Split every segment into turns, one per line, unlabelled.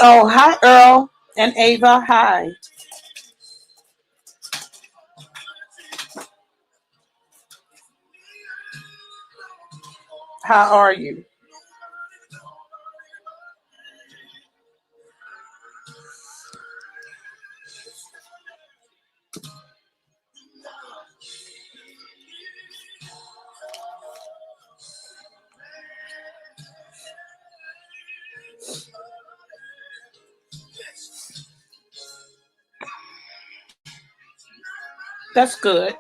Oh, hi, Earl and Ava. Hi. How are you? That's good.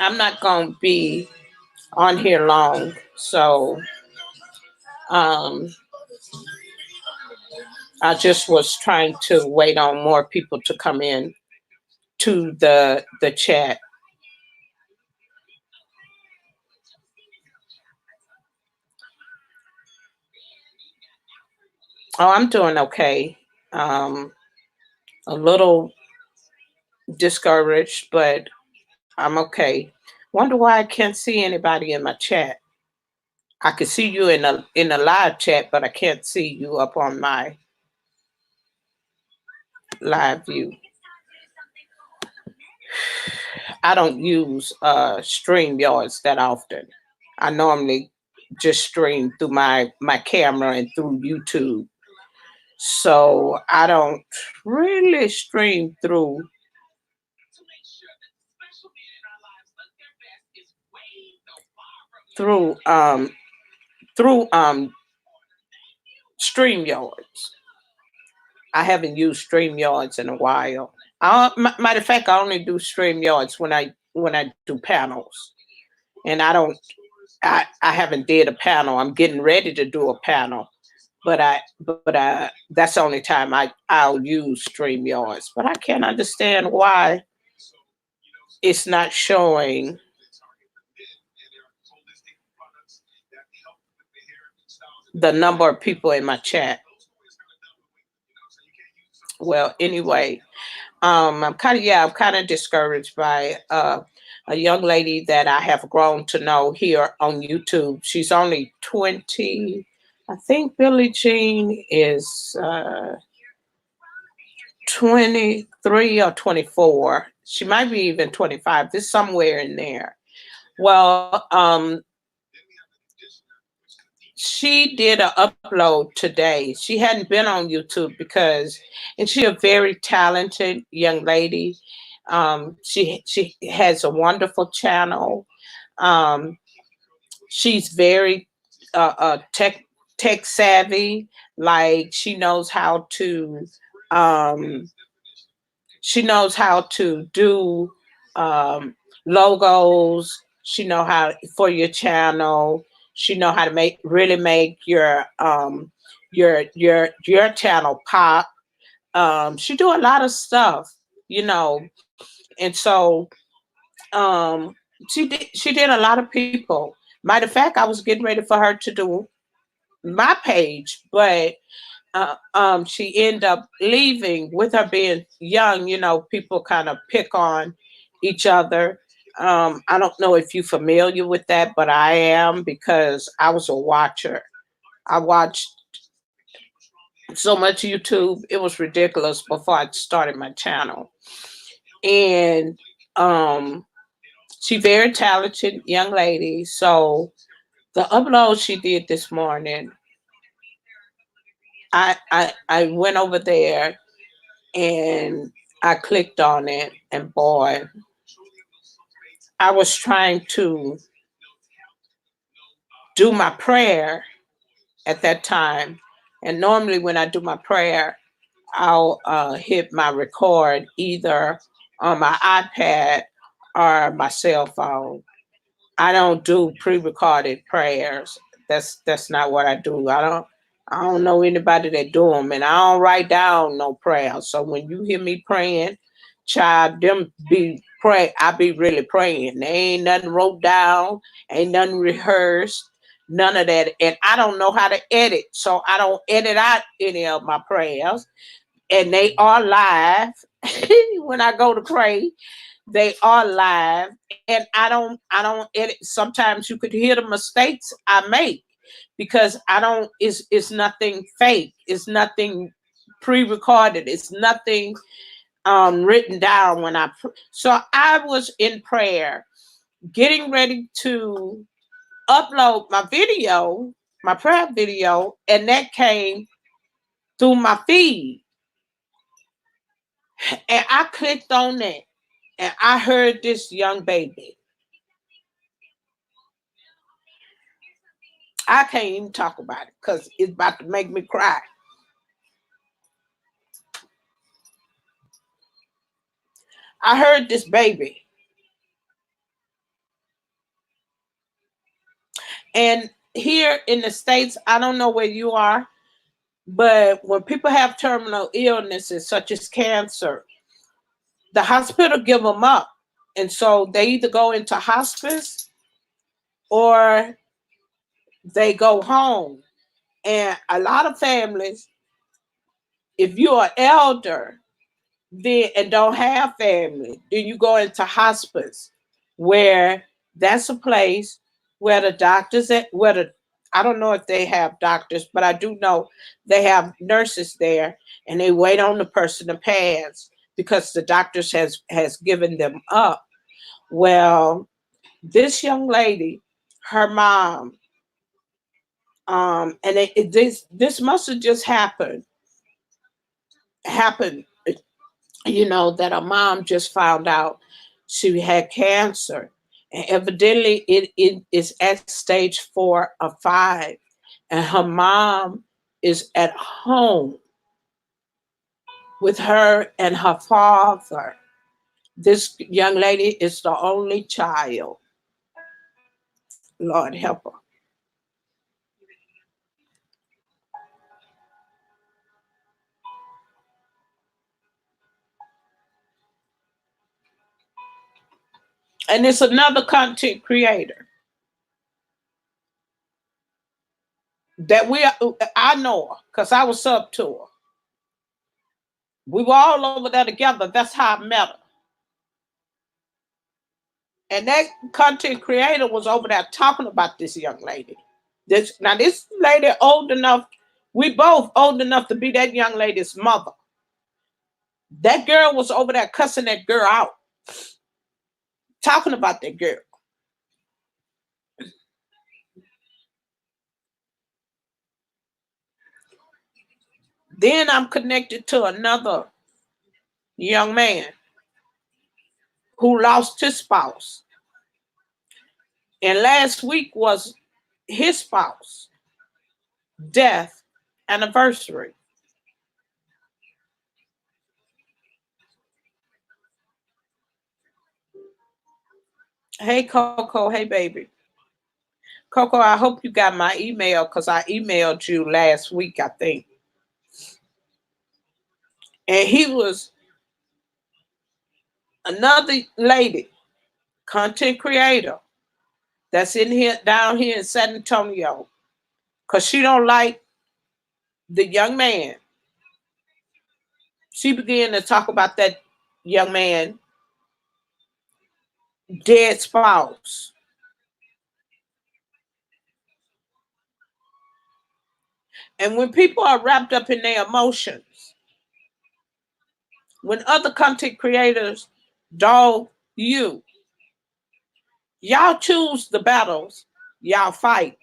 I'm not going to be on here long. So um, I just was trying to wait on more people to come in to the chat. Oh, I'm doing okay. Um, a little discouraged, but I'm okay. Wonder why I can't see anybody in my chat. I can see you in the live chat, but I can't see you up on my live view. I don't use StreamYards that often. I normally just stream through my camera and through YouTube. So I don't really stream through through StreamYards. I haven't used StreamYards in a while. Matter of fact, I only do StreamYards when I do panels, and I haven't did a panel. I'm getting ready to do a panel, but that's the only time I'll use StreamYards. But I can't understand why it's not showing the number of people in my chat. Well, anyway, I'm kind of discouraged by a young lady that I have grown to know here on YouTube. She's only 20. I think Billie Jean is 23 or 24. She might be even 25. This somewhere in there. Well, she did an upload today. She hadn't been on YouTube because, and she's a very talented young lady. She has a wonderful channel. Um, she's very tech savvy. Like um, she knows how to do logos. She know how for your channel. She know how to make your channel pop. She do a lot of stuff, you know, and so um, she did a lot of people. Matter of fact, I was getting ready for her to do my page, but she ended up leaving with her being young. You know, people kind of pick on each other. I don't know if you're familiar with that, but I am because I was a watcher. I watched so much YouTube, it was ridiculous before I started my channel. And um, She very talented young lady. So the upload she did this morning, I went over there and I clicked on it, and boy, I was trying to do my prayer at that time. And normally when I do my prayer, I'll hit my record either on my iPad or my cell phone. I don't do pre-recorded prayers. That's not what I do. I don't know anybody that do them, and I don't write down no prayers. So when you hear me praying, child, them be pray. I be really praying. There ain't nothing wrote down, ain't nothing rehearsed, none of that. And I don't know how to edit, so I don't edit out any of my prayers. And they are live when I go to pray. They are live, and I don't edit. Sometimes you could hear the mistakes I make because I don't. It's nothing fake. It's nothing pre-recorded. It's nothing written down when so I was in prayer, getting ready to upload my video, my prayer video, and that came through my feed, and I clicked on it, and I heard this young baby. I can't even talk about it because it's about to make me cry. I heard this baby. And here in the States, I don't know where you are, but when people have terminal illnesses such as cancer, the hospital give them up. And so they either go into hospice or they go home. And a lot of families, if you're an elder, then and don't have family, then you go into hospice, where that's a place where the doctors at where the I don't know if they have doctors, but I do know they have nurses there, and they wait on the person to pass because the doctors has given them up. Well, this young lady, her mom, and this must have just happened, that her mom just found out she had cancer. And evidently it is at stage 4 or 5. And her mom is at home with her and her father. This young lady is the only child. Lord help her. And it's another content creator that I know her because I was up to her. We were all over there together. That's how I met her. And that content creator was over there talking about this young lady. This lady old enough, we both old enough to be that young lady's mother. That girl was over there cussing that girl out, talking about that girl. Then I'm connected to another young man who lost his spouse. And last week was his spouse death anniversary. Hey Coco, hey baby. Coco, I hope you got my email because I emailed you last week, I think. And he was another lady, content creator, that's in here down here in San Antonio, because she don't like the young man. She began to talk about that young man dead spouse. And when people are wrapped up in their emotions, when other content creators dog you, Y'all choose the battles y'all fight.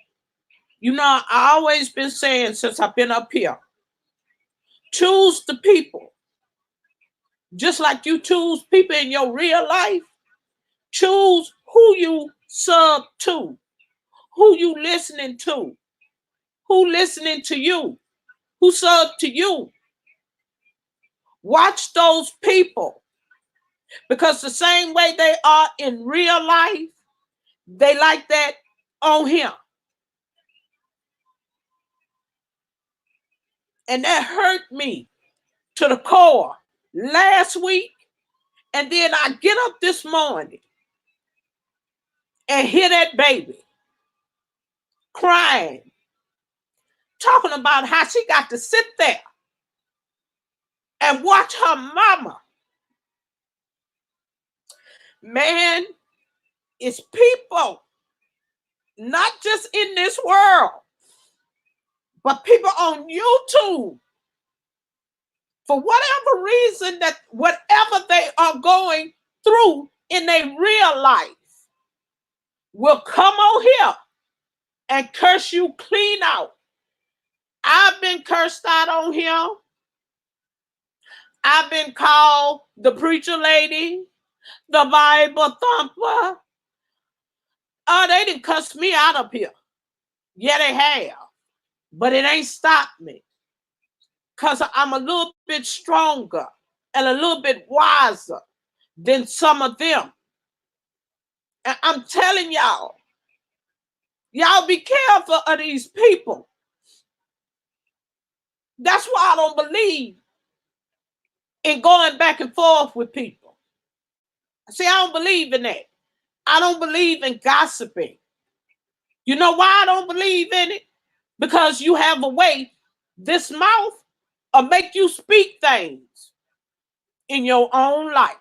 You know, I always been saying since I've been up here, choose the people. Just like you choose people in your real life, choose who you sub to, who you listening to, who listening to you, who sub to you. Watch those people because the same way they are in real life, they like that on here. And that hurt me to the core last week. And then I get up this morning and hear that baby crying, talking about how she got to sit there and watch her mama. Man, it's people, not just in this world, but people on YouTube. For whatever reason, that whatever they are going through in their real life will come on here and curse you clean out. I've been cursed out on here. I've been called the preacher lady, the Bible thumper. Oh, they didn't cuss me out up here. Yeah, they have. But it ain't stopped me. Because I'm a little bit stronger and a little bit wiser than some of them. And I'm telling y'all be careful of these people. That's why I don't believe in going back and forth with people. See, I don't believe in that. I don't believe in gossiping. You know why I don't believe in it? Because you have a way, this mouth will make you speak things in your own life.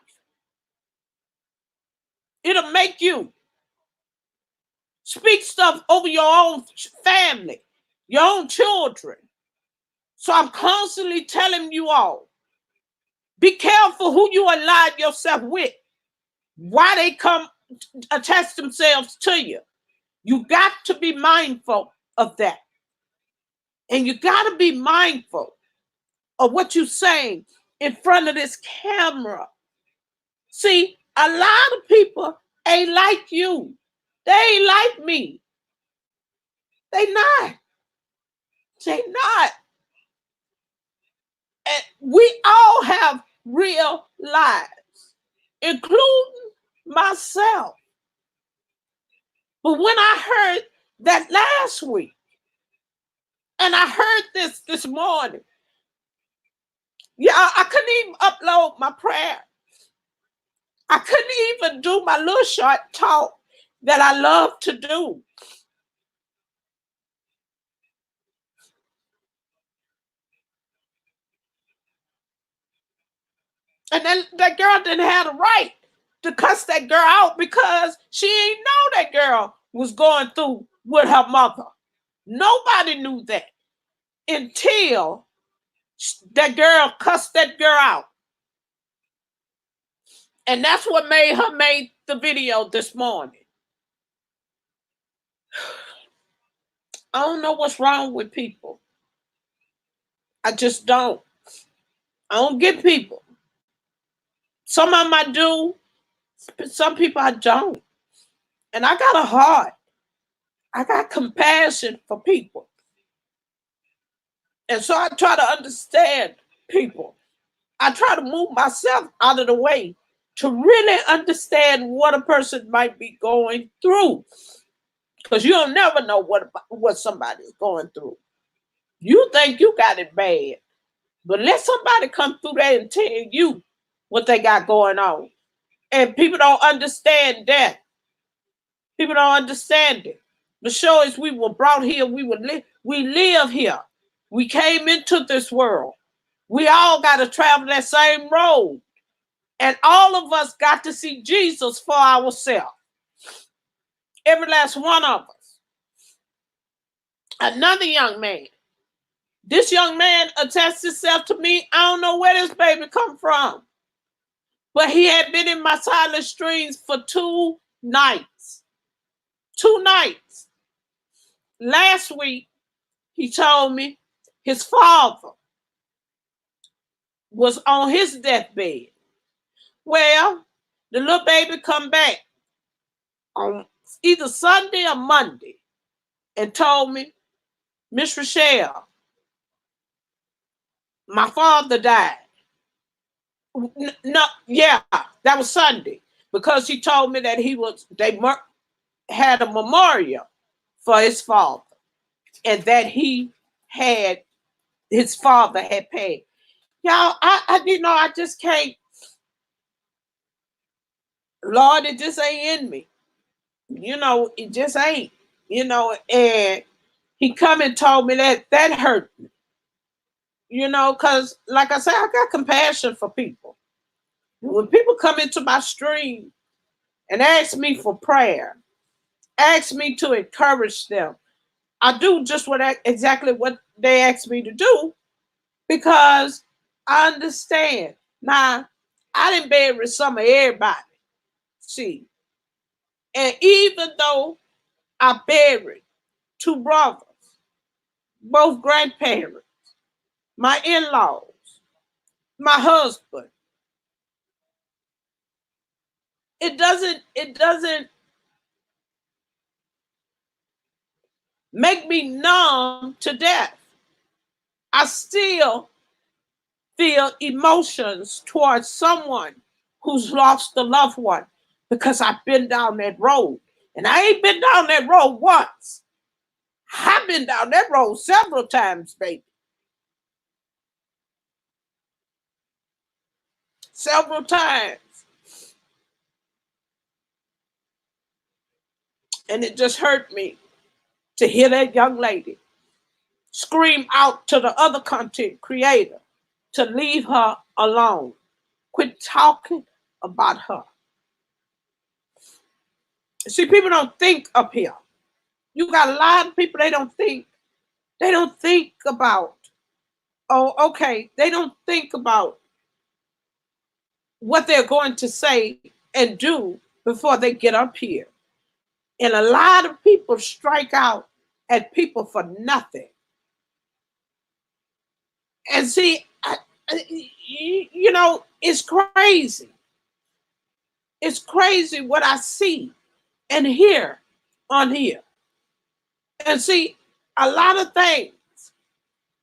It'll make you speak stuff over your own family, your own children. So I'm constantly telling you all, be careful who you align yourself with. Why they come attach themselves to you. You got to be mindful of that. And you got to be mindful of what you're saying in front of this camera. See, a lot of people ain't like you. They ain't like me. They not. They not. And we all have real lives, including myself. But when I heard that last week, and I heard this morning, yeah, I couldn't even upload my prayer. I couldn't even do my little short talk that I love to do. And then that girl didn't have the right to cuss that girl out because she didn't know that girl was going through with her mother. Nobody knew that until that girl cussed that girl out. And that's what made her make the video this morning. I don't know what's wrong with people. I just don't. I don't get people. Some of them I do, some people I don't. And I got a heart. I got compassion for people. And so I try to understand people. I try to move myself out of the way to really understand what a person might be going through. Because you'll never know what somebody's going through. You think you got it bad. But let somebody come through there and tell you what they got going on. And people don't understand that. People don't understand it. The show is we were brought here, we live here. We came into this world. We all got to travel that same road. And all of us got to see Jesus for ourselves. Every last one of us. Another young man. This young man attached himself to me. I don't know where this baby come from. But he had been in my silent streams for 2 nights. 2 nights. Last week, he told me his father was on his deathbed. Well, the little baby come back on either Sunday or Monday and told me, Miss Rochelle, my father died. No, yeah, that was Sunday because he told me that they had a memorial for his father and that his father had paid. Y'all, I just can't. Lord, it just ain't in me. It just ain't. And he come and told me that hurt me. Because like I said, I got compassion for people. When people come into my stream and ask me for prayer, ask me to encourage them, I do just exactly what they ask me to do because I understand. Now, I didn't bury some of everybody. See, and even though I buried two brothers, both grandparents, my in-laws, my husband, it doesn't make me numb to death. I still feel emotions towards someone who's lost a loved one because I've been down that road. And I ain't been down that road once. I've been down that road several times, baby. Several times. And it just hurt me to hear that young lady scream out to the other content creator to leave her alone. Quit talking about her. See, people don't think up here. You got a lot of people they don't think about, oh, okay, they don't think about what they're going to say and do before they get up here. And a lot of people strike out at people for nothing. And see, it's crazy. It's crazy what I see and hear on here. And see, a lot of things,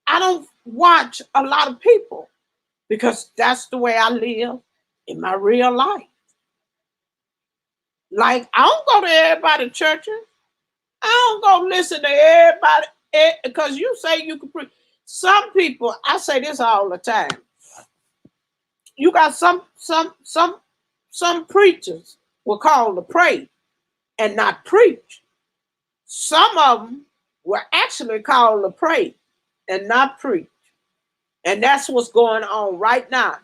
I don't watch a lot of people because that's the way I live in my real life. Like, I don't go to everybody churches. I don't go listen to everybody because you say you can preach. Some people, I say this all the time. You got some preachers were called to pray and not preach. Some of them were actually called to pray and not preach. And that's what's going on right now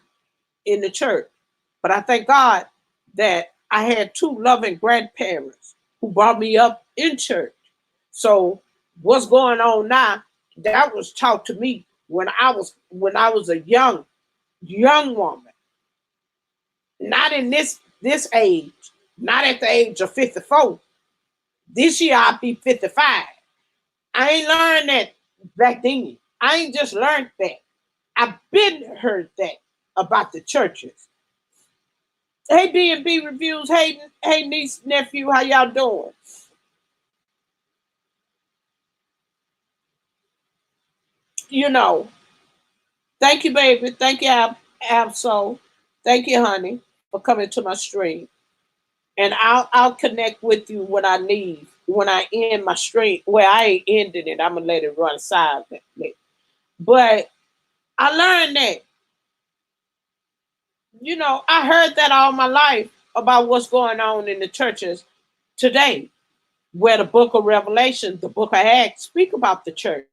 in the church. But I thank God that I had two loving grandparents who brought me up in church. So what's going on now, that was taught to me when I was a young woman. Not in this age, not at the age of 54. This year I'll be 55. I ain't learned that back then. I ain't just learned that. I've been heard that about the churches. Hey, B&B Reviews. Hey, niece, nephew, how y'all doing? You know, thank you, baby. Thank you, Absol. Thank you, honey, for coming to my stream. And I'll connect with you when I leave. When I end my stream, well, I ain't ending it. I'm gonna let it run silently. But I learned that, I heard that all my life about what's going on in the churches today, where the book of Revelation, the book of Acts, speak about the church,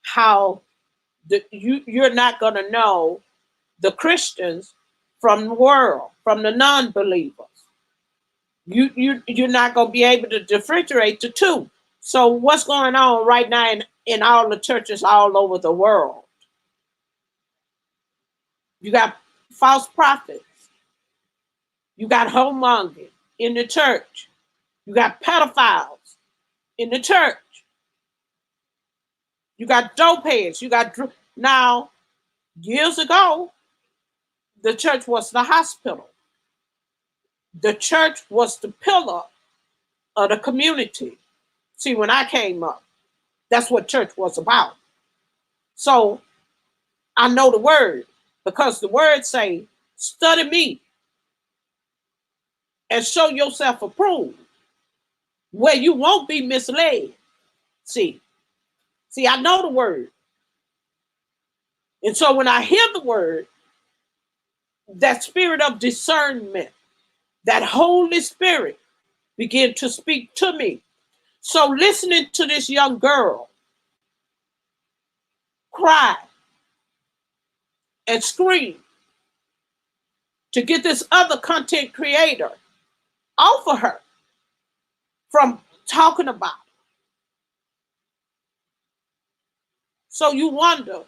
how you're not gonna know the Christians from the world, from the non-believers. You're not gonna be able to differentiate the two. So what's going on right now in all the churches all over the world? You got false prophets. You got homongering in the church. You got pedophiles in the church. You got dope heads. You got now. Years ago, the church was the hospital. The church was the pillar of the community. See, when I came up, that's what church was about. So I know the word because the word say, study me and show yourself approved where you won't be misled. See, I know the word. And so when I hear the word, that spirit of discernment, that Holy Spirit began to speak to me. So listening to this young girl cry and scream to get this other content creator off of her from talking about it. So you wonder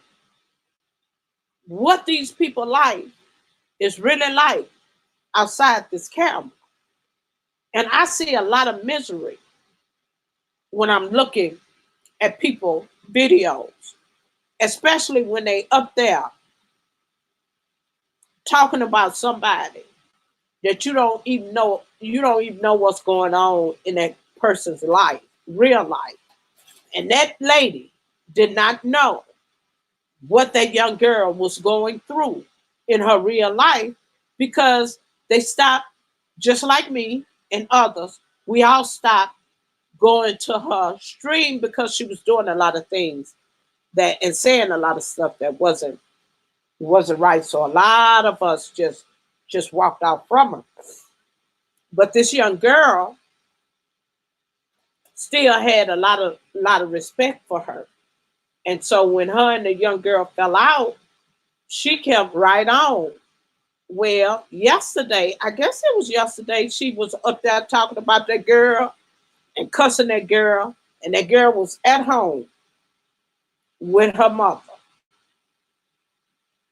what these people life is really like outside this camera. And I see a lot of misery when I'm looking at people videos, especially when they up there talking about somebody that you don't even know what's going on in that person's life, real life. And that lady did not know what that young girl was going through in her real life because they stopped, just like me and others, we all stopped going to her stream because she was doing a lot of things that and saying a lot of stuff that wasn't right. So a lot of us just walked out from her. But this young girl still had a lot of respect for her. And so when her and the young girl fell out, she kept right on. Well, yesterday, I guess it was yesterday, she was up there talking about that girl and cussing that girl. And that girl was at home with her mother,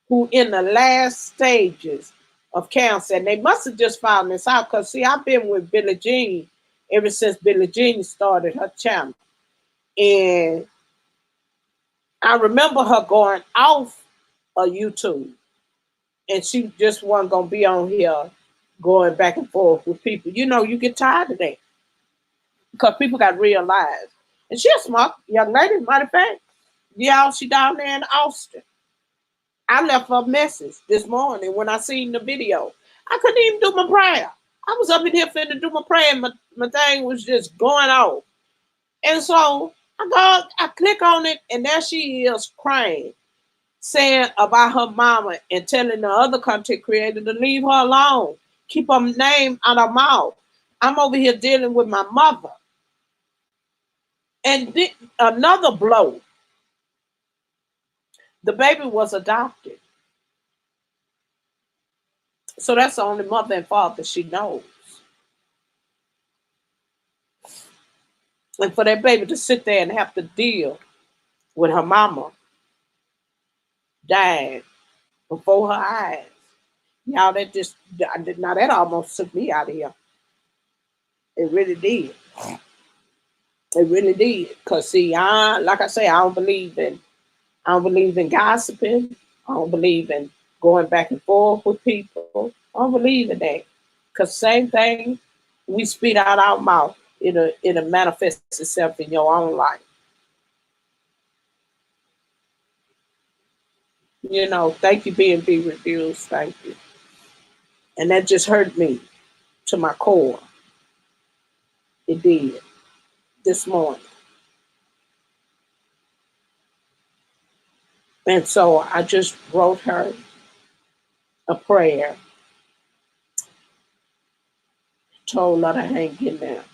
who in the last stages of cancer. And they must have just found this out because, see, I've been with Billie Jean ever since Billie Jean started her channel. And I remember her going off of YouTube. And she just wasn't going to be on here going back and forth with people. You know, you get tired of that because people got real lives. And she's a smart young lady, matter of fact. Yeah, she down there in Austin. I left her a message this morning when I seen the video. I couldn't even do my prayer. I was up in here finna do my prayer and my thing was just going off. And so I click on it and there she is crying, saying about her mama and telling the other content creator to leave her alone. Keep her name out of her mouth. I'm over here dealing with my mother. And another blow. The baby was adopted. So that's the only mother and father she knows. And for that baby to sit there and have to deal with her mama dying before her eyes. Y'all, that almost took me out of here. It really did. It really did. Cause see, like I say, I don't believe in gossiping. I don't believe in going back and forth with people. I don't believe in that. Cause same thing we spit out our mouth, it'll manifest itself in your own life. Thank you, B&B Reviews. Thank you. And that just hurt me to my core. It did this morning. And so I just wrote her a prayer, told her to hang in there.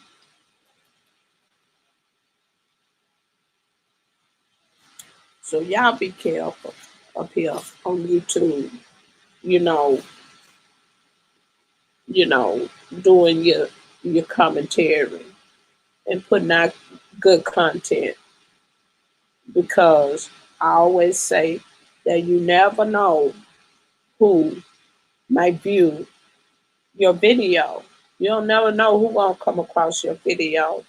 So y'all be careful up here on YouTube, you know, doing your commentary and putting out good content, because I always say that you never know who might view your video. You'll never know who gonna come across your video.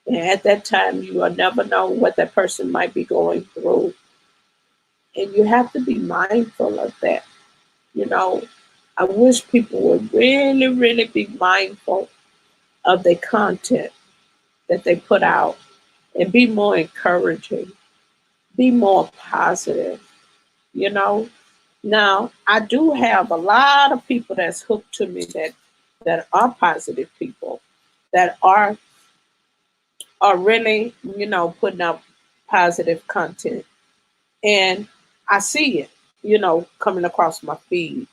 And at that time, you will never know what that person might be going through. And you have to be mindful of that. You know, I wish people would really, really be mindful of the content that they put out and be more encouraging, be more positive, you know. Now, I do have a lot of people that's hooked to me that are positive people, that are really, putting up positive content. And I see it, coming across my feed,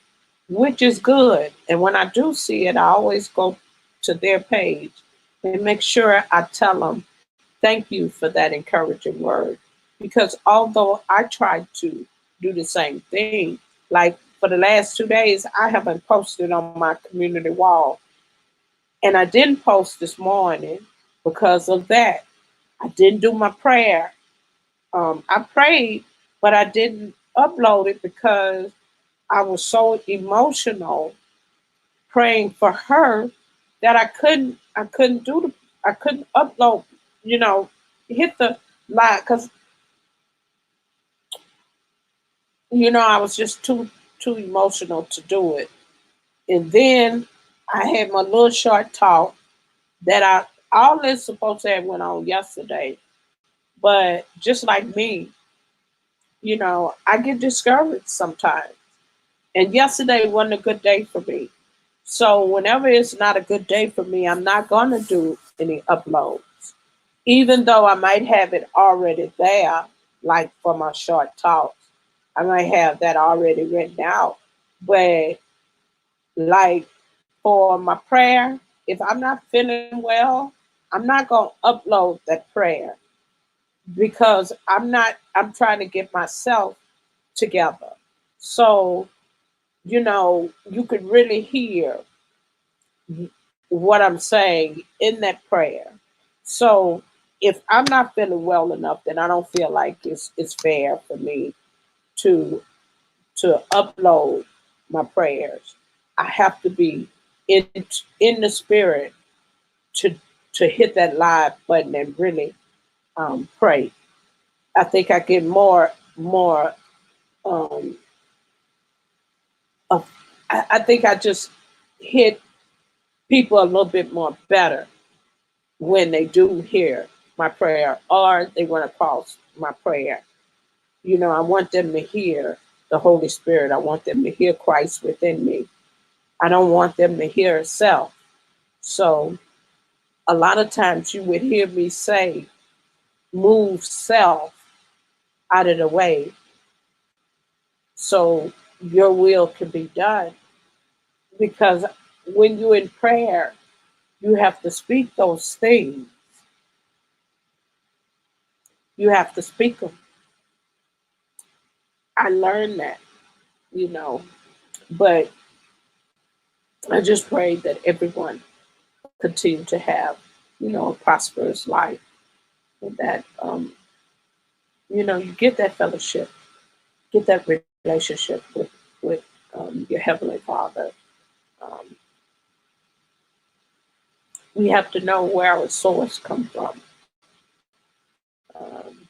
which is good. And when I do see it, I always go to their page and make sure I tell them, thank you for that encouraging word. Because although I tried to do the same thing, like for the last 2 days, I haven't posted on my community wall. And I didn't post this morning because of that. I didn't do my prayer. I prayed, but I didn't upload it because I was so emotional praying for her that I couldn't do the I couldn't upload, you know, hit the live because I was just too emotional to do it. And then I had my little short talk that I all this supposed to have went on yesterday. But just like me, I get discouraged sometimes. And yesterday wasn't a good day for me. So whenever it's not a good day for me, I'm not gonna do any uploads. Even though I might have it already there, like for my short talks, I might have that already written out. But like for my prayer, if I'm not feeling well, I'm not gonna upload that prayer because I'm trying to get myself together. So, you could really hear what I'm saying in that prayer. So if I'm not feeling well enough, then I don't feel like it's fair for me to upload my prayers. I have to be in in the spirit to hit that live button and really pray. I think I get more um, of, I think I just hit people a little bit more better when they do hear my prayer or they run across my prayer. I want them to hear the Holy Spirit. I want them to hear Christ within me. I don't want them to hear self. So a lot of times you would hear me say, move self out of the way so your will can be done. Because when you're in prayer, you have to speak those things. You have to speak them. I learned that, you know, but I just pray that everyone continue to have, a prosperous life and that, you get that fellowship, get that relationship with your Heavenly Father. Um, we have to know where our source comes from. Um,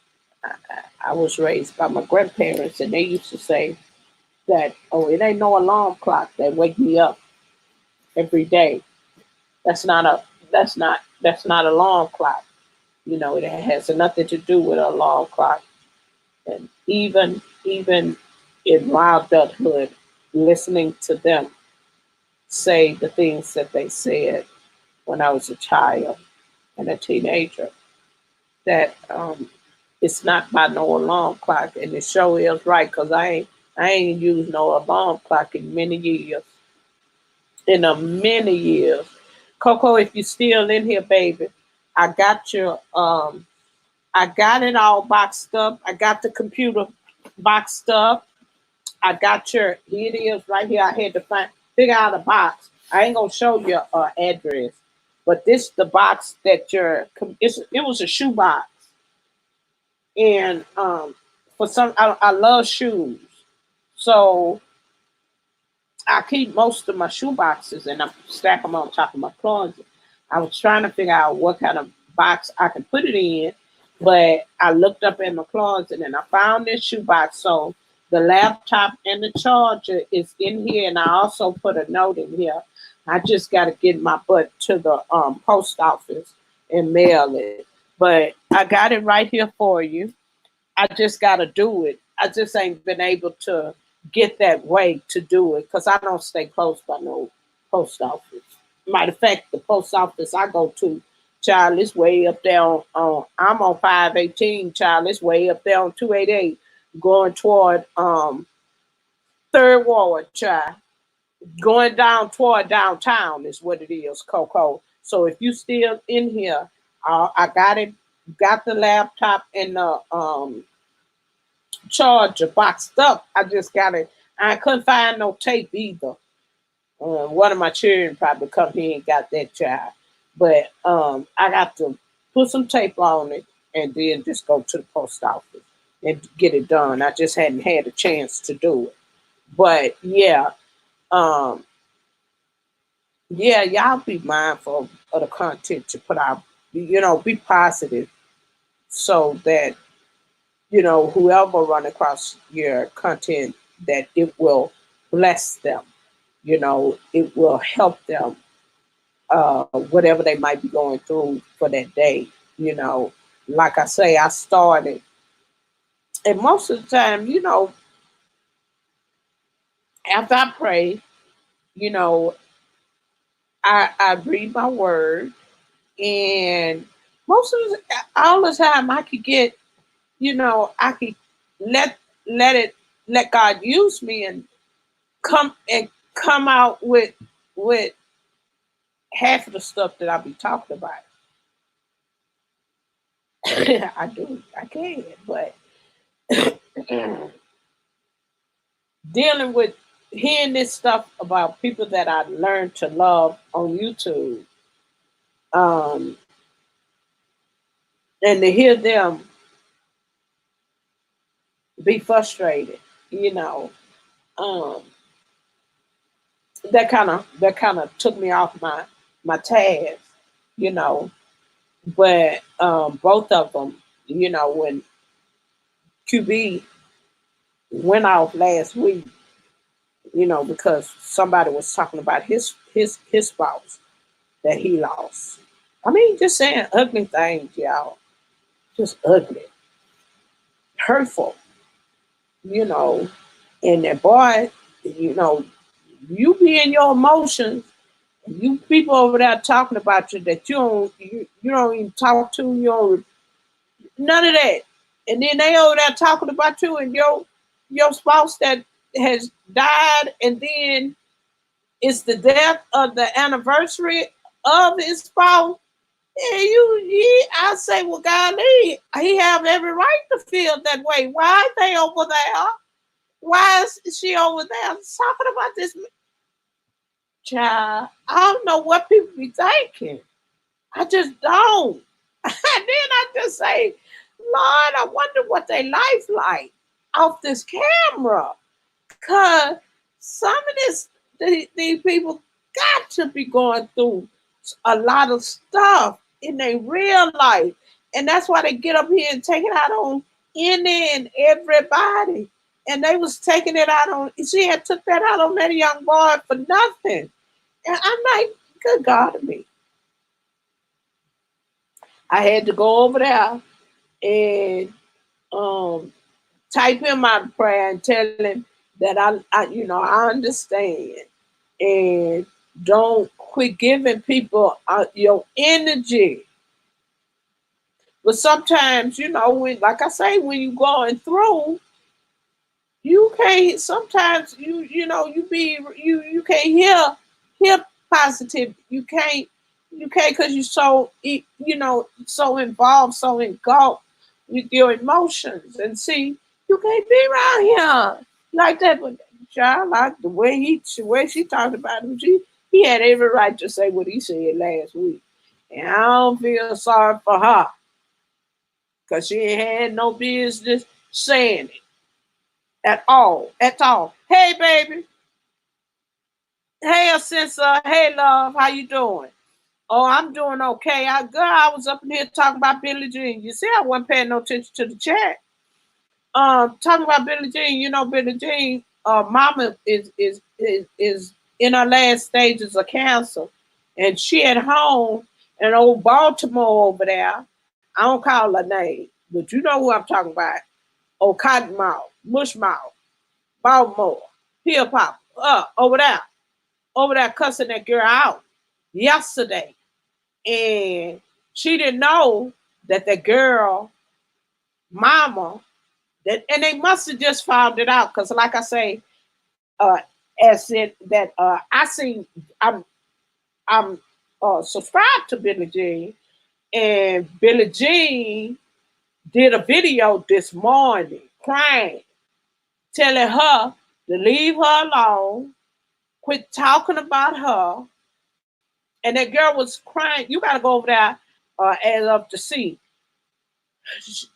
I was raised by my grandparents, and they used to say that, "Oh, it ain't no alarm clock that wake me up every day. That's not a that's not alarm clock. It has nothing to do with an alarm clock." And even in my adulthood, listening to them say the things that they said when I was a child and a teenager, that it's not by no alarm clock, and it sure is right because I ain't used no alarm clock in many years. In a many years, Coco, if you still in here, baby, I got your I got it all boxed up. I got the computer boxed up. I got your here it is right here. I had to figure out a box. I ain't gonna show you address, but this the box that it was a shoe box, and for some I love shoes, so I keep most of my shoe boxes and I stack them on top of my closet. I was trying to figure out what kind of box I could put it in, but I looked up in my closet and I found this shoe box. So the laptop and the charger is in here, and I also put a note in here. I just got to get my butt to the post office and mail it. But I got it right here for you. I just got to do it. I just ain't been able to get that way to do it because I don't stay close by no post office. Matter of fact, the post office I go to, child, is way up there I'm on 518, child, it's way up there on 288, going toward Third Ward, child. Going down toward downtown is what it is, Coco. So if you still in here, I got it, got the laptop and the charger boxed up. I just got it. I couldn't find no tape either. One of my children probably come here and got that child. But I got to put some tape on it and then just go to the post office and get it done. I just hadn't had a chance to do it. But yeah, um, yeah, y'all be mindful of the content you put out. Be positive so that whoever run across your content, that it will bless them. It will help them, whatever they might be going through for that day. Like I say, I started, and most of the time, after I pray, you know, I read my word, and most of all the time, I could get, I could let let it let God use me and come out with half of the stuff that I be talking about. I do, I can, but dealing with hearing this stuff about people that I learned to love on YouTube, um, and to hear them be frustrated, you know, um, that kind of took me off my task, you know. But both of them, when QB went off last week, because somebody was talking about his spouse that he lost. I mean, just saying ugly things, y'all. Just ugly, hurtful, you know. And that boy, you know, you be in your emotions. You people over there talking about you that you don't even talk to. You don't none of that. And then they over there talking about you and your spouse that has died, and then it's the death of the anniversary of his spouse. Yeah, I say, well, golly, he have every right to feel that way. Why are they over there? Why is she over there talking about this child? I don't know what people be thinking. I just don't. And then I just say, Lord, I wonder what their life like off this camera. Cause some of these people got to be going through a lot of stuff in their real life. And that's why they get up here and take it out on any and everybody. And they was taking it out on, she had took that out on that young boy for nothing. And I'm like, good God to me. I had to go over there and um, type him out a prayer and tell him that I understand, and don't quit giving people your energy. But sometimes, when, like I say, when you going through, you can't. Sometimes you can't hear positive. You can't because you're so so involved, so engulfed with your emotions. And see, you can't be around here like that. But child, like the way she talked about him, he had every right to say what he said last week. And I don't feel sorry for her because she ain't had no business saying it at all. At all. Hey baby. Hey, Sensor. Hey, love. How you doing? Oh, I'm doing okay. I was up in here talking about Billie Jean. You see, I wasn't paying no attention to the chat. Talking about Billie Jean. You know, Billie Jean, mama is in her last stages of cancer, and she at home in old Baltimore over there. I don't call her name, but you know who I'm talking about. Oh, Cottonmouth, Mushmouth, Baltimore, Hip Hop, over there cussing that girl out yesterday, and she didn't know that the girl mama that, and they must have just found it out because, like I say, uh, as it that I seen, I'm I'm subscribed to Billie Jean, and Billie Jean did a video this morning crying, telling her to leave her alone, quit talking about her, and that girl was crying. You got to go over there as of to see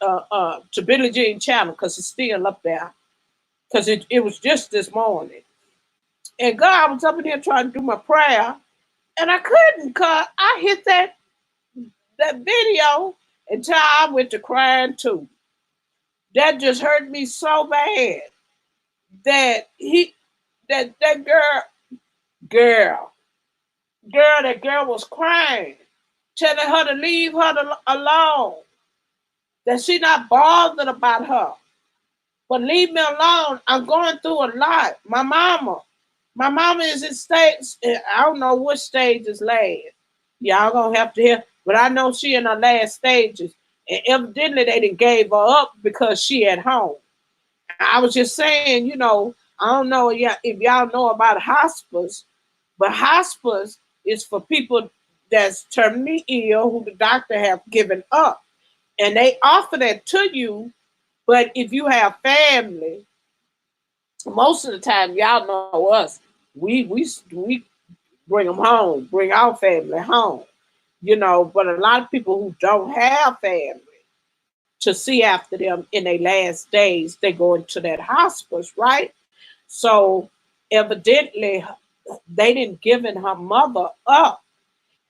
to Billie Jean channel because it's still up there because it was just this morning. And God, I was up in here trying to do my prayer, and I couldn't because I hit that video until I went to crying too. That just hurt me so bad that that girl that girl was crying, telling her to leave her alone, that she not bothered about her. But leave me alone. I'm going through a lot. My mama is in stage. I don't know what stage is last. Y'all gonna have to hear, but I know she in her last stages. And evidently they didn't gave her up because she at home. I was just saying, I don't know if y'all know about hospice, but hospice is for people that's terminally ill who the doctor have given up. And they offer that to you, but if you have family, most of the time, y'all know us. We bring them home, bring our family home, But a lot of people who don't have family to see after them in their last days, they go into that hospice, right? So evidently, they didn't given her mother up,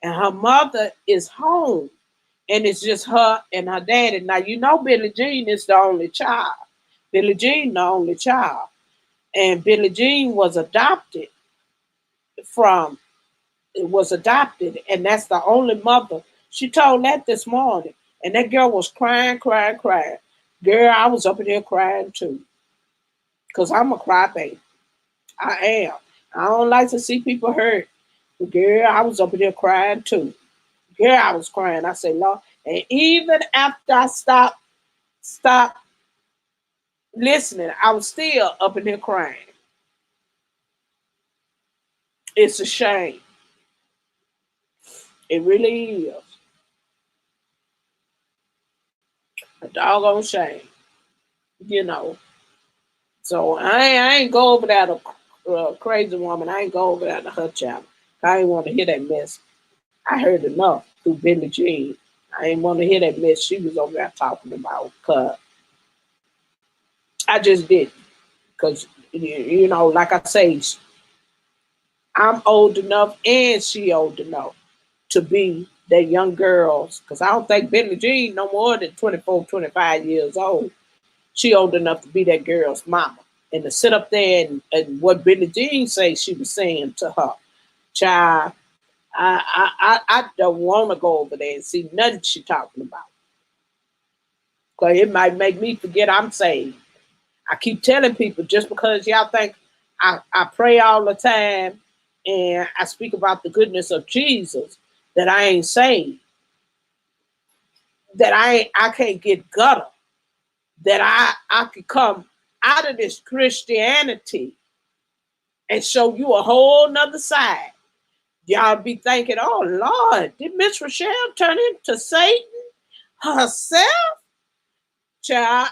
and her mother is home, and it's just her and her daddy. Now Billie Jean is the only child. Billie Jean, the only child, and Billie Jean from was adopted, and that's the only mother. She told that this morning, and that girl was crying, crying, crying. Girl, I was up in there crying too, cause I'm a crybaby. I am. I don't like to see people hurt, but girl, I was up in there crying too. Girl, I was crying. I said, Lord, and even after I stopped listening, I was still up in there crying. It's a shame. It really is a doggone shame, you know. So I ain't go over that crazy woman. I ain't go over that to her channel. I ain't want to hear that mess. I heard enough through Billie Jean. I ain't want to hear that mess she was over there talking about. Cause I just didn't. Cause like I say, I'm old enough and she old enough to be that young girls. Cause I don't think Billie Jean no more than 24, 25 years old. She old enough to be that girl's mama. And to sit up there and what Billie Jean say she was saying to her child, I don't want to go over there and see nothing she talking about. Cause it might make me forget I'm saved. I keep telling people just because y'all think I pray all the time and I speak about the goodness of Jesus, that I ain't saved, that I can't get gutter, that I could come out of this Christianity and show you a whole nother side. Y'all be thinking, oh Lord, did Miss Rochelle turn into Satan herself? Child,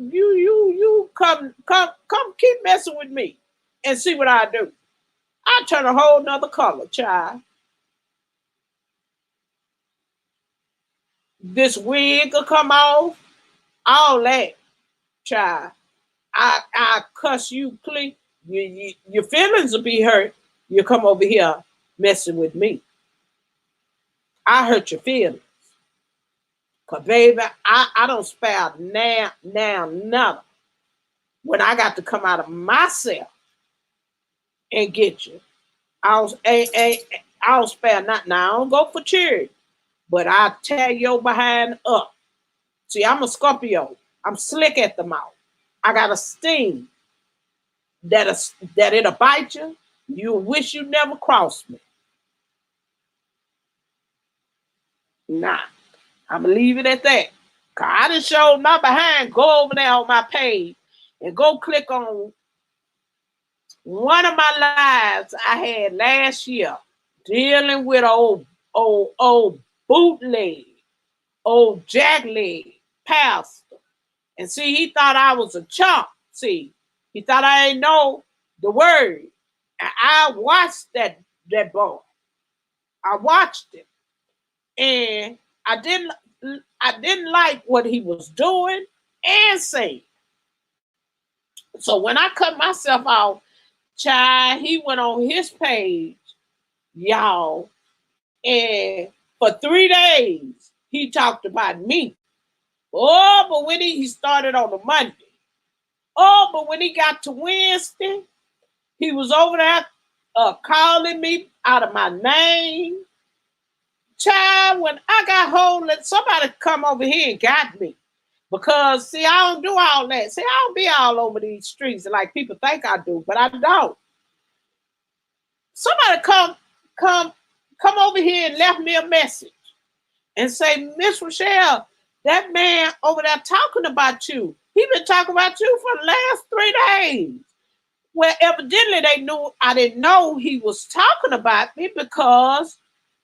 you come keep messing with me and see what I do. I turn a whole nother color, child. This wig will come off, all that, child. I cuss you clean. Your feelings will be hurt. You come over here messing with me. I hurt your feelings. Cause baby, I don't spare now, nothing. When I got to come out of myself and get you. I don't spare nothing. Now I don't go for charity, but I tear your behind up. See, I'm a Scorpio. I'm slick at the mouth. I got a sting that it'll bite you. You wish you never crossed me. Nah, I'm gonna leave it at that. Cause I done showed my behind. Go over there on my page and go click on one of my lives I had last year dealing with old bootleg, old jackleg pastor. And see, he thought I was a chump. See, he thought I didn't know the word. And I watched that boy. I watched him. And I didn't like what he was doing and saying. So when I cut myself off, child, he went on his page, y'all, and for 3 days he talked about me. Oh, but when he started on the Monday. Oh, but when he got to Wednesday, he was over there calling me out of my name. Child, when I got hold of somebody come over here and got me. Because see, I don't do all that. See, I don't be all over these streets like people think I do, but I don't. Somebody come over here and left me a message and say, Miss Rochelle, that man over there talking about you. He been talking about you for the last 3 days. Well, evidently they knew I didn't know he was talking about me because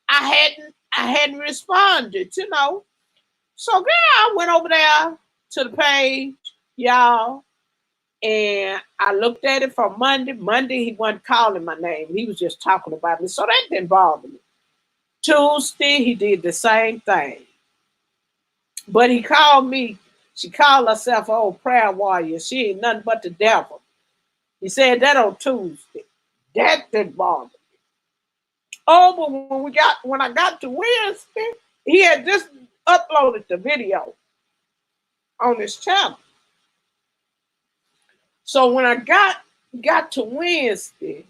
I hadn't responded, you know. So girl, I went over there to the page, y'all, and I looked at it from Monday. Monday, he wasn't calling my name. He was just talking about me. So that didn't bother me. Tuesday, he did the same thing. But he called me. She called herself an old prayer warrior. She ain't nothing but the devil. He said that on Tuesday. That didn't bother me. Oh, but when I got to Wednesday, he had just uploaded the video on his channel. So when I got to Wednesday,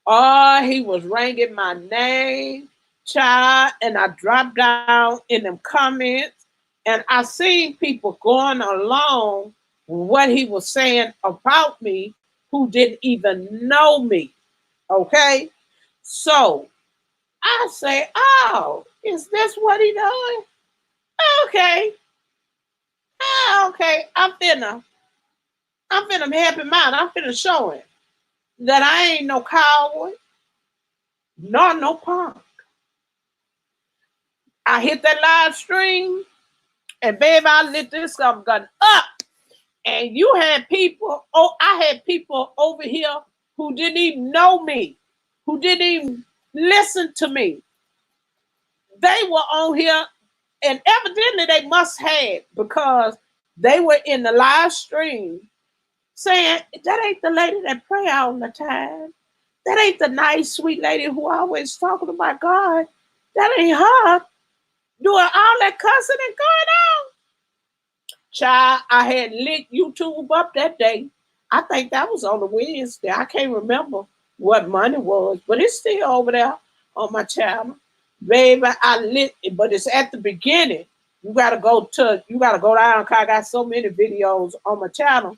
he was ringing my name, child, and I dropped down in them comments, and I seen people going along with what he was saying about me who didn't even know me. Okay? So I say, oh, is this what he doing? Okay. Okay. I'm finna help him out. I'm finna show him that I ain't no coward, nor no punk. I hit that live stream, and baby, I lit this gun up. And you had people, I had people over here who didn't even know me, who didn't even listen to me. They were on here, and evidently they must have, because they were in the live stream saying, that ain't the lady that pray all the time. That ain't the nice, sweet lady who always talking about God. That ain't her doing all that cussing and going on. Child, I had lit YouTube up that day. I think that was on a Wednesday. I can't remember what month it was, but it's still over there on my channel. Baby, I lit it, but it's at the beginning. You gotta go down, because I got so many videos on my channel.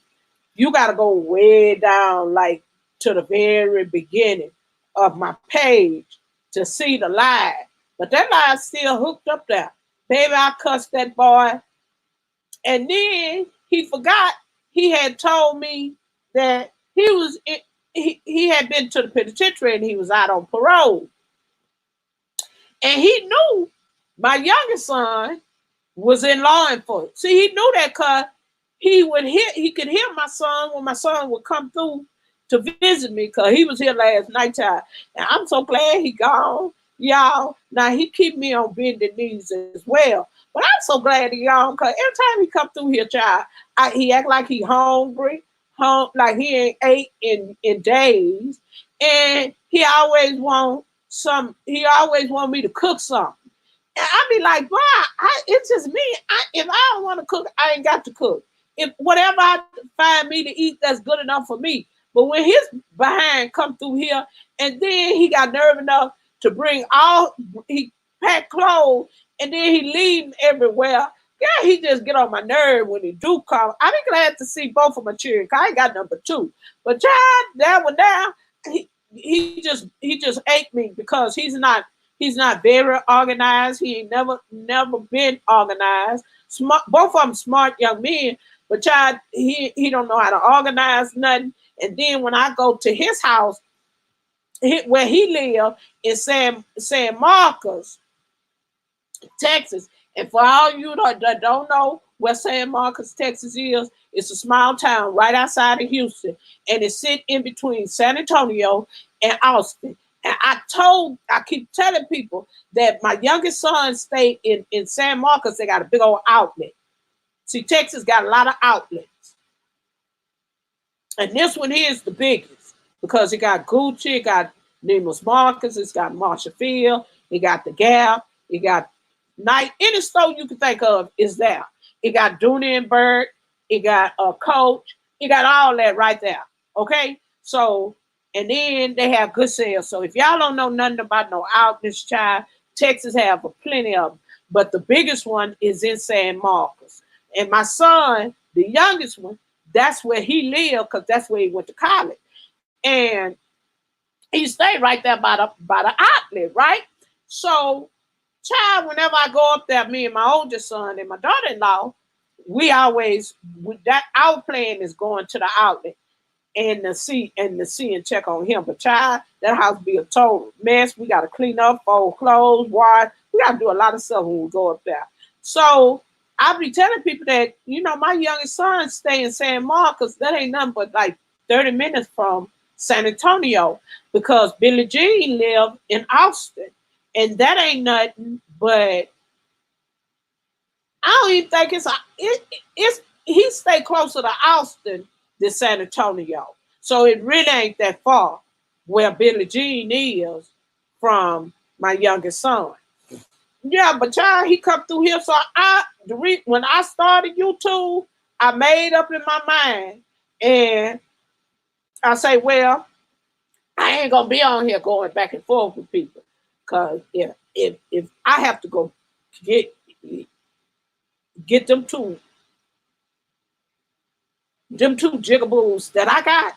You gotta go way down, like to the very beginning of my page to see the live. But that live still hooked up there. Baby, I cussed that boy. And then he forgot he had told me that he had been to the penitentiary and he was out on parole. And he knew my youngest son was in law enforcement. See, he knew that because he could hear my son when my son would come through to visit me, because he was here last nighttime. And I'm so glad he gone, y'all. Now he keep me on bended knees as well. But I'm so glad he gone, because every time he come through here, child, he act like he hungry. home, like he ain't ate in days, and he always want me to cook something. And I be like, bro, it's just me. If I don't want to cook, I ain't got to cook. If whatever I find me to eat, that's good enough for me. But when his behind come through here, and then he got nerve enough to bring he pack clothes, and then he leave everywhere. Yeah, he just get on my nerve when he do come. I be glad to see both of my children. 'Cause I ain't got number two, but child, that one down, he just ate me because he's not very organized. He ain't never been organized. Smart, both of them smart young men, but child, he don't know how to organize nothing. And then when I go to his house, where he live in San Marcos, Texas. And for all you that don't know where San Marcos, Texas is, it's a small town right outside of Houston, and it's sit in between San Antonio and Austin. And I keep telling people that my youngest son stayed in San Marcos. They got a big old outlet. See, Texas got a lot of outlets, and this one here is the biggest because it got Gucci, it got Neiman's Marcus, it's got Marshall Field, it got the Gap, it got Night. Any store you can think of is there. It got Dooney and Bird, it got Coach, it got all that right there. Okay, so and then they have good sales. So if y'all don't know nothing about no outlets, child, Texas have plenty of them. But the biggest one is in San Marcos. And my son, the youngest one, that's where he lived because that's where he went to college. And he stayed right there by the outlet, right? So, child, whenever I go up there, me and my oldest son and my daughter-in-law, that our plan is going to the outlet and to see and check on him. But child, that house be a total mess. We gotta clean up, fold clothes, wash. We gotta do a lot of stuff when we go up there. So I be telling people that, my youngest son stay in San Marcos. That ain't nothing but like 30 minutes from San Antonio because Billie Jean lived in Austin. And that ain't nothing but I don't even think it's he stay closer to Austin than San Antonio. So it really ain't that far where Billie Jean is from my youngest son. Yeah, but child, he come through here. So when I started YouTube, I made up in my mind, and I say, well, I ain't gonna be on here going back and forth with people, cause if I have to go get get them two jigaboos that I got,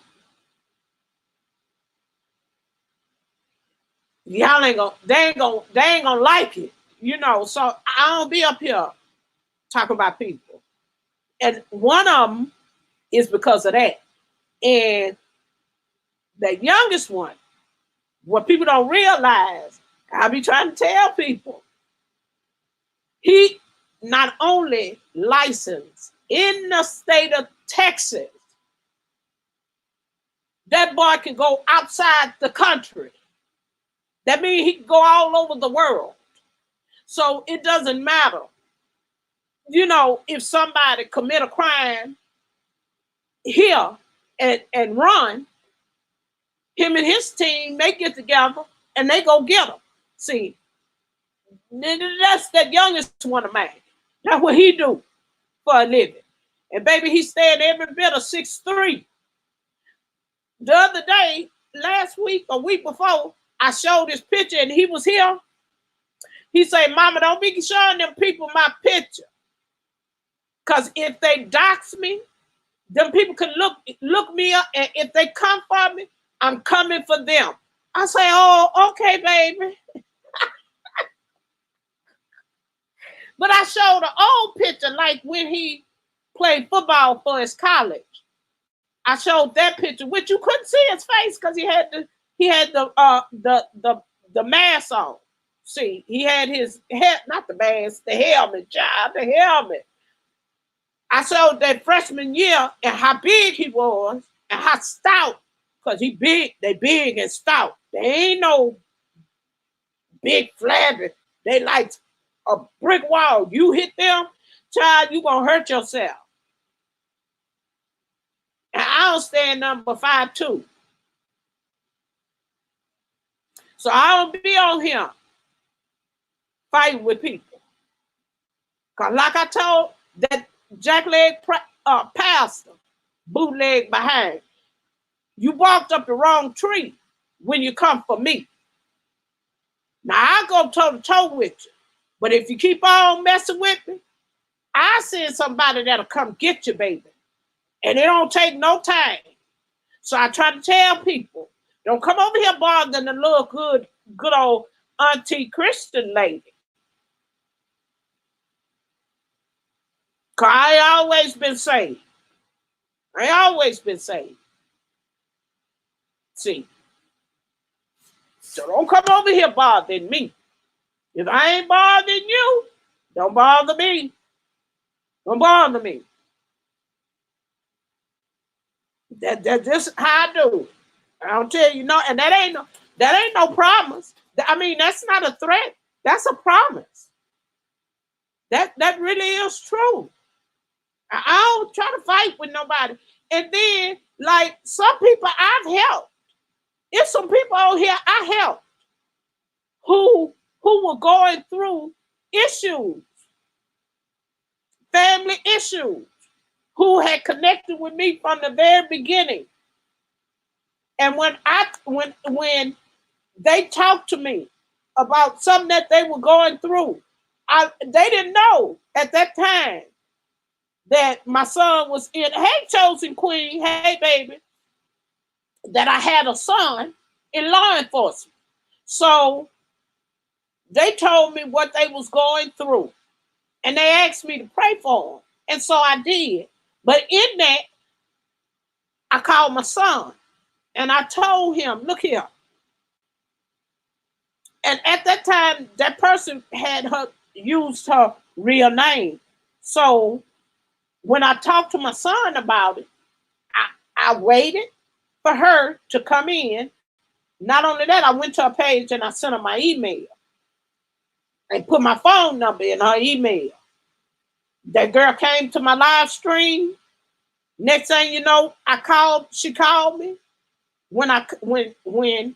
y'all they ain't gonna like it, So I don't be up here talking about people, and one of them is because of that, and the youngest one, what people don't realize, I be trying to tell people, he not only licensed in the state of Texas, that boy can go outside the country. That means he can go all over the world. So it doesn't matter, if somebody commit a crime here and run, him and his team, they get together and they go get him. See, that's that youngest one of mine. That's what he do for a living. And baby, he stayed every bit of 6'3". The other day, last week or week before, I showed his picture and he was here. He said, Mama, don't be showing them people my picture. Because if they dox me, them people can look me up, and if they come for me, I'm coming for them. I say, oh, okay, baby. But I showed an old picture, like when he played football for his college. I showed that picture, which you couldn't see his face because he had the mask on. See, he had his head, not the mask, the helmet, child, the helmet. I showed that freshman year and how big he was and how stout, because they big and stout. They ain't no big flabby. They like a brick wall. You hit them, child, you gonna hurt yourself. And I don't stand number 5'2". So I don't be on here fighting with people. Cause like I told that jackleg pastor, bootleg behind, you walked up the wrong tree when you come for me. Now I go toe to toe with you. But if you keep on messing with me, I send somebody that'll come get you, baby. And it don't take no time. So I try to tell people, don't come over here bothering the little good old auntie Christian lady. Cause I always been saved. I always been saved. See. So don't come over here bothering me. If I ain't bothering you, don't bother me. Don't bother me. That's how I do. I don't tell you no, and that ain't no promise. I mean, that's not a threat. That's a promise. That really is true. I don't try to fight with nobody. And then, like some people I've helped. There's some people out here I helped who were going through issues, family issues, who had connected with me from the very beginning. And when they talked to me about something that they were going through, they didn't know at that time that my son was in. Hey, chosen queen, hey baby, that I had a son in law enforcement. So they told me what they was going through, and they asked me to pray for them, and so I did. But in that, I called my son, and I told him, "Look here." And at that time, that person had used her real name. So when I talked to my son about it, I waited for her to come in. Not only that, I went to her page and I sent her my email and put my phone number in her email. That girl came to my live stream. Next thing you know, she called me. When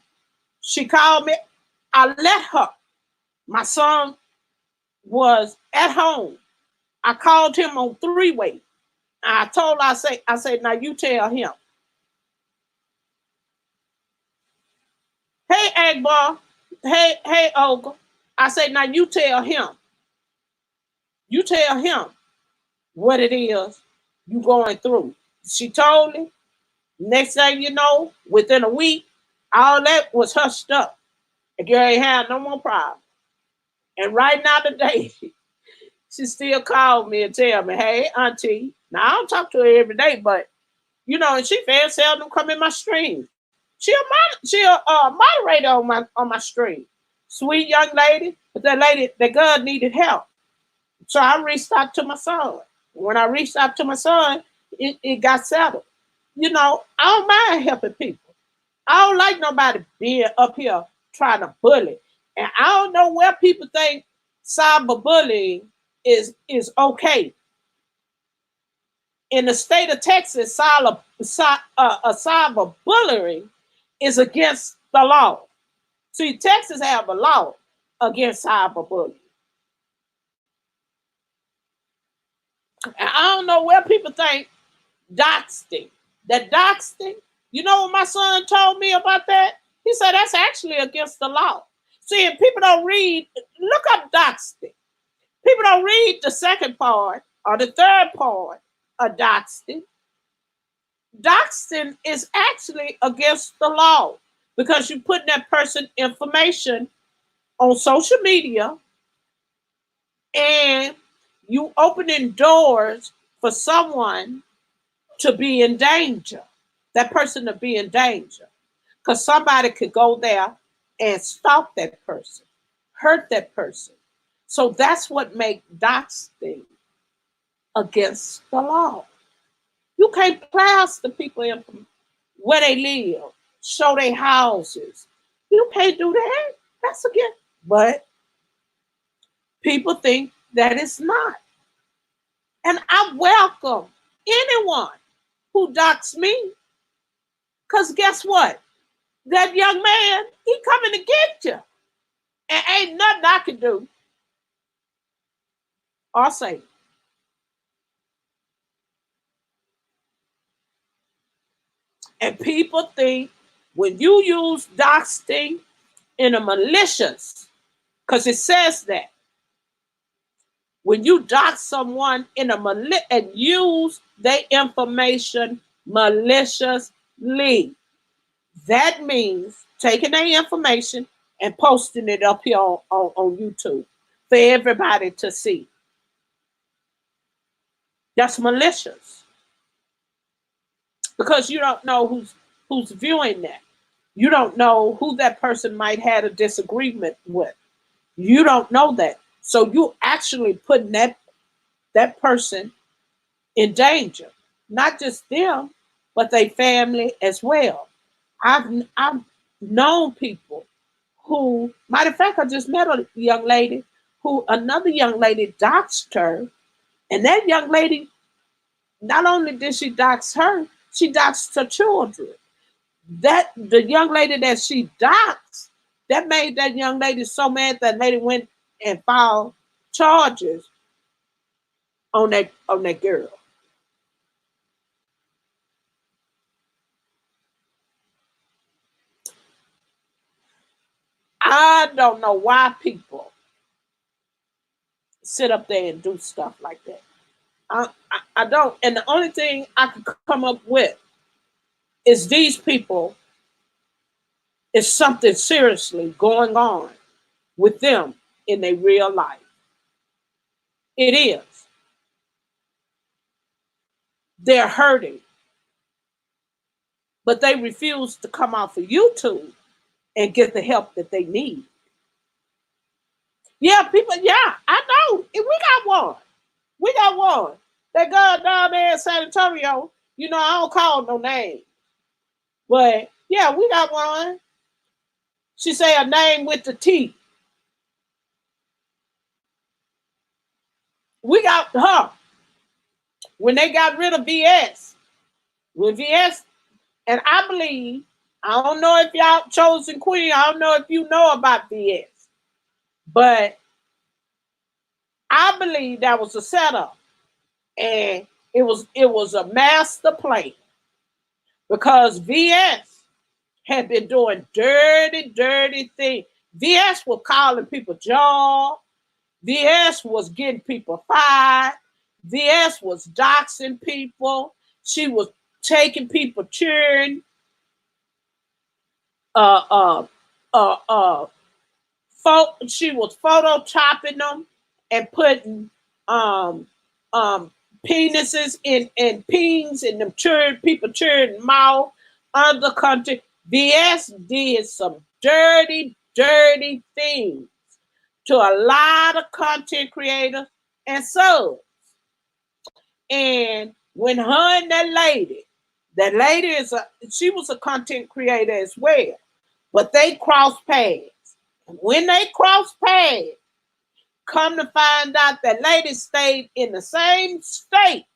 she called me, I let her. My son was at home. I called him on three-way. I told her, I said, now you tell him. Hey, Agbar. Hey, Olga. I said, now you tell him. You tell him what it is you going through. She told me. Next thing you know, within a week, all that was hushed up. The girl ain't had no more problem. And right now today, she still called me and tell me, hey, auntie. Now, I don't talk to her every day, but, and she very seldom come in my stream. She'll moderator on my stream. Sweet young lady, but that girl needed help. So I reached out to my son. When I reached out to my son, it got settled. I don't mind helping people. I don't like nobody being up here trying to bully. And I don't know where people think cyberbullying is okay. In the state of Texas, cyberbullying is against the law. See, Texas have a law against cyberbullying. And I don't know where people think doxing. That doxing, you know what my son told me about that? He said that's actually against the law. See, if people don't read, look up doxing. People don't read the second part or the third part of doxing. Doxing is actually against the law because you put that person information on social media and you opening doors for someone to be in danger, that person to be in danger. Because somebody could go there and stalk that person, hurt that person. So that's what makes doxing against the law. You can't plaster people in where they live, show their houses. You can't do that. That's against. But people think that it's not. And I welcome anyone who doxed me. Because guess what? That young man, he coming to get you. And ain't nothing I can do or say. And people think when you use doxing in a malicious, because it says that when you dox someone in a and use their information maliciously, that means taking their information and posting it up here on YouTube for everybody to see. That's malicious because you don't know who's viewing that. You don't know who that person might have a disagreement with. You don't know that. So you actually putting that person in danger. Not just them, but their family as well. I've known people who, matter of fact, I just met a young lady who another young lady doxed her, and that young lady, not only did she dox her, she doxed her children. That the young lady that she doxed, that made that young lady so mad that lady went and filed charges on that girl. I don't know why people sit up there and do stuff like that. I don't. And the only thing I could come up with is these people is something seriously going on with them in their real life. It is. They're hurting, but they refuse to come off of YouTube and get the help that they need. Yeah, people, yeah, I know. We got one. We got one. That girl down there in San Antonio, I don't call no name. But yeah, we got one. She say a name with the T. We got her. When they got rid of VS. When VS, and I believe, I don't know if y'all chosen queen, I don't know if you know about VS. But I believe that was a setup. And it was a master plan. Because VS had been doing dirty, dirty things. VS was calling people job. VS was getting people fired. VS was doxing people. She was taking people children, uh, uh, uh, she was photoshopping them and putting um, um, penises in pings in them people children mouth under the country. VS did some dirty, dirty things to a lot of content creators and subs. And when her and that lady she was a content creator as well, but they crossed paths. And when they crossed paths, come to find out that lady stayed in the same state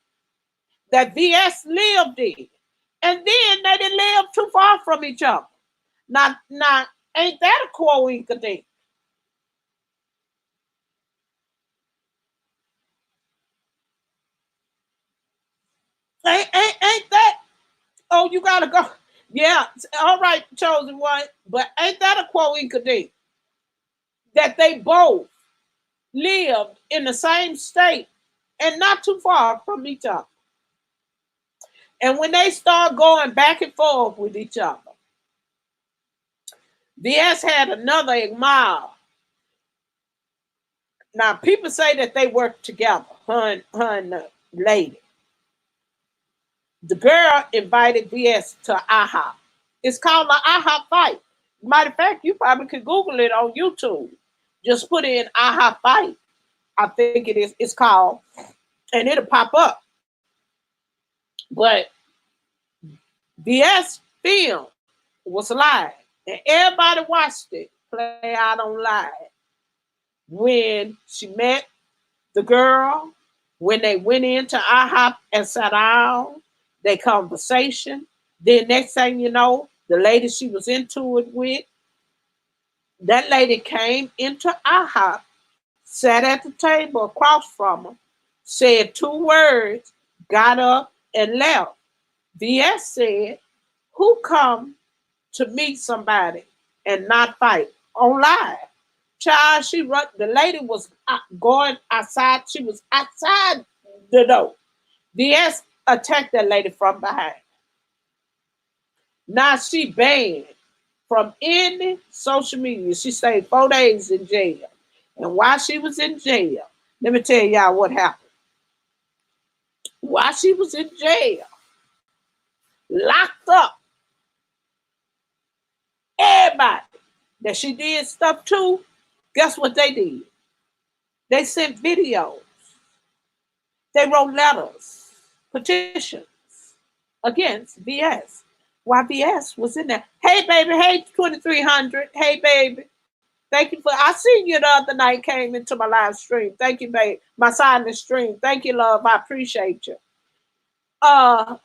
that VS lived in. And then they didn't live too far from each other. Now, ain't that a coincidence? Ain't that? Oh, you gotta go. Yeah, all right, chosen one. But ain't that a coincidence that they both lived in the same state and not too far from each other? And when they start going back and forth with each other, VS had another admirer. Now, people say that they worked together, her and the lady. The girl invited VS to IHOP. It's called the IHOP fight. Matter of fact, you probably could Google it on YouTube. Just put in IHOP fight. I think it is. It's called, and it'll pop up. But VS film was live, and everybody watched it play out on live. When she met the girl, when they went into IHOP and sat down, their conversation. Then next thing you know, the lady she was into it with, that lady came into our house, sat at the table across from her, said two words, got up and left. VS said, who come to meet somebody and not fight on live? Child, she run. The lady was going outside. She was outside the door. VS attacked that lady from behind. Now she banned from any social media. She stayed 4 days in jail. And while she was in jail, let me tell y'all what happened. While she was in jail, locked up, everybody that she did stuff to, guess what they did? They sent videos. They wrote letters, petitions against VS. While VS was in there. Hey, baby. Hey, 2300. Hey, baby. Thank you for, I seen you the other night, came into my live stream. Thank you, babe. My silent stream. Thank you, love. I appreciate you. Uh,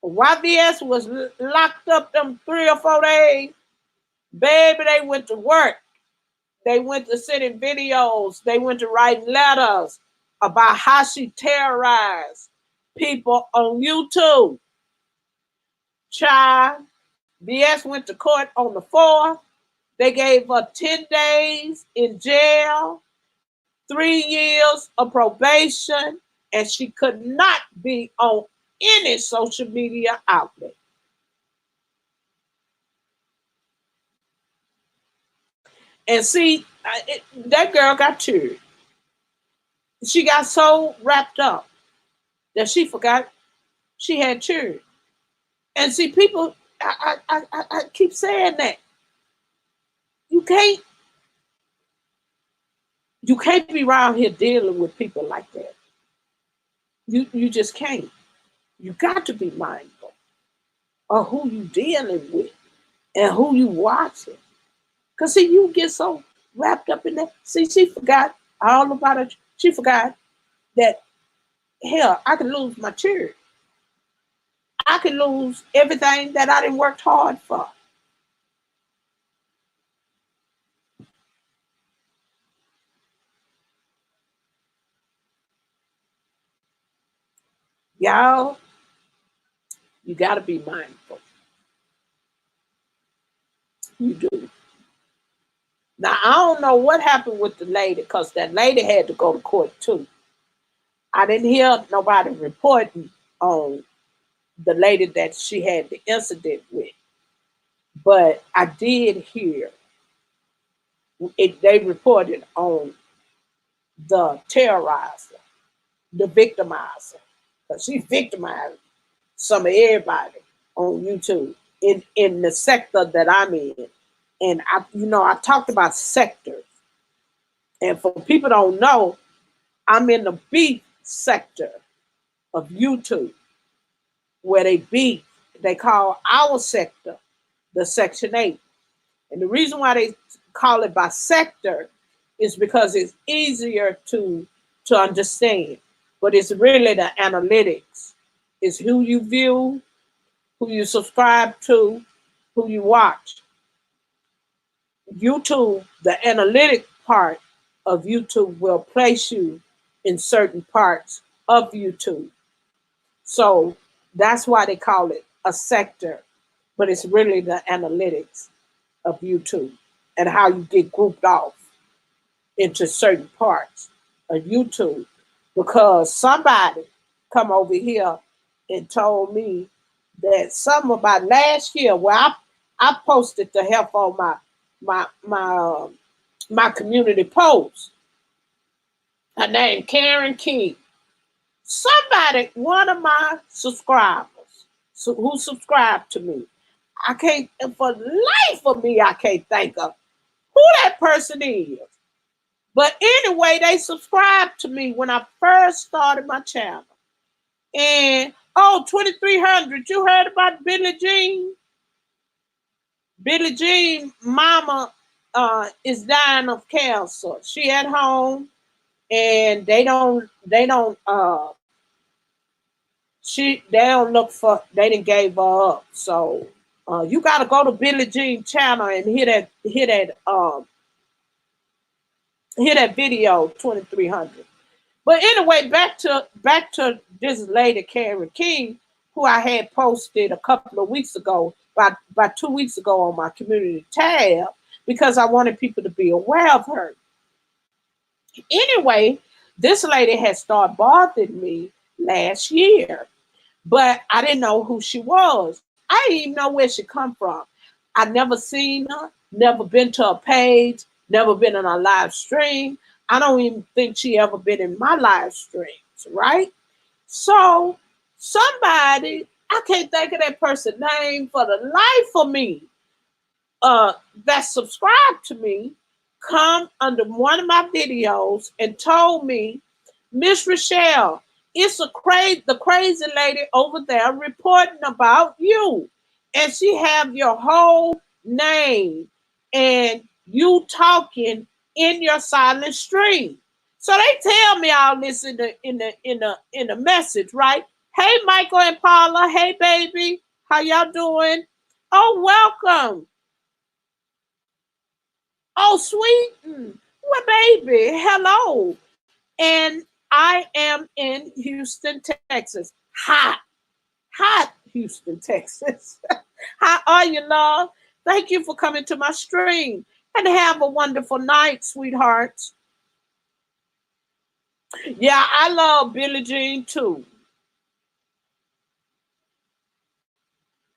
YVS was locked up them 3 or 4 days. Baby, they went to work. They went to sending videos. They went to writing letters about how she terrorized people on YouTube. Child, VS went to court on the 4th. They gave her 10 days in jail, 3 years of probation, and she could not be on any social media outlet. And see, that girl got cheered. She got so wrapped up that she forgot she had cheered. And see, people, I keep saying that you can't be around here dealing with people like that. You just can't. You got to be mindful of who you dealing with and who you watching. Cause see, you get so wrapped up in that. See, she forgot all about it. She forgot that hell, I could lose my church. I could lose everything that I didn't work hard for. Y'all, you gotta be mindful. You do. Now I don't know what happened with the lady, because that lady had to go to court too. I didn't hear nobody reporting on the lady that she had the incident with. But I did hear it, they reported on the terrorizer, the victimizer. Because she victimized some of everybody on YouTube in the sector that I'm in. And I talked about sectors. And for people don't know, I'm in the beef sector of YouTube, where they call our sector the Section 8. And the reason why they call it by sector is because it's easier to understand. But it's really the analytics. It's who you view, who you subscribe to, who you watch. YouTube, the analytic part of YouTube will place you in certain parts of YouTube. So that's why they call it a sector, but it's really the analytics of YouTube and how you get grouped off into certain parts of YouTube. Because somebody come over here and told me that something about last year where I posted the help on my community post. Her name Karen King. Somebody, one of my subscribers, who subscribed to me, I can't, for life of me, I can't think of who that person is. But anyway, they subscribed to me when I first started my channel. And 2300, you heard about Billie Jean? Billie Jean mama is dying of cancer. She at home, and they don't they don't look for, they didn't gave her up. So you got to go to Billie Jean channel and hear that video 2300. But anyway, back to this lady Karen King, who I had posted a couple of weeks ago, about 2 weeks ago on my community tab, because I wanted people to be aware of her. Anyway, this lady had started bothering me last year, but I didn't know who she was. I didn't even know where she come from. I never seen her, never been to her page, never been on a live stream. I don't even think she ever been in my live streams, right? So somebody, I can't think of that person's name for the life of me, that subscribed to me, come under one of my videos and told me, Miss Rochelle, it's the crazy lady over there reporting about you. And she have your whole name and you talking in your silent stream. So they tell me all this in the message, right? Hey Michael and Paula, hey baby, how y'all doing? Oh, welcome. Oh, sweet. Well, baby, hello. And I am in Houston, Texas. Hot, hot Houston, Texas. How are you, love? Thank you for coming to my stream. And have a wonderful night, sweethearts. Yeah, I love Billie Jean too.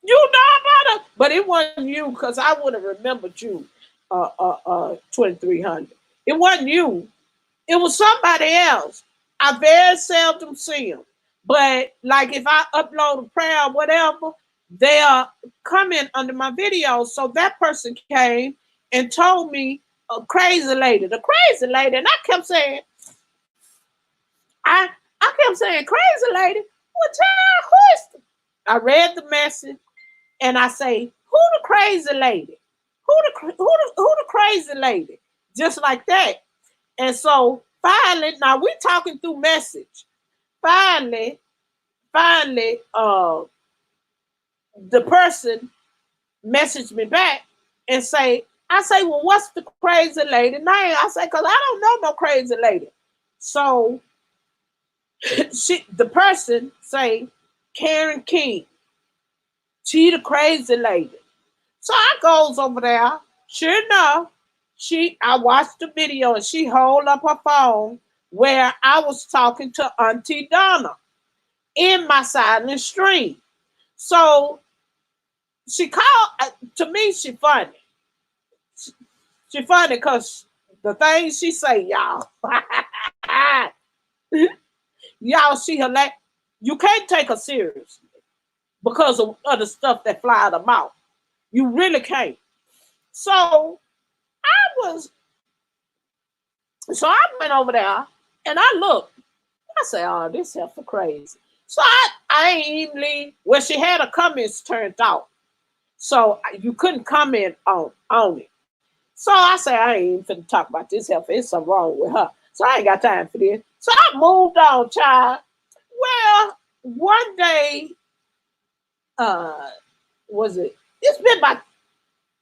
You know about her, but it wasn't you because I would have remembered you. 2300. It wasn't you. It was somebody else. I very seldom see them. But like if I upload a prayer or whatever, they'll comment under my videos. So that person came and told me a crazy lady, the crazy lady, and I I kept saying crazy lady. What child? Who is? I read the message and I say, who the crazy lady? Who the crazy lady? Just like that. And so finally, now we talking through message. Finally, finally, the person messaged me back and I say, well, what's the crazy lady name? I say, because I don't know no crazy lady. So the person say, Karen King, she the crazy lady. So I goes over there. Sure enough, I watched the video and she hold up her phone where I was talking to Auntie Donna in my silent stream. So she called to me. She funny. She funny because the things she say, y'all, y'all, she hilarious. You can't take her serious because of other stuff that fly out of her mouth. You really can't. So was I went over there and I looked. I said, oh, this heifer crazy. So I ain't even leave. Well, she had her comments turned off. So you couldn't comment on it. So I said, I ain't even finna talk about this heifer. It's something wrong with her. So I ain't got time for this. So I moved on, child. Well, one day, was it? It's been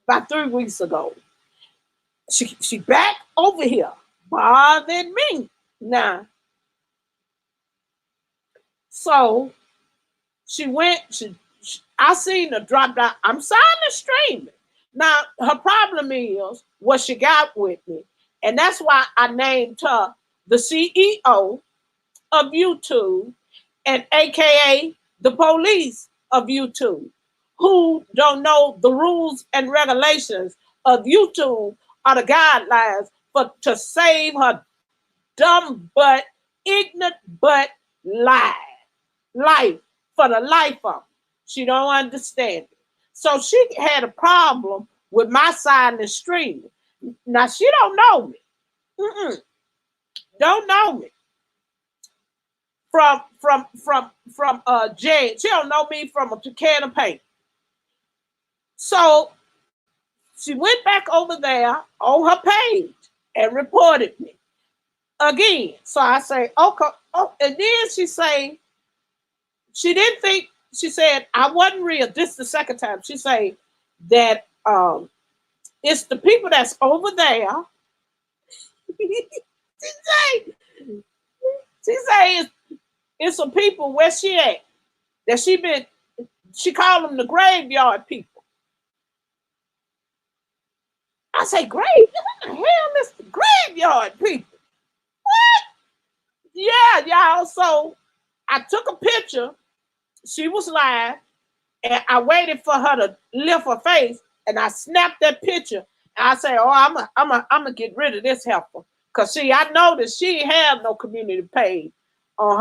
about 3 weeks ago. She back over here bothering me now. So she went. I seen her drop down. I'm silent streaming. Now her problem is what she got with me, and that's why I named her the CEO of YouTube, and AKA the police of YouTube, who don't know the rules and regulations of YouTube or the guidelines for to save her dumb but ignorant but life for the life of her. She don't understand it. So she had a problem with my silent streaming. Now she don't know me. Don't know me from Jane. She don't know me from a can of paint. So she went back over there on her page and reported me again. So I say, okay. Oh, and then she She didn't think, she said, I wasn't real. This is the second time. She said that it's the people that's over there. she say, she say it's some people where she at that she called them the graveyard people. I say, grave? What the hell is the graveyard people? What? Yeah, y'all. So I took a picture. She was live, and I waited for her to lift her face, and I snapped that picture. And I say, "Oh, I'm gonna get rid of this helper, cause see, I know that she ain't have no community page on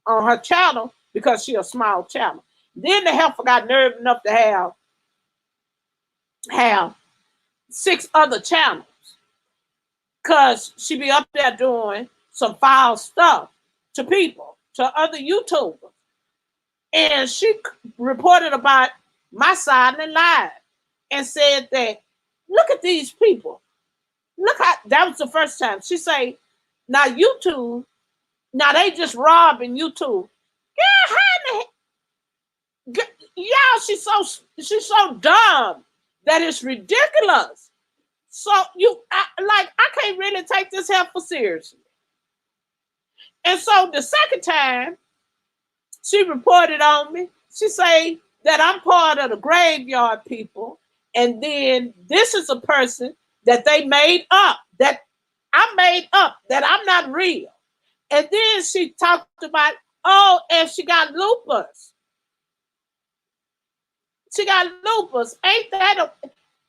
her channel because she a small channel." Then the helper got nerve enough to have 6 other channels, cause she be up there doing some foul stuff to people, to other YouTubers. And she reported about my side and lied and said that, look at these people. Look how, that was the first time. She say, now YouTube, now they just robbing YouTube. Yeah, how in the y'all, she's so dumb that it's ridiculous. So I can't really take this help for seriously. And so the second time she reported on me, she say that I'm part of the graveyard people, and then this is a person that they made up, that I made up, that I'm not real. And then she talked about, oh, and she got lupus. She got lupus. Ain't that a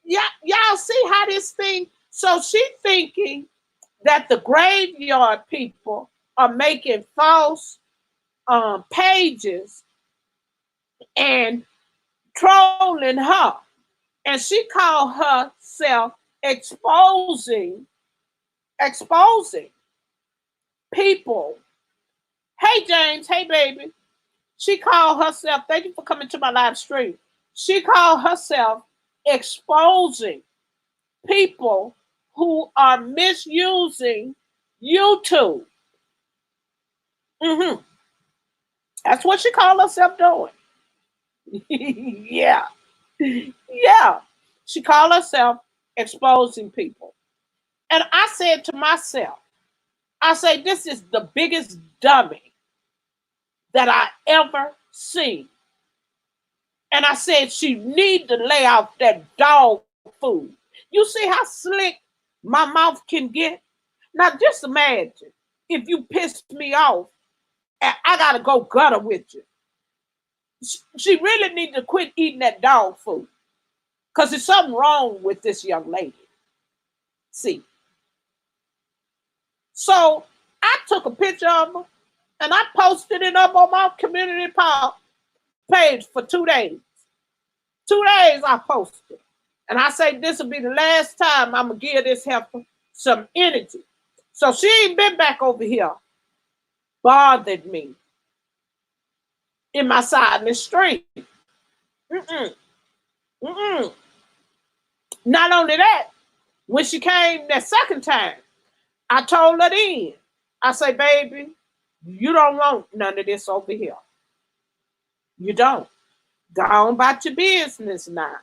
y'all see how this thing? So she thinking that the graveyard people are making false pages and trolling her. And she called herself exposing people. Hey James, hey baby. She called herself, thank you for coming to my live stream. She called herself exposing people who are misusing YouTube. Mm-hmm. That's what she called herself doing. Yeah. Yeah. She called herself exposing people. And I said to myself, I say, this is the biggest dummy that I ever seen. And I said, she need to lay out that dog food. You see how slick my mouth can get? Now just imagine if you pissed me off and I gotta go gutter with you. She really need to quit eating that dog food. Because there's something wrong with this young lady. See. So I took a picture of her and I posted it up on my community page for 2 days. 2 days I posted. And I say this will be the last time I'm going to give this heifer some energy. So she ain't been back over here bothered me in my silent stream. Mm-mm. Mm-mm. Not only that, when she came that second time, I told her then, I say, baby, you don't want none of this over here. You don't. Go on about your business now.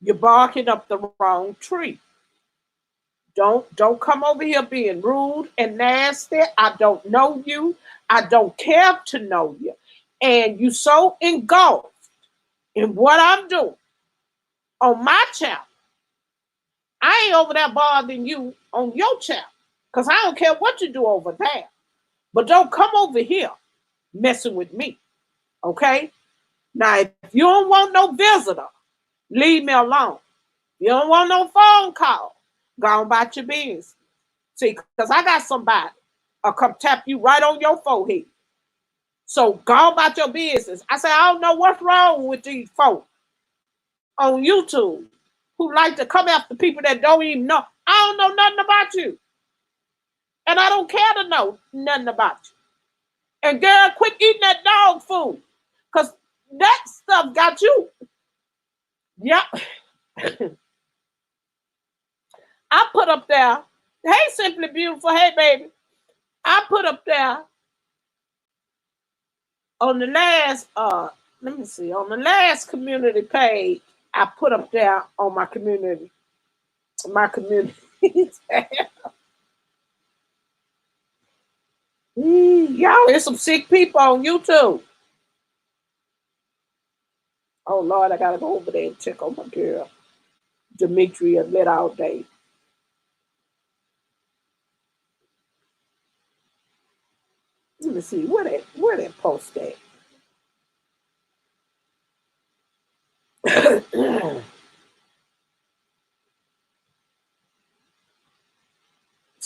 You're barking up the wrong tree. Don't come over here being rude and nasty. I don't know you. I don't care to know you. And you so engulfed in what I'm doing on my channel. I ain't over there bothering you on your channel. Because I don't care what you do over there. But don't come over here messing with me. Okay? Now, if you don't want no visitor, leave me alone. You don't want no phone call, go on about your business. See, because I got somebody come tap you right on your forehead. So go on about your business. I say, I don't know what's wrong with these folks on YouTube who like to come after people that don't even know. I don't know nothing about you. And I don't care to know nothing about you. And girl, quit eating that dog food. Because that stuff got you. Yep. I put up there, hey, Simply Beautiful, hey, baby. I put up there On the last let me see, on the last community page I put up there on my community tab. Y'all, there's some sick people on YouTube. Oh Lord, I gotta go over there and check on my girl Demetria lit all day. Let me see where that post at.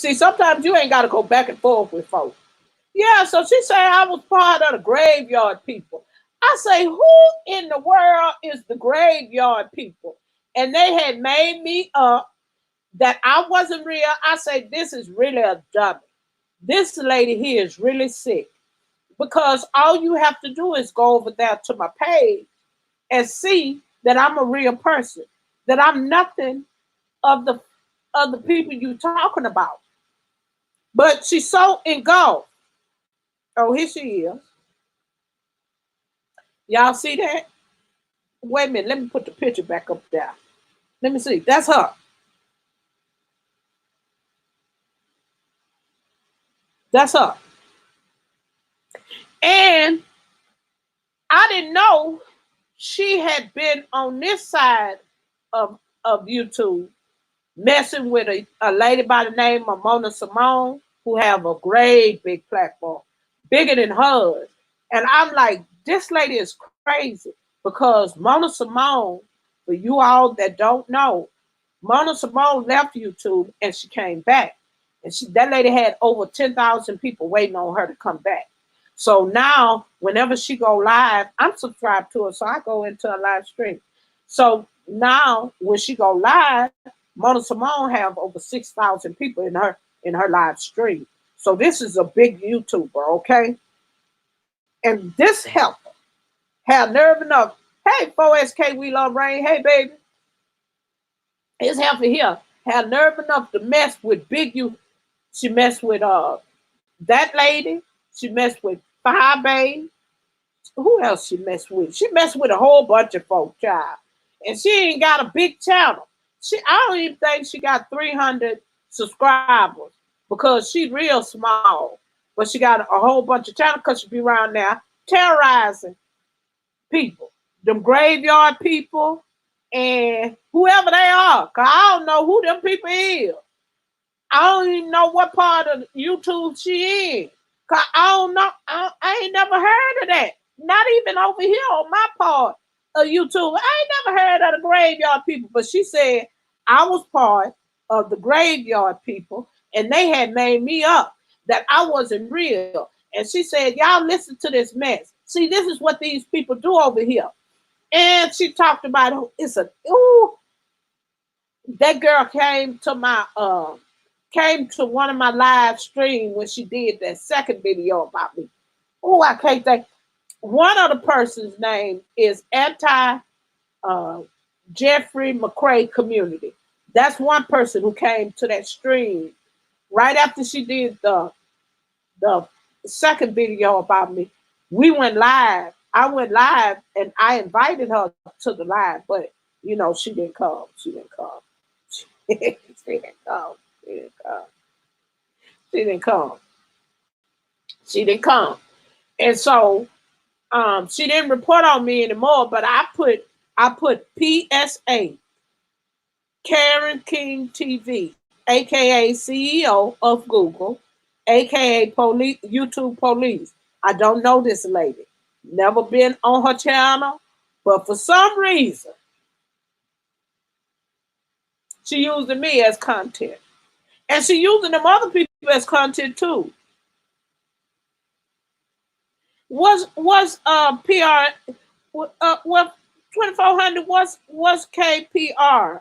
See, sometimes you ain't gotta go back and forth with folks. Yeah, so she said I was part of the graveyard people. I say, who in the world is the graveyard people? And they had made me up that I wasn't real. I say, this is really a dummy. This lady here is really sick. Because all you have to do is go over there to my page and see that I'm a real person, that I'm nothing of the people you talking about. But she's so engulfed. Oh, here she is. Y'all see that? Wait a minute. Let me put the picture back up there. Let me see. That's her. That's her. And I didn't know she had been on this side of YouTube messing with a lady by the name of Mona Simone, who have a great big platform, bigger than hers. And I'm like, this lady is crazy because Mona Simone, for you all that don't know, Mona Simone left YouTube and she came back. And that lady had over 10,000 people waiting on her to come back. So now, whenever she go live, I'm subscribed to her, so I go into a live stream. So now, when she go live, Mona Simone have over 6,000 people in her live stream. So this is a big YouTuber, okay? And this helper had nerve enough. Hey, 4SK, we love rain. Hey, baby. His helper here had nerve enough to mess with Big U. She messed with that lady. She messed with Fire Bay. Who else she messed with? She messed with a whole bunch of folk, child. And she ain't got a big channel. I don't even think she got 300 subscribers because she real small. But she got a whole bunch of channels because she be around there terrorizing people. Them graveyard people and whoever they are. Cause I don't know who them people is. I don't even know what part of YouTube she in. Cause I don't know. I ain't never heard of that. Not even over here on my part of YouTube. I ain't never heard of the graveyard people. But she said I was part of the graveyard people, and they had made me up that I wasn't real. And she said, y'all listen to this mess. See, this is what these people do over here. And she talked about that girl came to one of my live streams when she did that second video about me. Oh, I can't think. One of the person's name is anti uh, Jeffrey McCray community. That's one person who came to that stream right after she did the second video about me. We went live. I went live and I invited her to the live, but she didn't come. She didn't come. she didn't come. She didn't come. She didn't come. She didn't come. And so she didn't report on me anymore, but I put PSA Karen King TV, aka CEO of Google, aka police YouTube police. I don't know this lady. Never been on her channel, but for some reason she using me as content. And she using them other people as content too. Was PR what 2400 was KPR?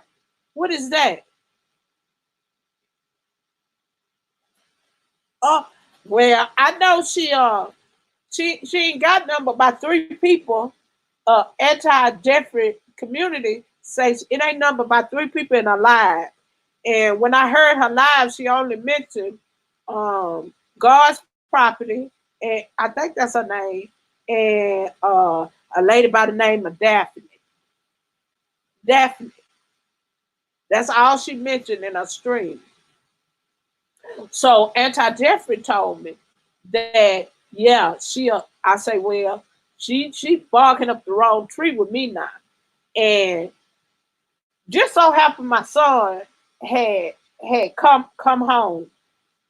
What is that? Uh well, I know she ain't got number by three people. Anti Jeffrey community says it ain't number by three people in her live. And when I heard her live, she only mentioned God's property, and I think that's her name, and a lady by the name of Daphne. Daphne. That's all she mentioned in her stream. So Anti Jeffrey told me that yeah, I say, well, she barking up the wrong tree with me now. And just so happened my son had come home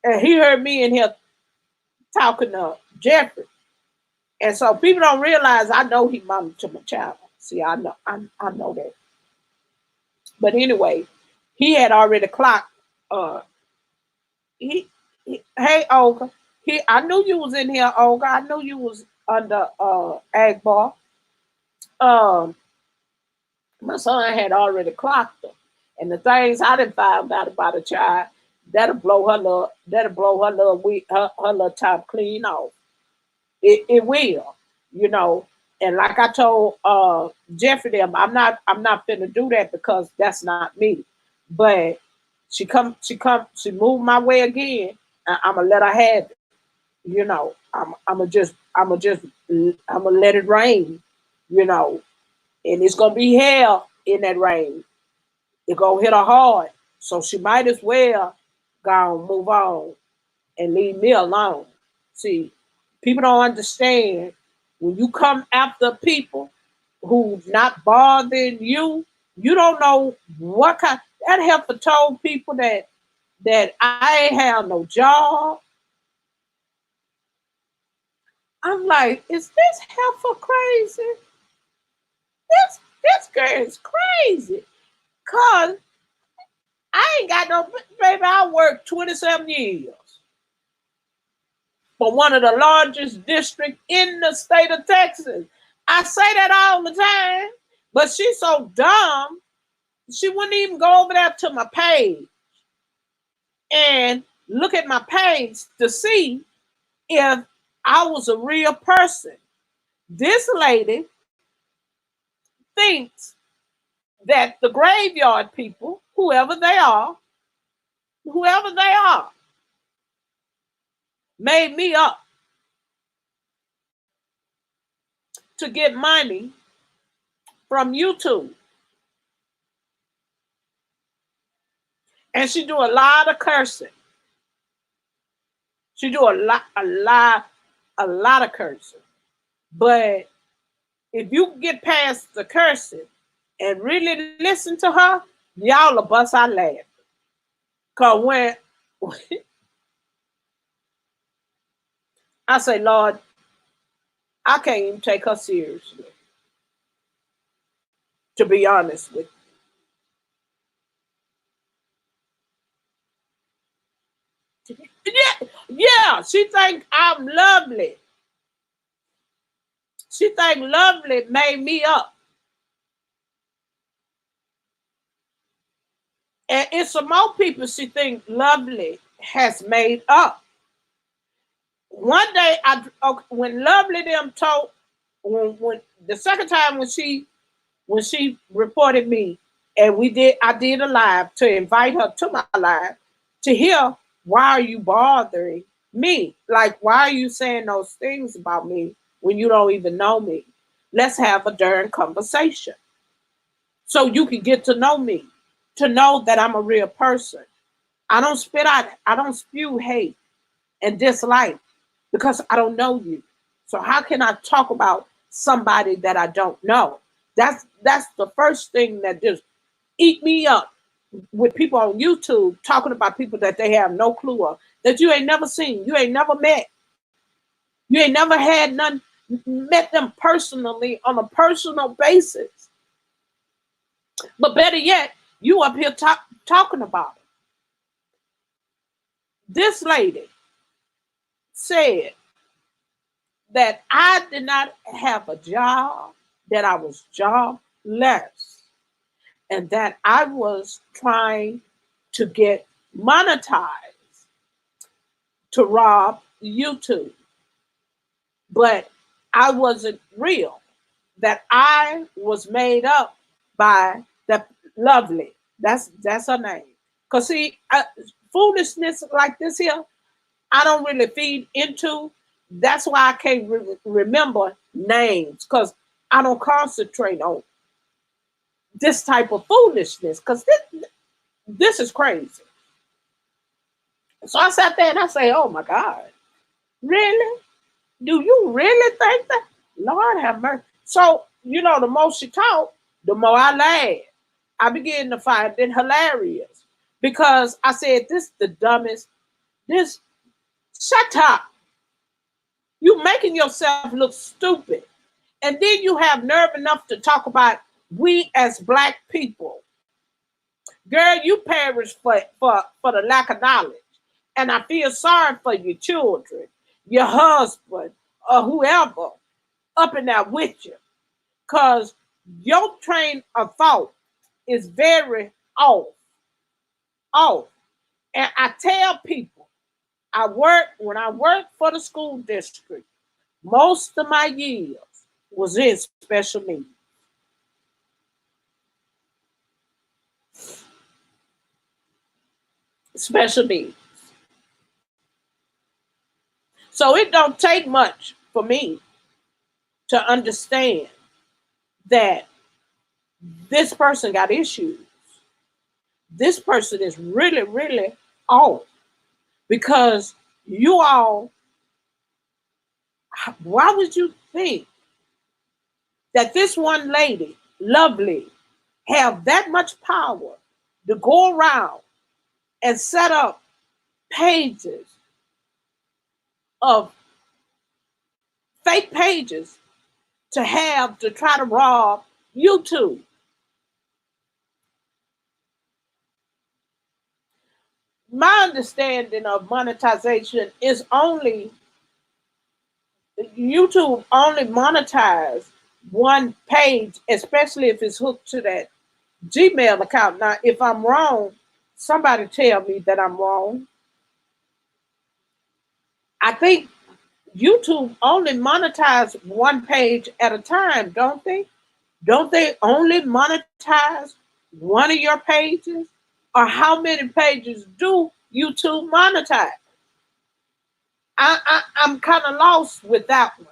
and he heard me in here talking to Jeffrey. And so people don't realize I know he monitored to my child. See, I know that. But anyway, he had already clocked uh he, hey Olga. I knew you was in here, Olga. I knew you was under ag bar. Um my son had already clocked her. And the things I didn't find out about a child, that'll blow her little top clean off. It will, you know. And like I told Jeffrey them, I'm not finna do that because that's not me. But she moved my way again, and I'ma let her have it. You know, I'ma let it rain, you know, and it's gonna be hell in that rain. It gonna hit her hard. So she might as well go and move on and leave me alone. See, people don't understand when you come after people who's not bothering you, you don't know what kind. That heifer told people that I ain't have no job. I'm like, is this heifer crazy? This girl is crazy. Cause I ain't got no baby. I worked 27 years for one of the largest districts in the state of Texas. I say that all the time, but she's so dumb, she wouldn't even go over there to my page and look at my page to see if I was a real person. This lady thinks that the graveyard people, whoever they are, made me up to get money from YouTube. And she do a lot of cursing. She do a lot of cursing. But if you get past the cursing and really listen to her, y'all will bust out laughing. Cause when I say, Lord, I can't even take her seriously, to be honest with you. Yeah, yeah, she think I'm lovely. She think lovely made me up. And it's some more people she think lovely has made up. One day, when Lovely them told, when the second time when she reported me, and I did a live to invite her to my live to hear why are you bothering me? Like, why are you saying those things about me when you don't even know me? Let's have a darn conversation so you can get to know me, to know that I'm a real person. I don't spew hate and dislike because I don't know you. So how can I talk about somebody that I don't know? That's the first thing that just eat me up with people on YouTube talking about people that they have no clue of, that you ain't never seen, you ain't never met, you ain't never had none met them personally on a personal basis. But better yet, you up here talking about it. This lady said that I did not have a job, that I was jobless, and that I was trying to get monetized to rob YouTube. But I wasn't real, that I was made up by the lovely. That's her name. Cause see, foolishness like this here, I don't really feed into That's why I can't remember names, because I don't concentrate on this type of foolishness, because this is crazy. So I sat there and I say, oh my God, really? Do you really think that? Lord have mercy. So, the more she talked, the more I laughed. I began to find it hilarious because I said, this the dumbest, this, shut up. You making yourself look stupid. And then you have nerve enough to talk about we as black people. Girl, you perish for the lack of knowledge. And I feel sorry for your children, your husband, or whoever up in there with you. Because your train of thought is very off. Off. And I tell people, when I worked for the school district, most of my years was in special needs. Special needs. So it don't take much for me to understand that this person got issues. This person is really, really off because you all, why would you think that this one lady, lovely, have that much power to go around and set up pages of fake pages to try to rob YouTube? My understanding of monetization is only YouTube only monetize one page, especially if it's hooked to that Gmail account. Now, if I'm wrong, somebody tell me that I'm wrong. I think YouTube only monetize one page at a time, don't they? Don't they only monetize one of your pages? Or how many pages do YouTube monetize? I'm kind of lost with that one.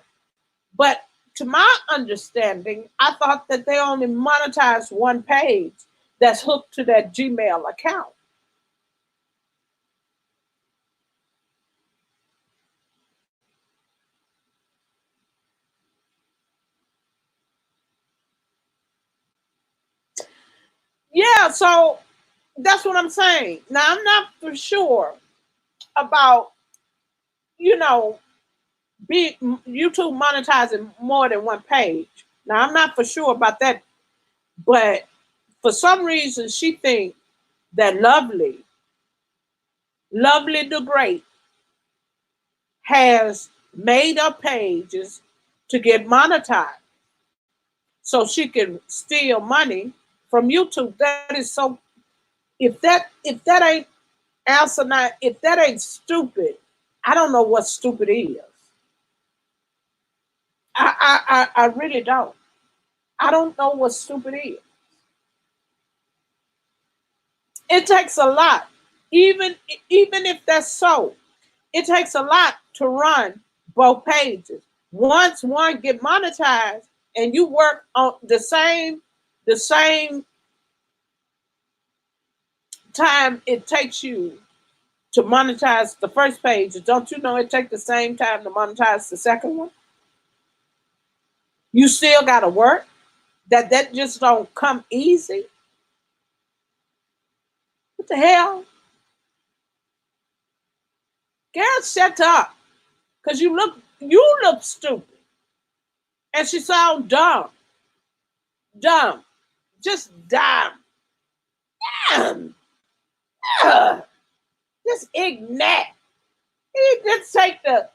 But to my understanding, I thought that they only monetized one page that's hooked to that Gmail account. Yeah, so that's what I'm saying. Now, I'm not for sure about, you know, YouTube monetizing more than one page. Now, I'm not for sure about that, but for some reason, she thinks that Lovely the Great, has made up pages to get monetized so she can steal money from YouTube. That is so. If that ain't asinine, if that ain't stupid, I don't know what stupid is. I really don't. I don't know what stupid is. It takes a lot, even even if that's so. It takes a lot to run both pages. Once one get monetized and you work on the same time it takes you to monetize the first page, don't you know it takes the same time to monetize the second one? You still gotta work. That just don't come easy. What the hell? Girl, shut up. Cause you look stupid. And she sound dumb. Dumb. Just dumb. Damn. Ugh. Just ignat. Just take the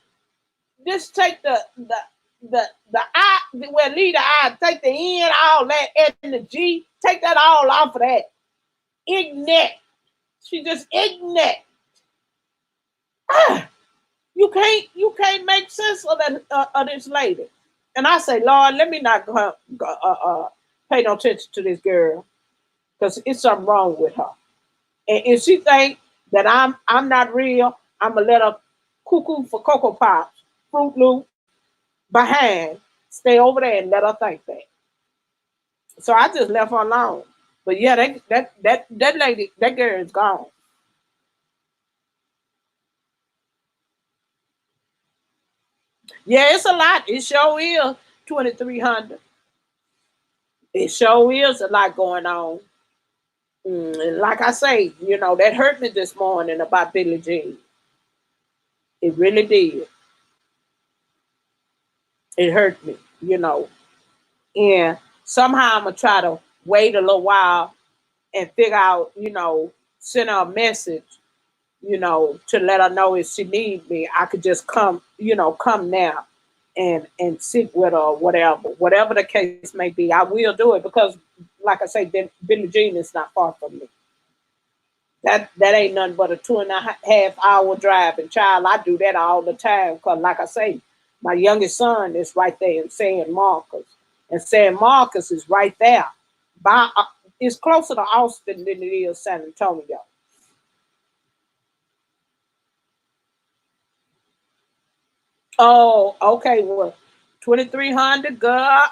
I, well, leave the I, take the N, all that, and the G, take that all off of that. Ignat. She just ignat. Ah, you can't make sense of that of this lady. And I say, Lord, let me not pay no attention to this girl because it's something wrong with her. And if she think that I'm not real, I'm gonna let her cuckoo for cocoa pops Fruit Loop behind. Stay over there and let her think that. So I just left her alone. But yeah, that lady, that girl is gone. Yeah, it's a lot. It sure is 2,300. It sure is a lot going on. And like I say, that hurt me this morning about Billie Jean. It really did. It hurt me, And somehow I'm gonna try to wait a little while and figure out, send her a message, to let her know if she needs me, I could just come, come now and sit with her or whatever the case may be. I will do it because, like I say, Billie Jean is not far from me. That ain't nothing but a 2.5 hour drive. And child, I do that all the time. Cause like I say, my youngest son is right there in San Marcos. And San Marcos is right there. By it's closer to Austin than it is San Antonio. Oh, okay. Well, 2,300, girl.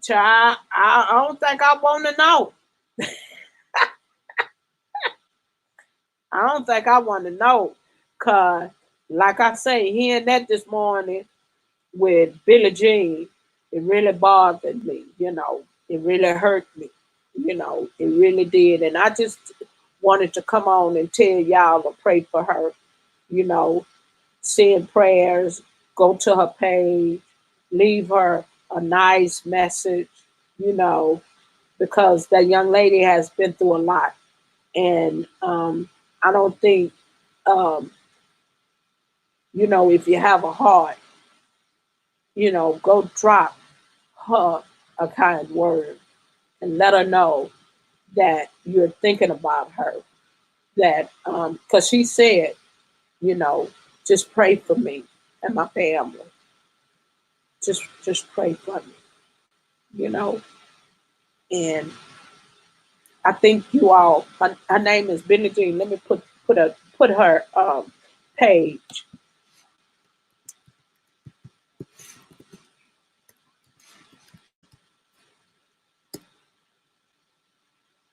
Child, I don't think I want to know. I don't think I want to know. Cause like I say, hearing that this morning with Billie Jean, it really bothered me, It really hurt me, It really did. And I just wanted to come on and tell y'all to pray for her, you know, send prayers, go to her page, leave her a nice message, you know, because that young lady has been through a lot. And I don't think, um, if you have a heart, go drop her a kind word and let her know that you're thinking about her. That because she said, you know, just pray for me and my family. Just pray for me, you know. And I think you all. Her name is Benny Jean. Let me put her page.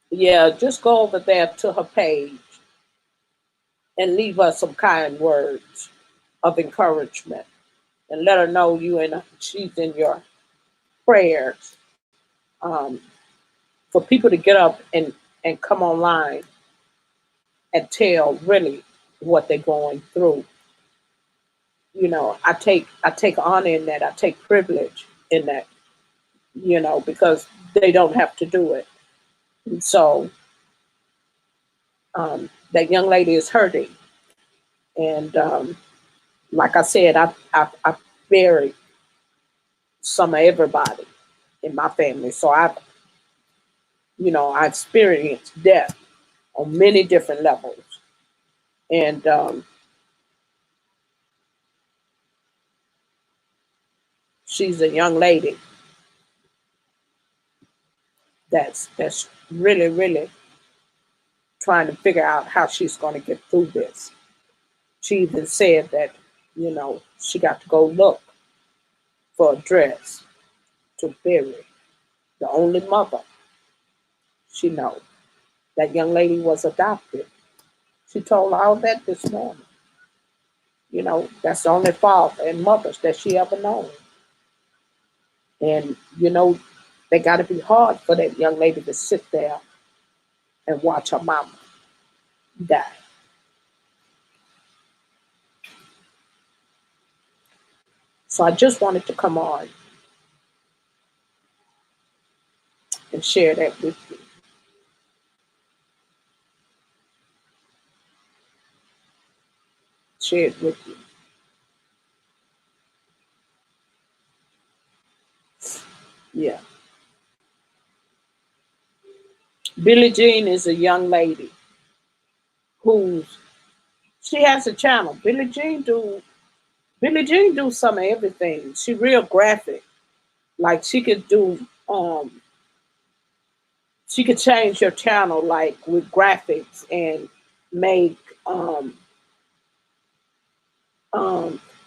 Yeah, just go over there to her page and leave her some kind words of encouragement and let her know she's in your prayers. Um, for people to get up and come online and tell really what they're going through. I take honor in that. I take privilege in that. Because they don't have to do it. And so that young lady is hurting, and like I said, I buried some of everybody in my family, so I experienced death on many different levels, and she's a young lady that's really really trying to figure out how she's going to get through this. She even said that she got to go look for a dress to bury the only mother she knows. That young lady was adopted. She told all that this morning. That's the only father and mothers that she ever known. And they got to be hard for that young lady to sit there and watch her mama die. So I just wanted to come on and share that with you. Share it with you. Yeah. Billie Jean is a young lady who's she has a channel. Billie Jean do some of everything. She real graphic. Like she could change your channel like with graphics and make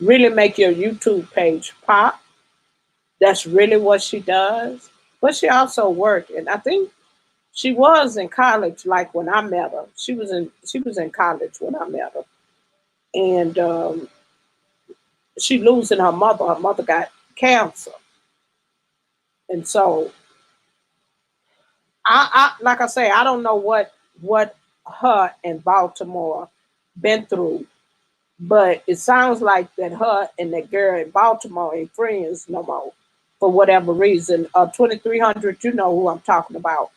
really make your YouTube page pop. That's really what she does. But she also worked, and I think she was in college. Like when I met her, she was in college when I met her, and she losing her mother. Her mother got cancer, and so I like I say, I don't know what her and Baltimore been through, but it sounds like that her and that girl in Baltimore ain't friends no more for whatever reason. 2300, you know who I'm talking about.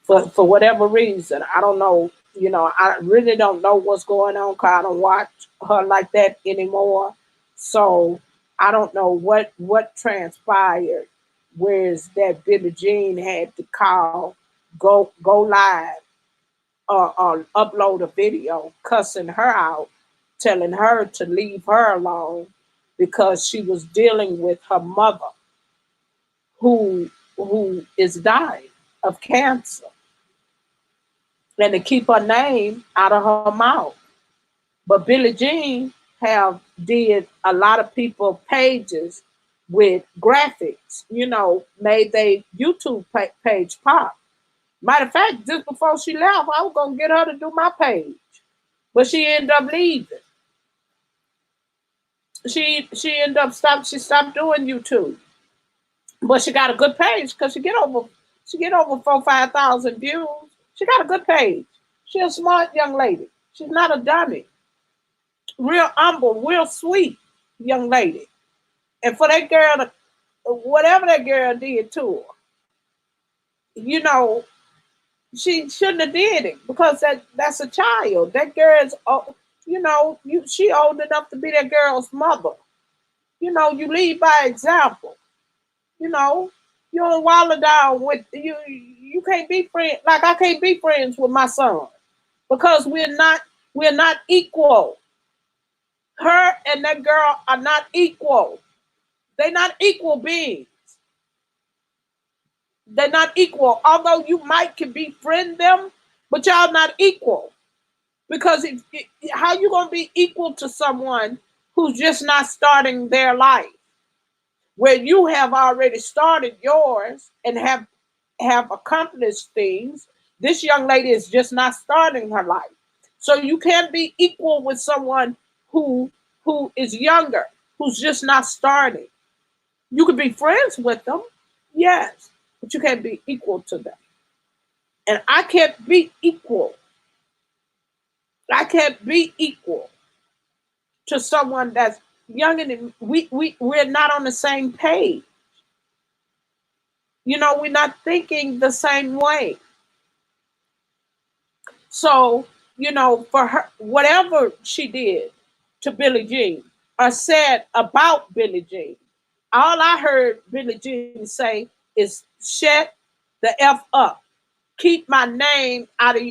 For whatever reason, I don't know. I really don't know what's going on because I don't watch her like that anymore. So I don't know what transpired. Whereas that Billie Jean had to go live, or upload a video cussing her out, telling her to leave her alone because she was dealing with her mother who is dying of cancer, and to keep her name out of her mouth. But Billie Jean have did a lot of people pages with graphics, made they YouTube page pop. Matter of fact, just before she left, I was gonna get her to do my page, but she ended up leaving. She ended up she stopped doing YouTube, but she got a good page because she get over 4-5 thousand views. She got a good page. She's a smart young lady. She's not a dummy. Real humble, real sweet young lady. And for that girl to whatever that girl did to her, you know, she shouldn't have did it because that's a child. That girl's, she old enough to be that girl's mother. You lead by example. You know, you don't wallow down with you. You can't be friends like I can't be friends with my son because we're not equal. Her and that girl are not equal. They're not equal beings. They're not equal. Although you might can befriend them, but y'all not equal. Because how you gonna be equal to someone who's just not starting their life, where you have already started yours and have accomplished things? This young lady is just not starting her life, so you can't be equal with someone who who is younger, who's just not starting. You could be friends with them, yes, but you can't be equal to them. And I can't be equal. I can't be equal to someone that's younger than we're not on the same page. We're not thinking the same way. So, for her, whatever she did to Billie Jean or said about Billie Jean, all I heard Billie Jean say is shut the F up. Keep my name out of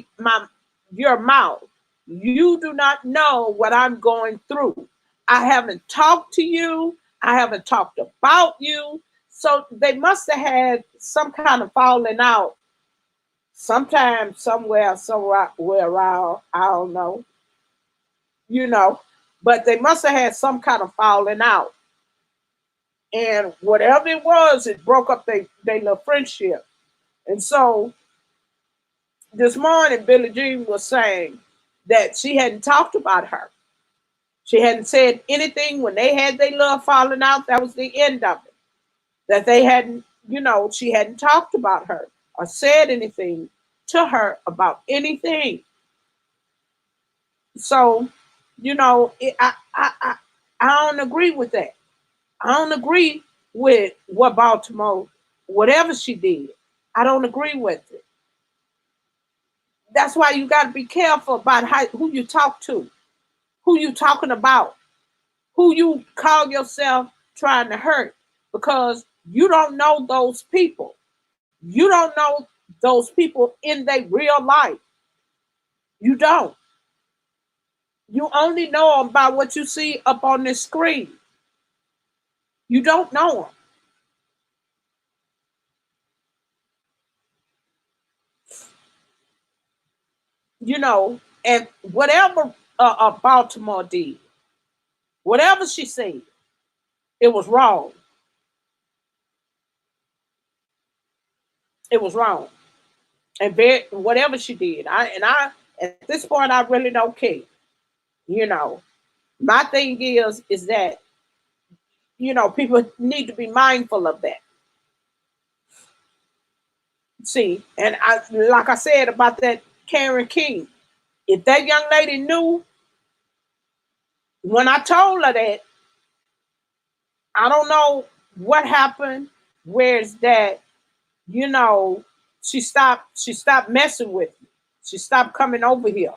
your mouth. You do not know what I'm going through. I haven't talked to you. I haven't talked about you. So they must have had some kind of falling out sometime, somewhere around. I don't know, you know, but they must have had some kind of falling out. And whatever it was, it broke up their little friendship. And so this morning, Billie Jean was saying that she hadn't talked about her. She hadn't said anything when they had their love falling out. That was the end of it. That they hadn't, she hadn't talked about her or said anything to her about anything. So, I don't agree with that. I don't agree with what Baltimore, whatever she did. I don't agree with it. That's why you got to be careful about who you talk to, who you talking about, who you call yourself trying to hurt, because you don't know those people. You don't know those people in their real life. You don't. You only know them by what you see up on the screen. You don't know them. And whatever Baltimore did, Whatever she said, it was wrong. It was wrong. And whatever she did, I at this point I really don't care. You know, my thing is that people need to be mindful of that. See, and I like I said about that Karen King, if that young lady knew when I told her that, I don't know what happened. Where's that? You know, she stopped messing with me. She stopped coming over here.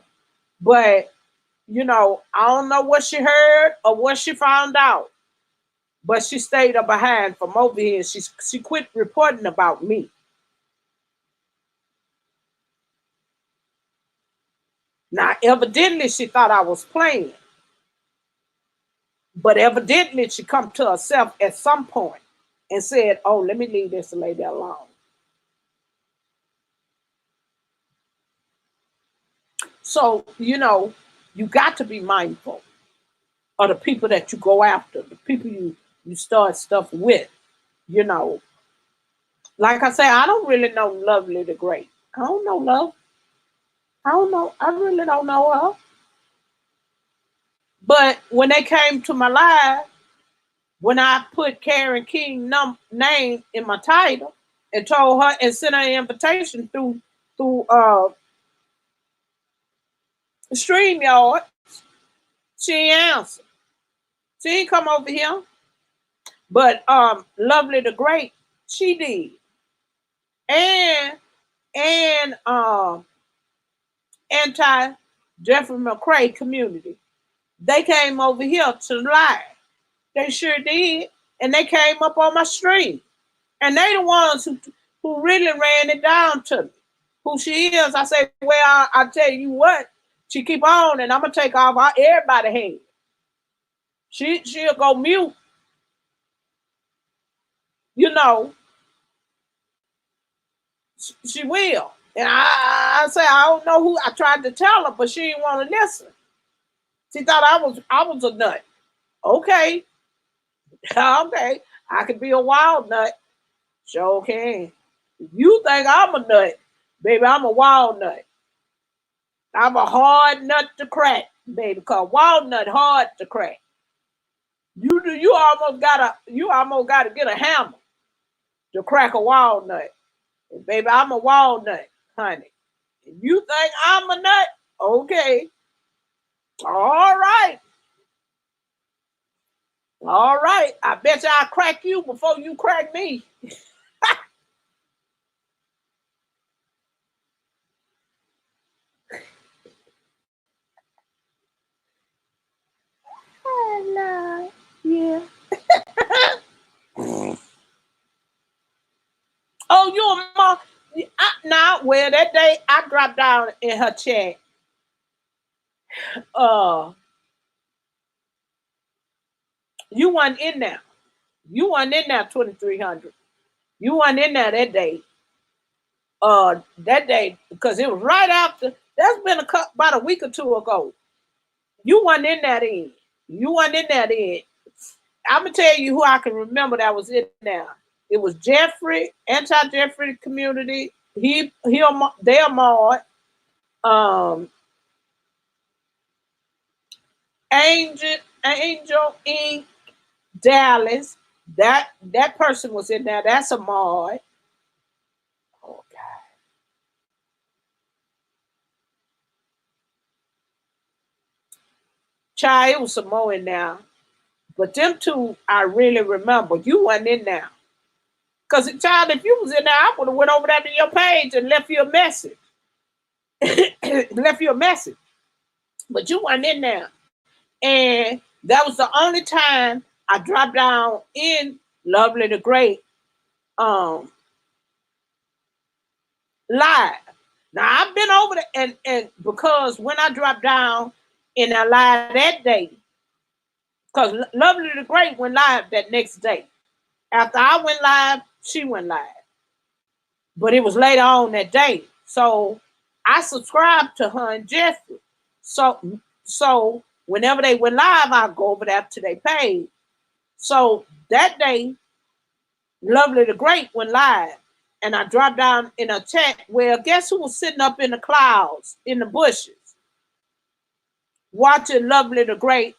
But I don't know what she heard or what she found out. But she stayed up behind from over here. She quit reporting about me. Now, evidently, she thought I was playing, but evidently, she come to herself at some point and said, "Oh, let me leave this lady alone." So, you got to be mindful of the people that you go after, the people you start stuff with. You know, like I say, I don't really know Lovely the Great. I don't know Love. I don't know. I really don't know her. But when they came to my live, when I put Karen King name in my title and told her and sent her an invitation through StreamYard, she ain't answered. She ain't come over here. But Lovely the Great, she did. And anti Jeffrey McCray community. They came over here to lie. They sure did. And they came up on my stream. And they the ones who really ran it down to me. Who she is. I say, well, I tell you what, she keep on and I'm gonna take off everybody's head. She'll go mute, you know, she will. And I say I don't know who I tried to tell her, but she didn't want to listen. She thought I was a nut. Okay. Okay. I could be a wild nut. Sure can. If you think I'm a nut, baby, I'm a wild nut. I'm a hard nut to crack, baby, because walnut hard to crack. You almost gotta get a hammer to crack a walnut. And baby, I'm a walnut, honey. If you think I'm a nut, okay. All right. All right. I bet you I'll crack you before you crack me. Hello. Yeah. Oh, you a mom. Now, well, that day I dropped down in her chat. Uh, you wasn't in there. You wasn't in there 2300. You wasn't in there that day. That day because it was right after. That's been about a week or two ago. You wasn't in that in. You wasn't in that in. I'm gonna tell you who I can remember that was in there. It was Jeffrey, anti-Jeffrey community. They're Maud, um, Angel Inc. Dallas. That person was in there. That's a Maud. Oh God, child, it was some more in there. But them two, I really remember. You wasn't in there. Because, child, if you was in there, I would have went over there to your page and left you a message. Left you a message. But you weren't in there. And that was the only time I dropped down in Lovely the Great um, live. Now, I've been over there, and because when I dropped down in a live that day, because Lovely the Great went live that next day. After I went live, she went live. But it was later on that day. So I subscribed to her and Jeffrey. So Whenever they went live, I'd go over there to their page. So that day, Lovely the Great went live. And I dropped down in a chat. Well, guess who was sitting up in the clouds, in the bushes, watching Lovely the Great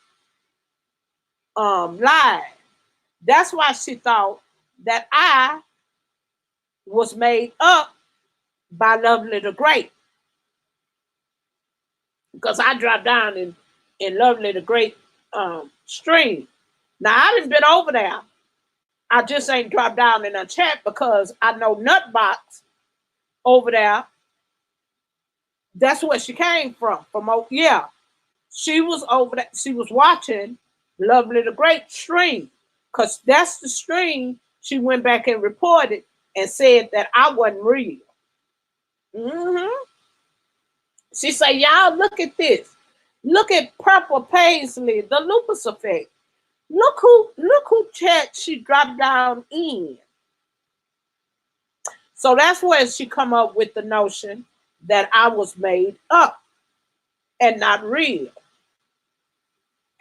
live? That's why she thought that I was made up by Lovely the Great. Because I dropped down in Lovely the Great stream. Now I done been over there. I just ain't dropped down in a chat because I know Nutbox over there. That's where she came from. Yeah, she was over there. She was watching Lovely the Great stream because that's the stream she went back and reported and said that I wasn't real. Hmm. She said, "Y'all look at this. Look at Purple Paisley, the lupus effect. Look who chat she dropped down in." So that's where she come up with the notion that I was made up and not real,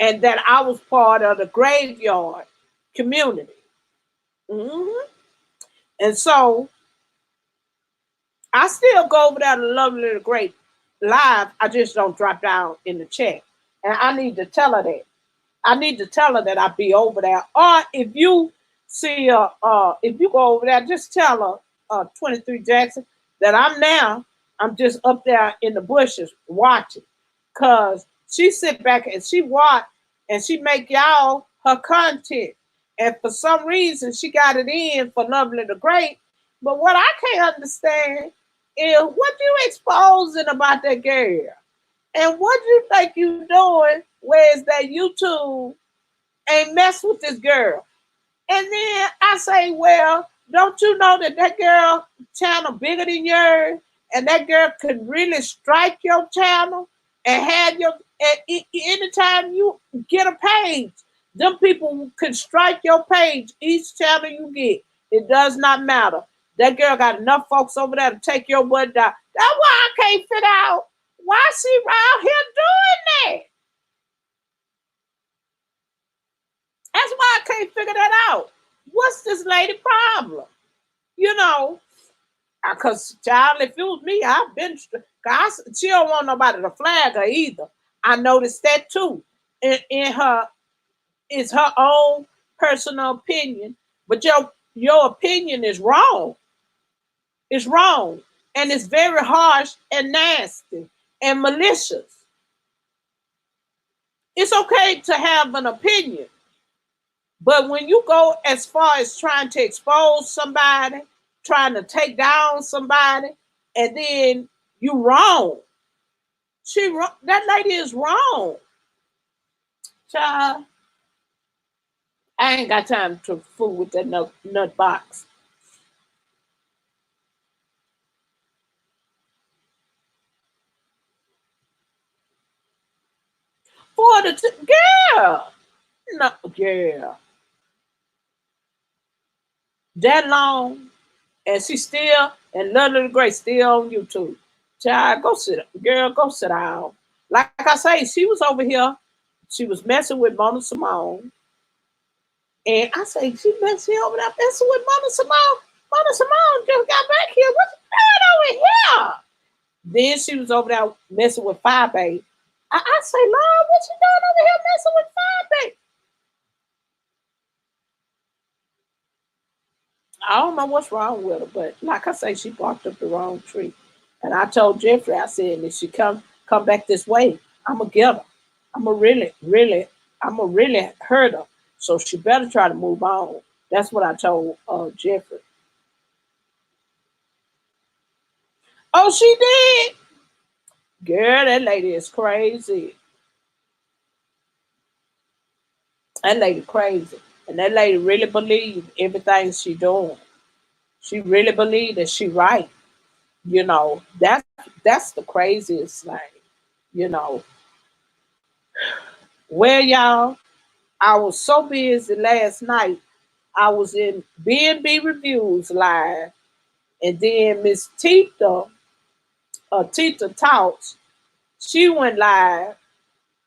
and that I was part of the graveyard community. Hmm. And so I still go over there to Lovely the Great live. I just don't drop down in the chat, and I need to tell her that. I need to tell her that I'll be over there. Or if you see her, if you go over there, just tell her, 23 Jackson, that I'm just up there in the bushes watching. Cause she sit back and she watch and she make y'all her content. And for some reason she got it in for Lovely the Great. But what I can't understand is what you exposing about that girl. And what you think you doing? Where's that YouTube ain't mess with this girl? And then I say, well, don't you know that that girl channel bigger than yours, and that girl could really strike your channel and have your anytime you get a page, them people can strike your page each channel you get. It does not matter. That girl got enough folks over there to take your butt down. That's why I can't figure out why she around here doing that. That's why I can't figure that out. What's this lady problem? You know, because child, if it was me, I've been. She don't want nobody to flag her either. I noticed that too. In her, it's her own personal opinion, but your opinion is wrong. It's wrong, and it's very harsh and nasty and malicious. It's okay to have an opinion, but when you go as far as trying to expose somebody, trying to take down somebody, and then you wrong. That lady is wrong. Child, I ain't got time to fool with that nut box. For the girl, no girl, that long, and she still and Lovely the Great still on YouTube. Child, go sit, girl, go sit down. Like I say, she was over here. She was messing with Mona Simone, and I say she over there messing with Mona Simone. Mona Simone just got back here. What's going over here? Then she was over there messing with Fire Babe. I say, Lord, what you doing over here messing with Fire Babe? I don't know what's wrong with her, but like I say, she barked up the wrong tree. And I told Jeffrey, I said, if she come back this way, I'm gonna get her. I'm gonna I'm gonna really hurt her. So she better try to move on. That's what I told Jeffrey. Oh, she did. Girl, that lady is crazy. That lady crazy. And that lady really believe everything she doing. She really believe that she right. That's the craziest thing. You know. Well, y'all, I was so busy last night. I was in B&B Reviews live, and then Miss Tita, Tita Talks, she went live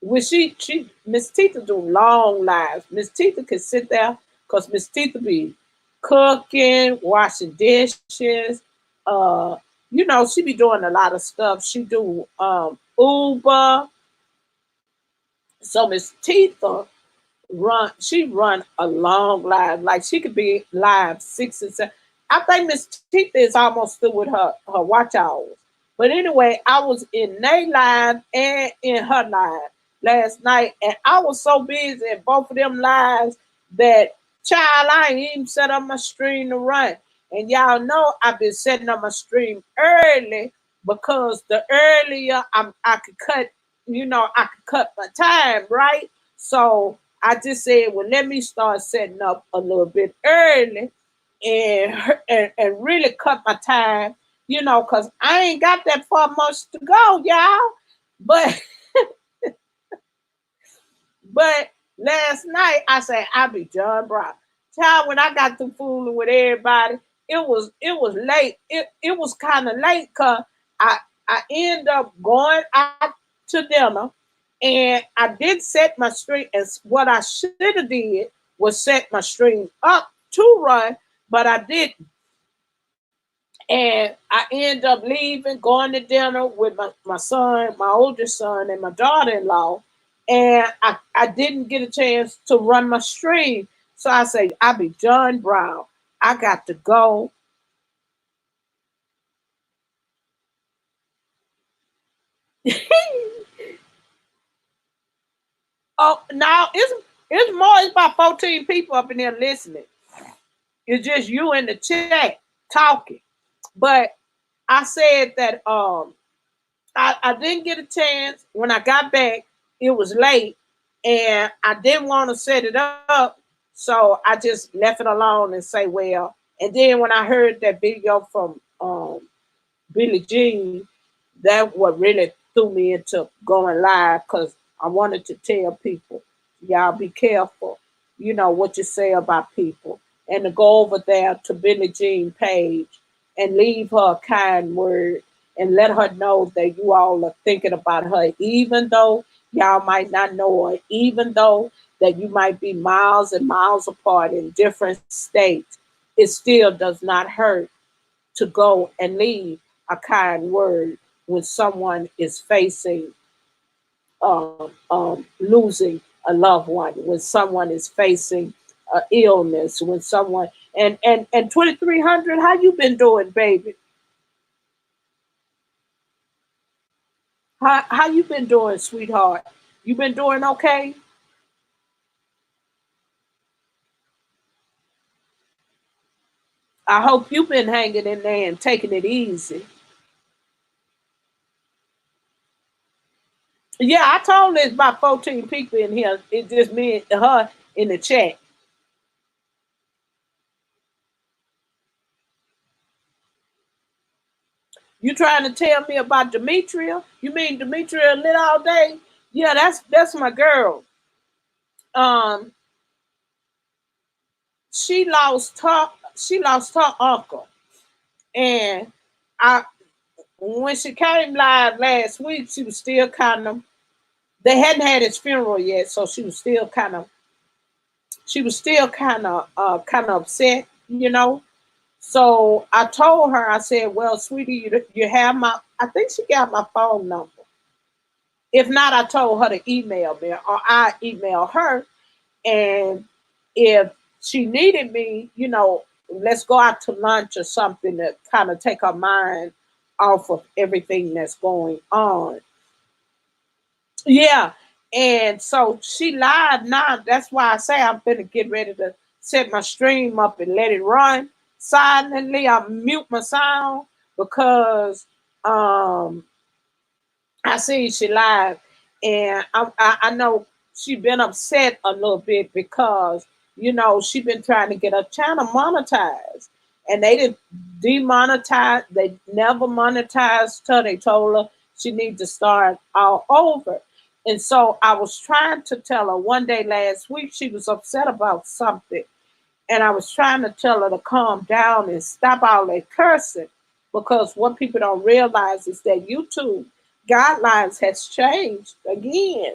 when she Miss Tita do long lives. Miss Tita could sit there because Miss Tita be cooking, washing dishes, uh, she be doing a lot of stuff. She do Uber. So Miss Tita run a long live. Like she could be live 6 and 7. I think Miss Tita is almost through with her watch hours. But anyway, I was in Nay live and in her live last night, and I was so busy in both of them lives that child, I ain't even set up my stream to run. And y'all know I've been setting up my stream early because the earlier I could cut, I could cut my time, right? So I just said, well, let me start setting up a little bit early and really cut my time, because I ain't got that far much to go, y'all. But but last night I said I'll be John Brown. Child, when I got through fooling with everybody, it was late. It was kind of late because I I ended up going out to dinner, and I did set my stream. And what I should have did was set my stream up to run, but I didn't. And I ended up leaving, going to dinner with my son, my oldest son, and my daughter-in-law. And I didn't get a chance to run my stream. So I say, I be John Brown. I got to go. Oh, now it's more. It's about 14 people up in there listening. It's just you in the chat talking. But I said that I didn't get a chance when I got back. It was late, and I didn't want to set it up, so I just left it alone and say, well. And then when I heard that video from Billie Jean, that what really threw me into going live because I wanted to tell people, y'all be careful, what you say about people, and to go over there to Billie Jean page and leave her a kind word and let her know that you all are thinking about her, even though y'all might not know her, even though that you might be miles and miles apart in different states. It still does not hurt to go and leave a kind word when someone is facing losing a loved one, when someone is facing illness, when someone and 2300. How you been doing, baby? How you been doing, sweetheart? You been doing okay? I hope you've been hanging in there and taking it easy. Yeah, I told there's about 14 people in here. It's just me and her in the chat. You trying to tell me about Demetria? You mean Demetria lit all day? Yeah, that's my girl. Um, she lost her uncle, and I when she came live last week, she was still kind of. They hadn't had his funeral yet, so she was still kind of upset, So I told her, I said, "Well, sweetie, you have my. I think she got my phone number. If not, I told her to email me, or I email her. And if she needed me, let's go out to lunch or something to kind of take her mind off of everything that's going on." Yeah. And so she lied now. That's why I say I'm gonna get ready to set my stream up and let it run silently. I mute my sound because um I see she live, and I know she been upset a little bit because she been trying to get her channel monetized, and they didn't demonetize. They never monetized her. They told her she need to start all over. And so I was trying to tell her one day last week she was upset about something, and I was trying to tell her to calm down and stop all that cursing because what people don't realize is that YouTube guidelines has changed again.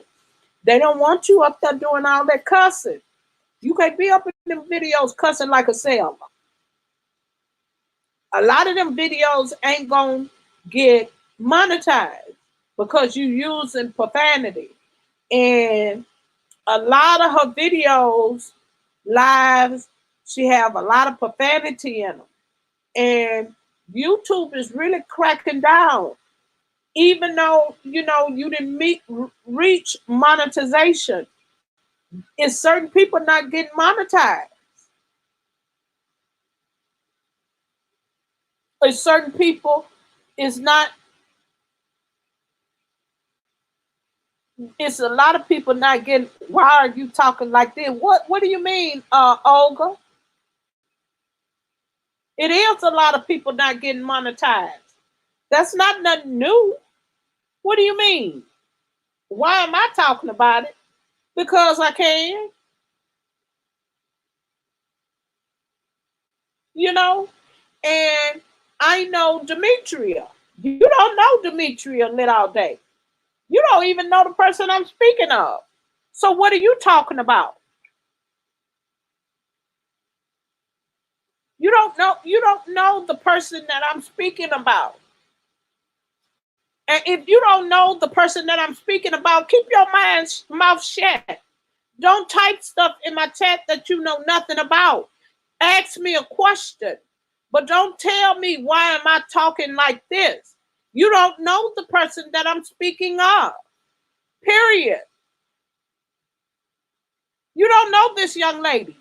They don't want you up there doing all that cussing. You can't be up in them videos cussing like a sailor. A lot of them videos ain't gonna get monetized because you using profanity. And a lot of her videos, lives, she have a lot of profanity in them. And YouTube is really cracking down. Even though you didn't reach monetization, is certain people not getting monetized? Is certain people is not? It's a lot of people not getting. Why are you talking like this? What do you mean, Olga? It is a lot of people not getting monetized. That's not nothing new. What do you mean? Why am I talking about it? Because I can, you know. And I know Demetria. You don't know Demetria lit all day. You don't even know the person I'm speaking of. So what are you talking about? You don't know the person that I'm speaking about. And if you don't know the person that I'm speaking about, keep your mouth shut. Don't type stuff in my chat that you know nothing about. Ask me a question, but don't tell me why am I talking like this. You don't know the person that I'm speaking of. Period. You don't know this young lady.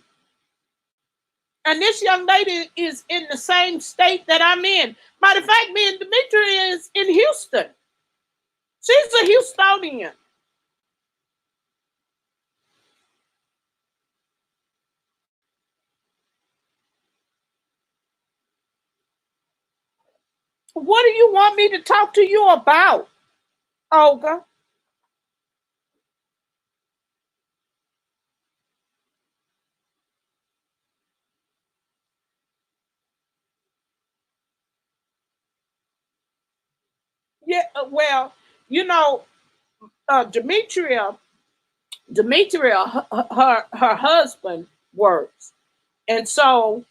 And this young lady is in the same state that I'm in. Matter of fact, me and Dimitri is in Houston. She's a Houstonian. What do you want me to talk to you about, Olga? Yeah, well, you know, Demetria, her husband works, and so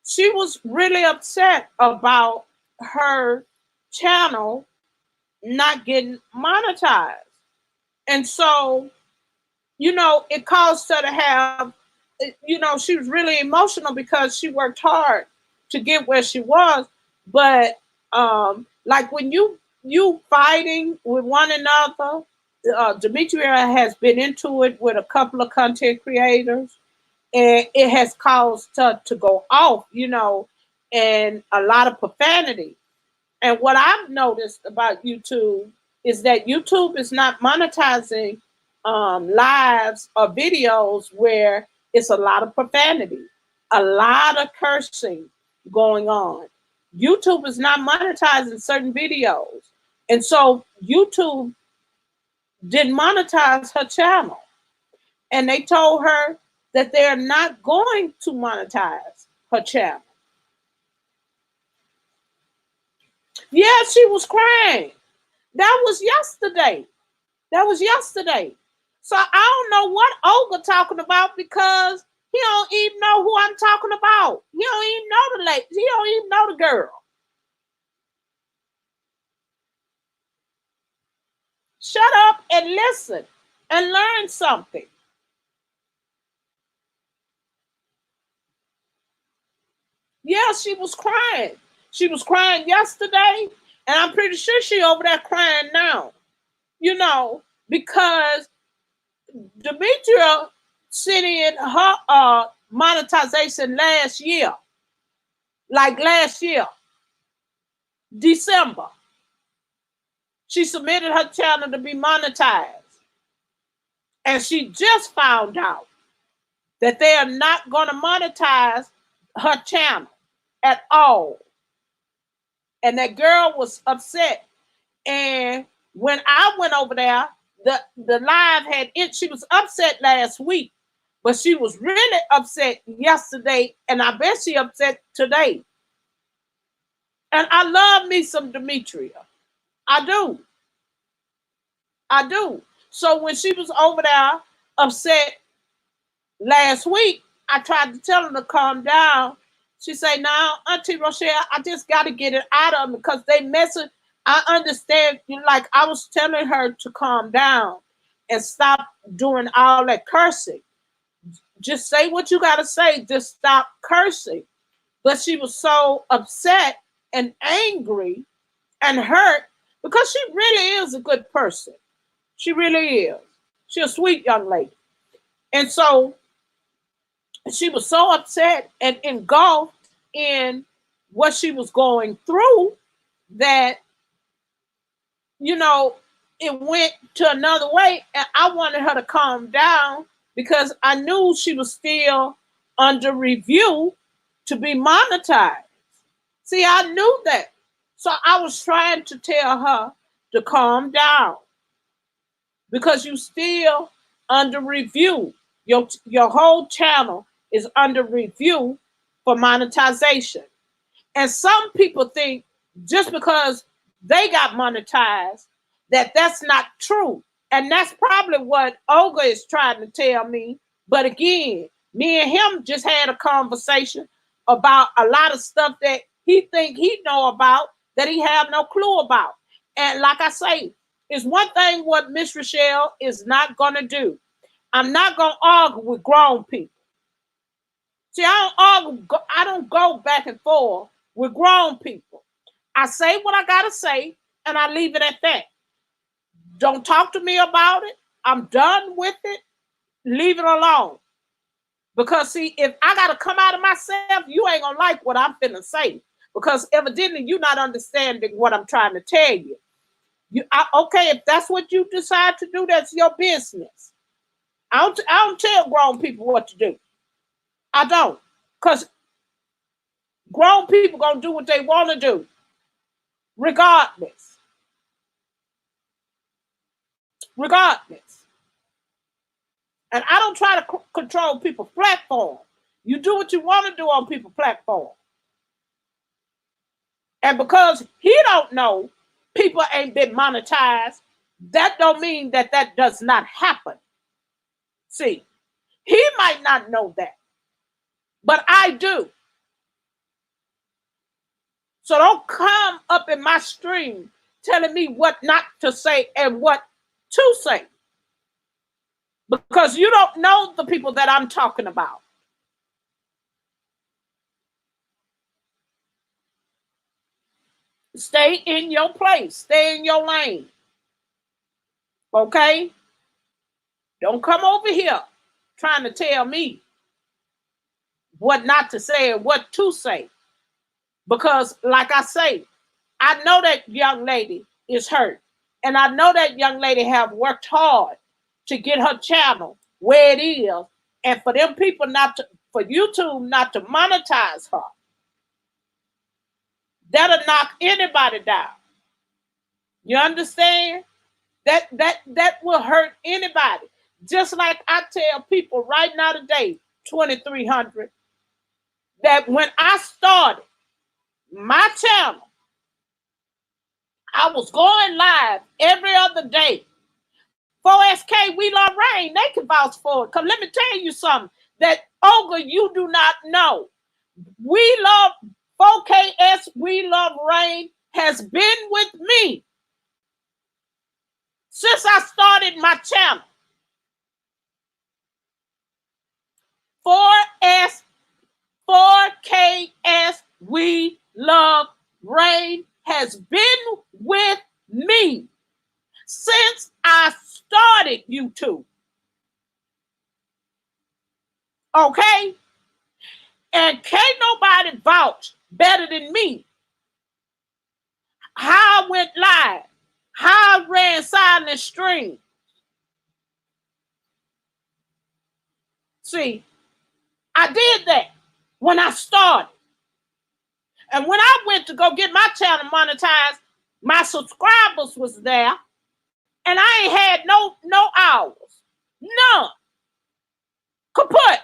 she was really upset about her channel not getting monetized, and so it caused her to have, she was really emotional because she worked hard to get where she was. But like when you fighting with one another, Demetria has been into it with a couple of content creators, and it has caused her to go off, and a lot of profanity. And what I've noticed about YouTube is that YouTube is not monetizing lives or videos where it's a lot of profanity, a lot of cursing going on. YouTube is not monetizing certain videos. And so YouTube didn't monetize her channel. And they told her that they're not going to monetize her channel. Yeah, she was crying. That was yesterday. That was yesterday. So I don't know what Olga talking about because he don't even know who I'm talking about. He don't even know the lady. He don't even know the girl. Shut up and listen and learn something. Yeah, she was crying. She was crying yesterday, and I'm pretty sure she over there crying now. Because Demetria sent in her monetization last year, like last year, December. She submitted her channel to be monetized. And she just found out that they are not going to monetize her channel at all. And that girl was upset. And when I went over there, the live had it. She was upset last week, but she was really upset yesterday. And I bet she upset today. And I love me some Demetria. I do. I do. So when she was over there upset last week, I tried to tell her to calm down. She said, "Now, Auntie Rochelle, I just got to get it out of them because they messing." I understand, like I was telling her to calm down and stop doing all that cursing. Just say what you got to say. Just stop cursing. But she was so upset and angry and hurt because she really is a good person. She really is. She's a sweet young lady. And so she was so upset and engulfed in what she was going through that, you know, it went to another way. And I wanted her to calm down because I knew she was still under review to be monetized. See, I knew that. So I was trying to tell her to calm down because you still under review. Your whole channel is under review for monetization. And some people think just because they got monetized that that's not true. And that's probably what Olga is trying to tell me. But again, me and him just had a conversation about a lot of stuff that he think he know about that he have no clue about. And like I say, it's one thing what Miss Rochelle is not going to do. I'm not going to argue with grown people. See, I don't go back and forth with grown people. I say what I gotta say, and I leave it at that. Don't talk to me about it. I'm done with it. Leave it alone. Because see, if I gotta come out of myself, you ain't gonna like what I'm finna say. Because evidently you're not understanding what I'm trying to tell you. Okay, if that's what you decide to do, that's your business. I don't tell grown people what to do. I don't. Because grown people gonna do what they want to do, regardless. Regardless. And I don't try to control people's platform. You do what you want to do on people's platform. And because he don't know people ain't been monetized, that don't mean that that does not happen. See, he might not know that, but I do. So don't come up in my stream telling me what not to say and what to say. Because you don't know the people that I'm talking about. Stay in your place. Stay in your lane. Okay? Don't come over here trying to tell me what not to say and what to say. Because, like I say, I know that young lady is hurt. And I know that young lady have worked hard to get her channel where it is. And for them people not to, for YouTube not to monetize her, that'll knock anybody down. You understand? That will hurt anybody. Just like I tell people right now today, 2300, that when I started my channel, I was going live every other day. 4SK, We Love Rain, they can vouch for it. Because let me tell you something that Olga, you do not know. We Love 4KS, We Love Rain has been with me since I started my channel. 4KS, We Love Rain has been with me since I started YouTube. Okay? And can't nobody vouch better than me how I went live, how I ran silent stream. See, I did that when I started. And when I went to go get my channel monetized, my subscribers was there, and I ain't had no hours. None. Kaput.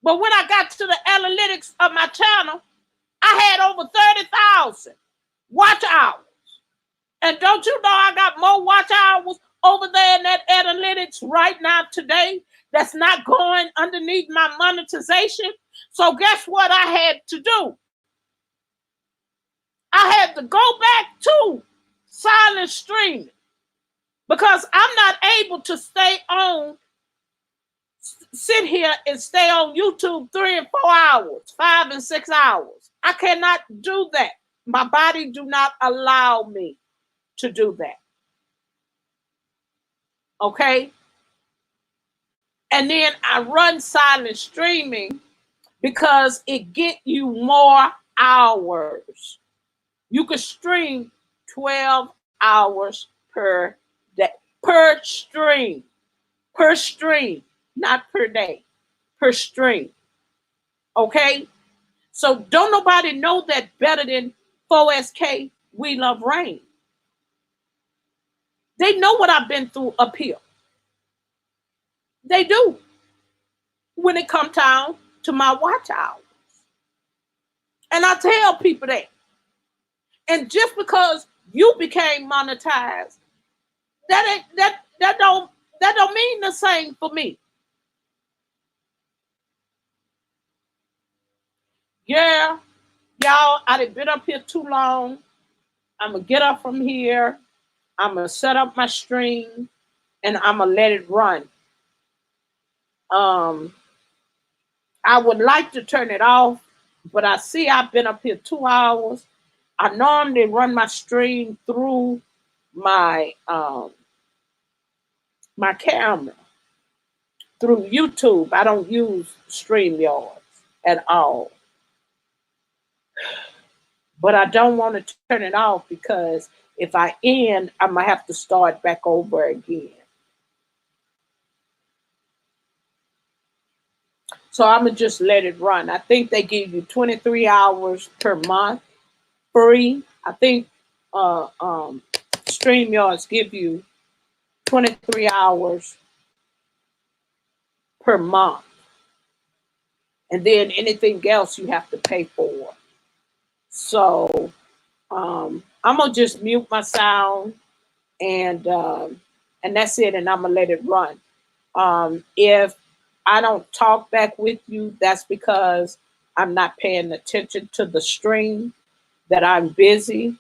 But when I got to the analytics of my channel, I had over 30,000 watch hours. And don't you know I got more watch hours over there in that analytics right now today that's not going underneath my monetization. So guess what I had to do? I had to go back to silent streaming because I'm not able to sit here and stay on YouTube 3 and 4 hours, 5 and 6 hours. I cannot do that. My body do not allow me to do that. Okay? And then I run silent streaming because it get you more hours. You could stream 12 hours per day, per stream, not per day, per stream. Okay? So don't nobody know that better than 4SK We Love Rain. They know what I've been through up here. They do. When it comes down to my watch hours. And I tell people that. And just because you became monetized, that don't mean the same for me. Yeah, y'all, I done been up here too long. I'm gonna get up from here. I'm gonna set up my stream and I'm gonna let it run. I would like to turn it off, but I see I've been up here 2 hours. I normally run my stream through my my camera through YouTube. I don't use StreamYard at all. But I don't want to turn it off because if I end, I'm gonna have to start back over again. So I'm gonna just let it run. I think they give you 23 hours per month free. I think StreamYards give you 23 hours per month. And then anything else you have to pay for. So I'm gonna just mute my sound and that's it, and I'm gonna let it run. If I don't talk back with you, that's because I'm not paying attention to the stream, that I'm busy.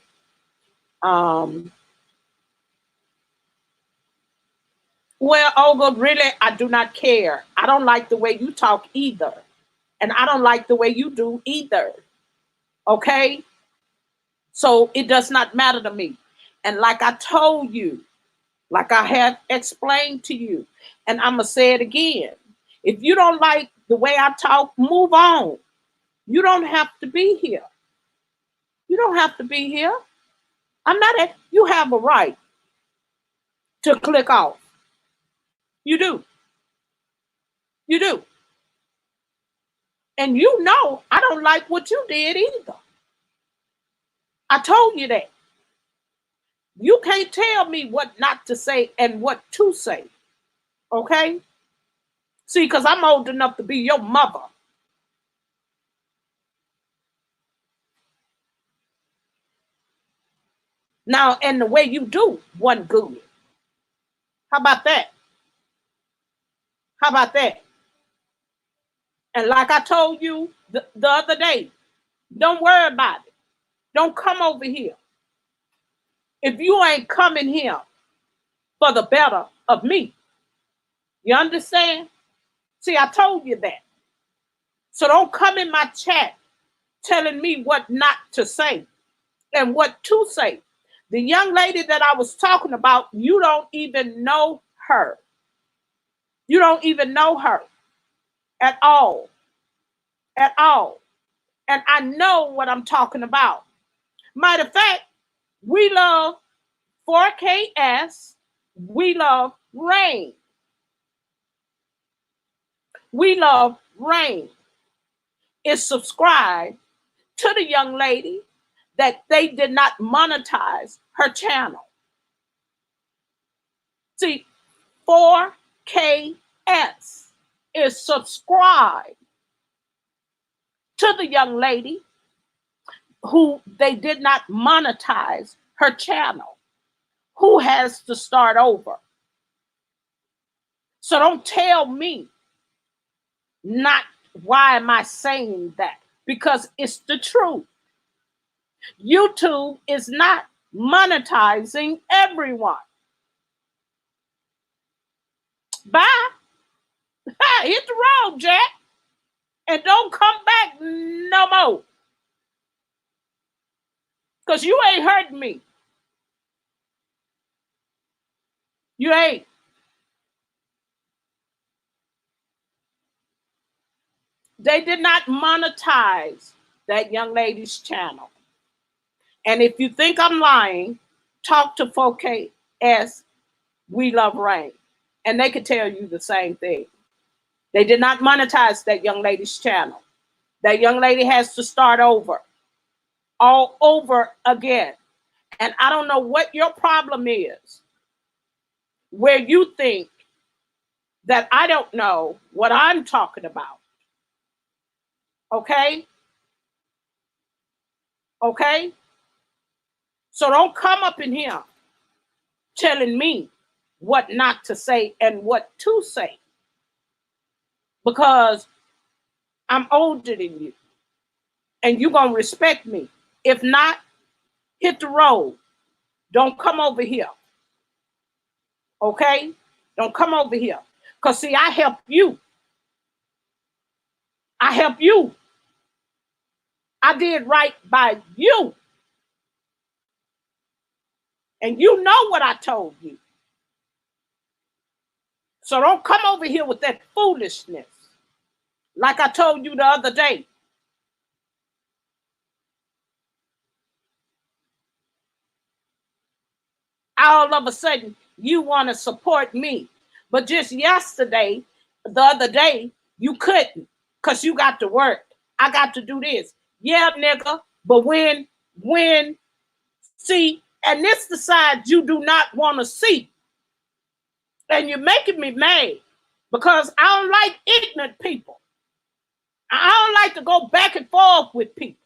Well, Olga, really, I do not care. I don't like the way you talk either. And I don't like the way you do either. Okay? So it does not matter to me. And like I told you, like I have explained to you, and I'm going to say it again. If you don't like the way I talk, move on. You don't have to be here. You don't have to be here. You have a right to click off. You do. You do. And you know I don't like what you did either. I told you that. You can't tell me what not to say and what to say. Okay? See, because I'm old enough to be your mother. Now, and the way you do wasn't good. How about that? How about that? And like I told you the other day, don't worry about it. Don't come over here. If you ain't coming here for the better of me, you understand? See, I told you that. So don't come in my chat telling me what not to say and what to say. The young lady that I was talking about, you don't even know her. You don't even know her at all. At all. And I know what I'm talking about. Matter of fact, we love 4KS. We love Rain. We love Rain. Is subscribed to the young lady that they did not monetize her channel. See, 4KS is subscribed to the young lady who they did not monetize her channel, who has to start over. So don't tell me not why am I saying that? Because it's the truth. YouTube is not monetizing everyone. Bye. Hit the road, Jack. And don't come back no more. Because you ain't hurting me. You ain't. They did not monetize that young lady's channel. And if you think I'm lying, talk to 4KS We Love Rain. And they could tell you the same thing. They did not monetize that young lady's channel. That young lady has to start over, all over again. And I don't know what your problem is, where you think that I don't know what I'm talking about. Okay? Okay? So don't come up in here telling me what not to say and what to say, because I'm older than you and you're going to respect me. If not, hit the road. Don't come over here. Okay? Don't come over here. Because, see, I help you. I help you. I did right by you. And you know what I told you. So don't come over here with that foolishness. Like I told you the other day. All of a sudden, you want to support me. But just yesterday, the other day, you couldn't because you got to work. I got to do this. Yeah, nigga. But when, see, and this the side you do not want to see. And you're making me mad because I don't like ignorant people. I don't like to go back and forth with people.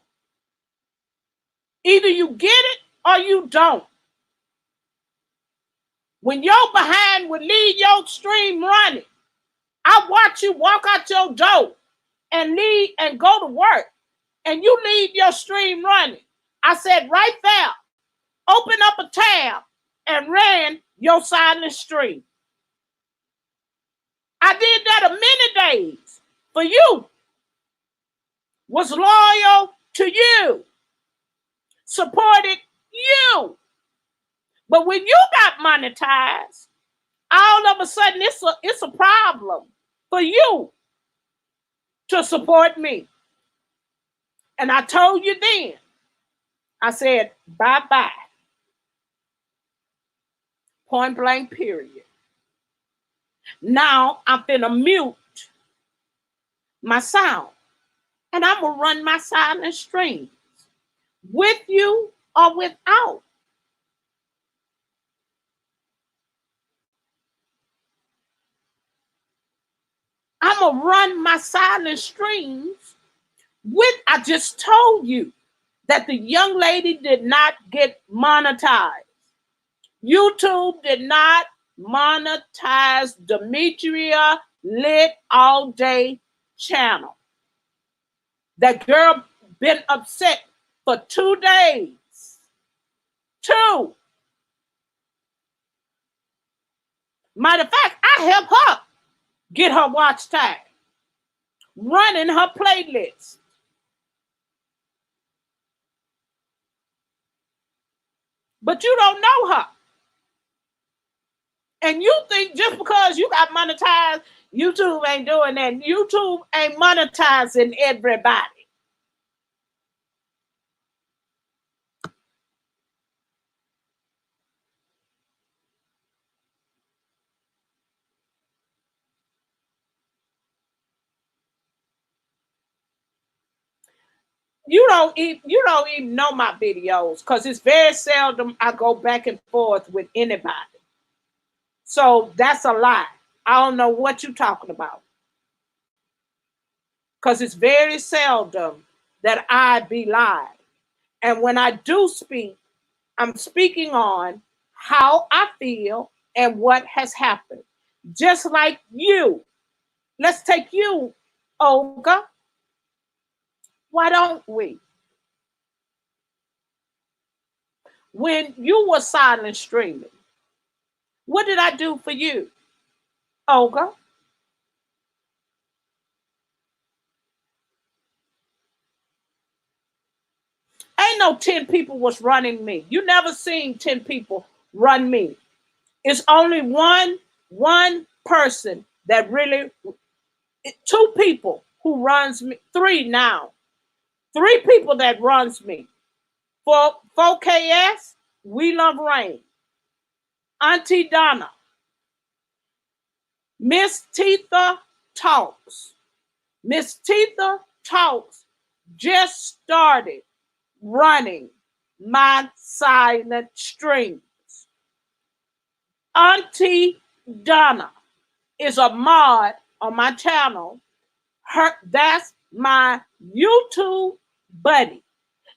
Either you get it or you don't. When your behind would leave your stream running, I watch you walk out your door and leave and go to work, and you leave your stream running. I said right there, open up a tab and ran your silent stream. I did that a many days for you. Was loyal to you. Supported you. But when you got monetized, all of a sudden it's a problem for you to support me. And I told you then, I said, bye-bye. Point blank, period. Now I'm finna mute my sound. And I'm gonna run my silent streams with you or without. I'm gonna run my silent streams with, I just told you that the young lady did not get monetized. YouTube did not monetize Demetria Lit All Day channel. That girl been upset for 2 days. 2. Matter of fact, I helped her get her watch time, running her playlist. But you don't know her. And you think just because you got monetized, YouTube ain't doing that. YouTube ain't monetizing everybody. You don't even know my videos because it's very seldom I go back and forth with anybody. So that's a lie. I don't know what you're talking about. Because it's very seldom that I be live. And when I do speak, I'm speaking on how I feel and what has happened. Just like you. Let's take you, Olga. Why don't we? When you were silent streaming, what did I do for you, Olga? Ain't no 10 people was running me. You never seen 10 people run me. It's only one person that really, two people who runs me, three now. Three people that runs me. For 4KS, We Love Rain, Auntie Donna, Miss Titha Talks. Miss Titha Talks just started running my silent streams. Auntie Donna is a mod on my channel. That's my YouTube buddy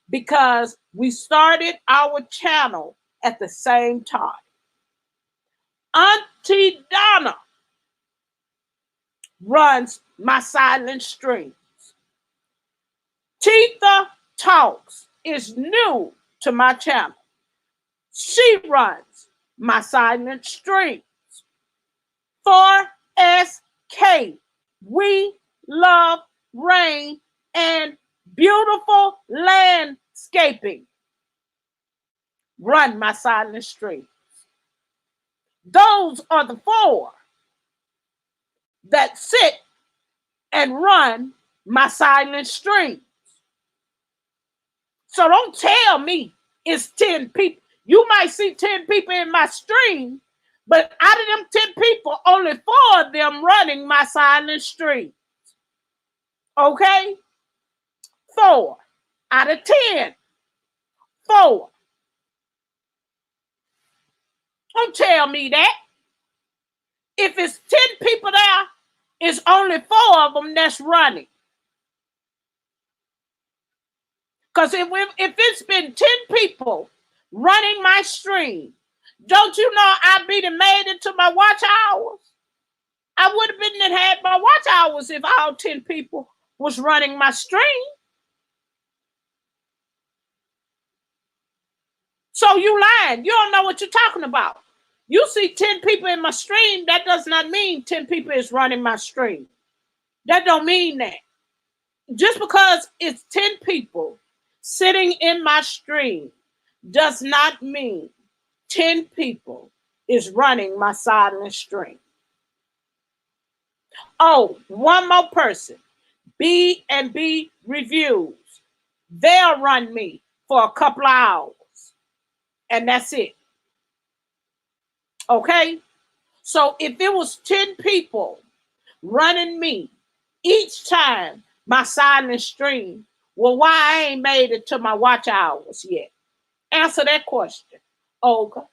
because we started our channel at the same time. Auntie Donna runs my silent streams. Titha Talks is new to my channel. She runs my silent streams. 4SK, We Love Rain and Beautiful Landscaping, run my silent streams. Those are the four that sit and run my silent streams. So don't tell me it's 10 people. You might see 10 people in my stream, but out of them 10 people, only 4 of them running my silent stream. Okay? 4 out of 10. 4. Don't tell me that. If it's 10 people there, it's only 4 of them that's running. Because if it's been 10 people running my stream, don't you know I'd be made it to my watch hours? I would have been and had my watch hours if all 10 people was running my stream. So you lying. You don't know what you're talking about. You see 10 people in my stream, that does not mean 10 people is running my stream. That don't mean that. Just because it's 10 people sitting in my stream does not mean 10 people is running my silent stream. Oh, one more person. B&B Reviews. They'll run me for a couple of hours. And that's it. Okay? So if it was 10 people running me each time my silent stream, well, why I ain't made it to my watch hours yet? Answer that question, Olga.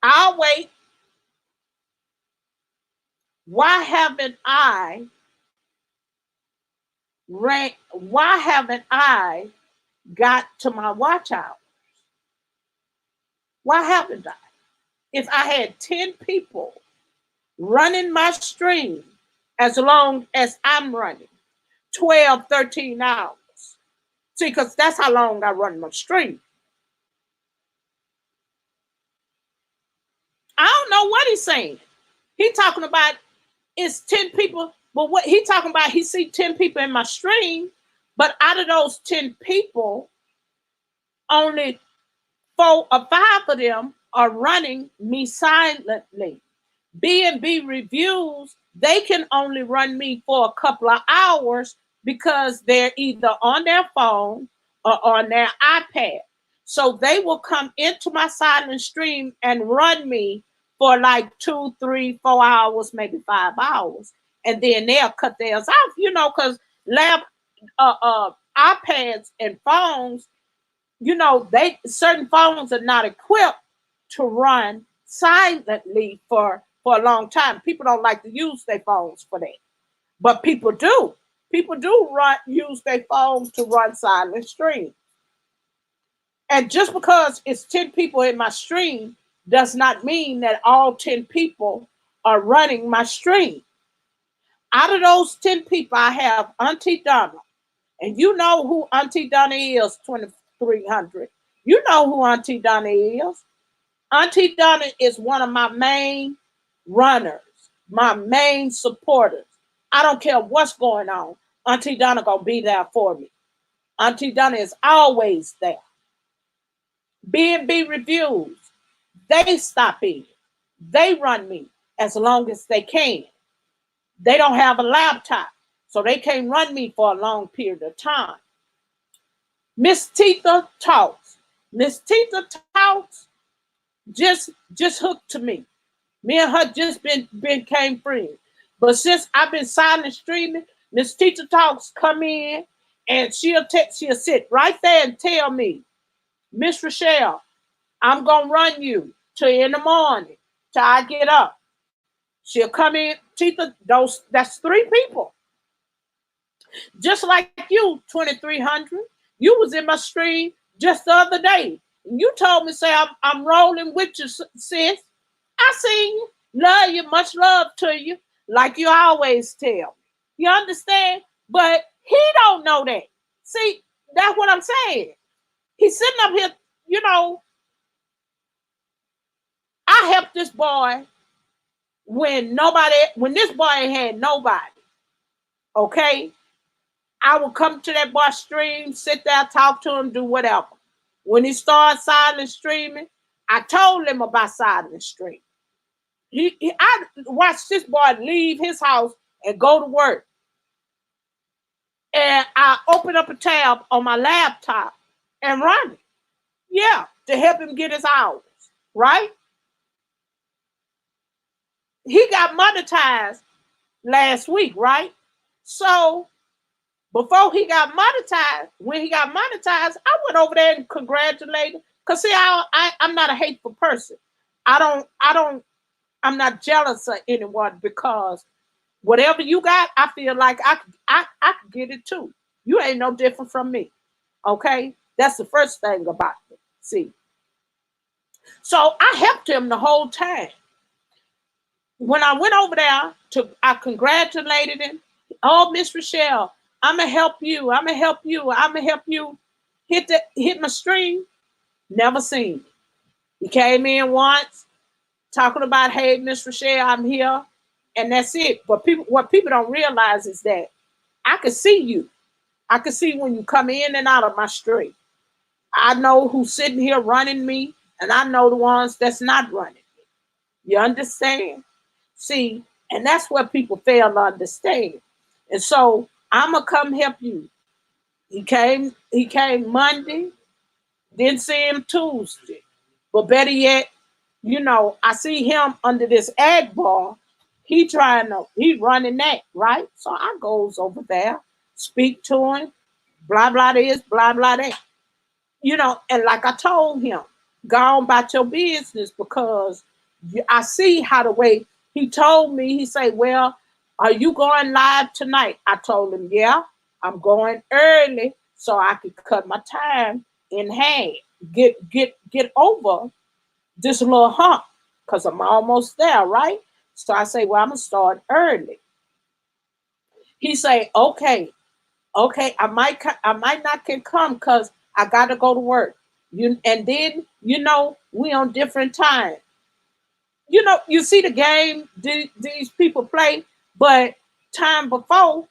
I'll wait. Why haven't I got to my watch hours? Why haven't I? If I had 10 people running my stream as long as I'm running, 12, 13 hours. See, because that's how long I run my stream. I don't know what he's saying. He talking about it's 10 people, but what he talking about, he see 10 people in my stream, but out of those 10 people, only 4 or 5 of them are running me silently. B&B Reviews, they can only run me for a couple of hours because they're either on their phone or on their iPad. So they will come into my silent stream and run me for like 2, 3, 4 hours, maybe 5 hours. And then they'll cut theirs off, because iPads and phones, certain phones are not equipped to run silently for a long time. People don't like to use their phones for that, but people do. People do use their phones to run silent streams. And just because it's 10 people in my stream does not mean that all 10 people are running my stream. Out of those 10 people, I have Auntie Donna. And you know who Auntie Donna is, 2300. You know who Auntie Donna is. Auntie Donna is one of my main runners, my main supporters. I don't care what's going on. Auntie Donna gonna be there for me. Auntie Donna is always there. B&B Reviews, they stop in. They run me as long as they can. They don't have a laptop, so they can't run me for a long period of time. Miss Tita Talks. Miss Tita Talks just hooked to me. Me and her just became friends. But since I've been silent streaming, Miss Tita Talks come in and she'll sit right there and tell me, Miss Rochelle, I'm gonna run you till in the morning till I get up. She'll come in, Tita, that's 3 people. Just like you, 2300. You was in my stream just the other day. You told me, say, I'm rolling with you, sis. I seen you. Love you. Much love to you. Like you always tell me. You understand? But he don't know that. See, that's what I'm saying. He's sitting up here, you know, I helped this boy when this boy ain't had nobody. Okay? I would come to that boy stream, sit there, talk to him, do whatever. When he started silent streaming, I told him about silent stream. I watched this boy leave his house and go to work. And I open up a tab on my laptop and run it. Yeah, to help him get his hours, right? He got monetized last week, right? So before he got monetized, when he got monetized, I went over there and congratulated him. Cause see, I'm not a hateful person. I'm not jealous of anyone because whatever you got, I feel like I could get it too. You ain't no different from me. Okay? That's the first thing about it. See. So I helped him the whole time. When I went over there I congratulated him. Oh, Miss Rochelle, I'ma help you. I'ma help you. I'ma help you hit my stream. Never seen it. He came in once talking about, hey, Miss Rochelle, I'm here. And that's it. But what people don't realize is that I can see you. I can see when you come in and out of my stream. I know who's sitting here running me, and I know the ones that's not running me. You understand? See, and that's what people fail to understand. And so I'm gonna come help you. He came Monday, didn't see him Tuesday. But better yet, you know, I see him under this ag bar. He running that, right? So I goes over there, speak to him, blah, blah this, blah, blah that. You know, and like I told him, go on about your business because I see how the way he told me, he said, well, are you going live tonight? I told him, yeah, I'm going early so I could cut my time in half, get over this little hump because I'm almost there, right? So I say, well, I'm gonna start early. He say, okay, I might not can come because I gotta go to work. And then we on different time. You see the game these people play, but time before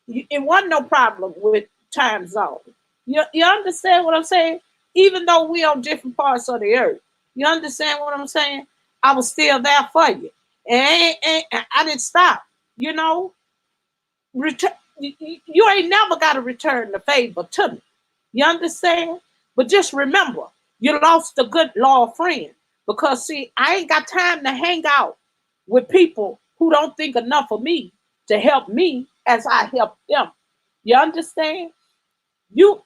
it wasn't no problem with time zone. You understand what I'm saying? Even though we on different parts of the earth, you understand what I'm saying? I was still there for you, and I didn't stop. You ain't never got to return the favor to me. You understand? But just remember, you lost a good law friend because see, I ain't got time to hang out with people who don't think enough of me to help me as I help them. You understand? You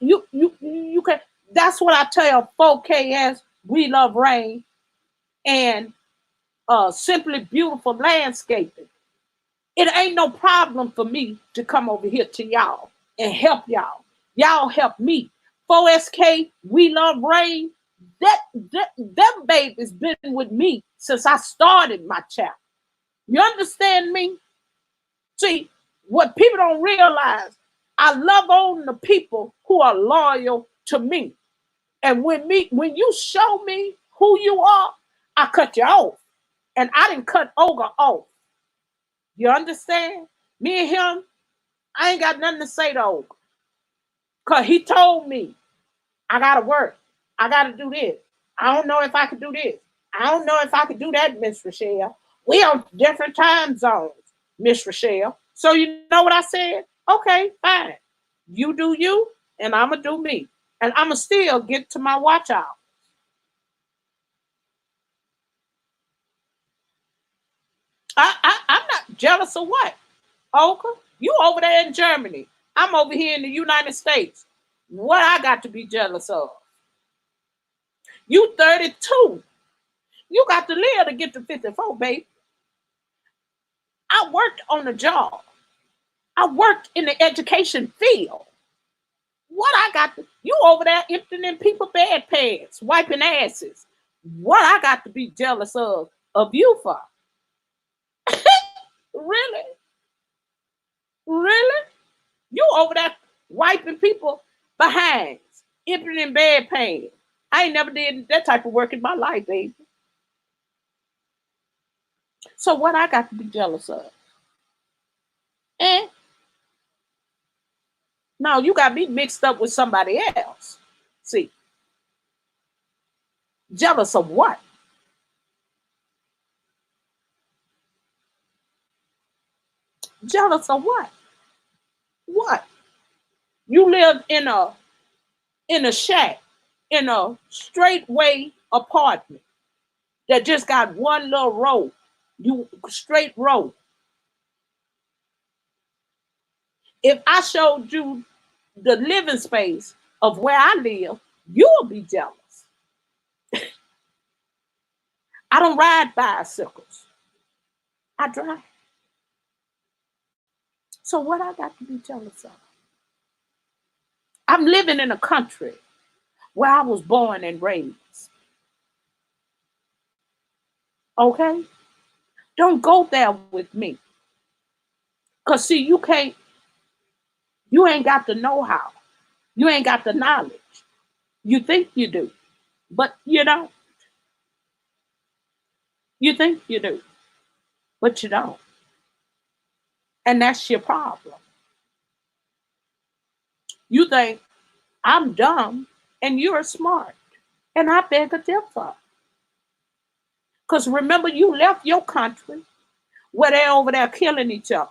can. That's what I tell 4KS. We love rain and simply beautiful landscaping. It ain't no problem for me to come over here to y'all and help y'all. Y'all help me. 4SK, We Love Rain. Them babies been with me since I started my chapter. You understand me? See, what people don't realize, I love on the people who are loyal to me. And when you show me who you are, I cut you off. And I didn't cut Olga off. You understand? Me and him, I ain't got nothing to say to Olga. Because he told me, I gotta work. I gotta do this. I don't know if I could do this. I don't know if I could do that, Miss Rochelle. We on different time zones, Miss Rochelle. So you know what I said? Okay, fine. You do you, and I'ma do me. And I'ma still get to my watch out. I'm not jealous of what? Olga, you over there in Germany. I'm over here in the United States. What I got to be jealous of? You 32. You got to live to get to 54, baby. I worked on a job. I worked in the education field. What I got to, you over there emptying people bed pants, wiping asses. What I got to be jealous of you for? Really? Really? You over there wiping people behinds, emptying bed pans. I ain't never did that type of work in my life, baby. So what I got to be jealous of? Eh? No, you got me mixed up with somebody else. See, jealous of what? Jealous of what? What? You live in a shack, in a straightway apartment that just got one little road. You straight road. If I showed you the living space of where I live, you'll be jealous. I don't ride bicycles. I drive. So what I got to be jealous of? I'm living in a country where I was born and raised. Okay? Don't go there with me. Cause see, you ain't got the know-how. You ain't got the knowledge. You think you do, but you don't. You think you do, but you don't. And that's your problem. You think I'm dumb and you're smart. And I beg a differ. Because remember, you left your country where they're over there killing each other,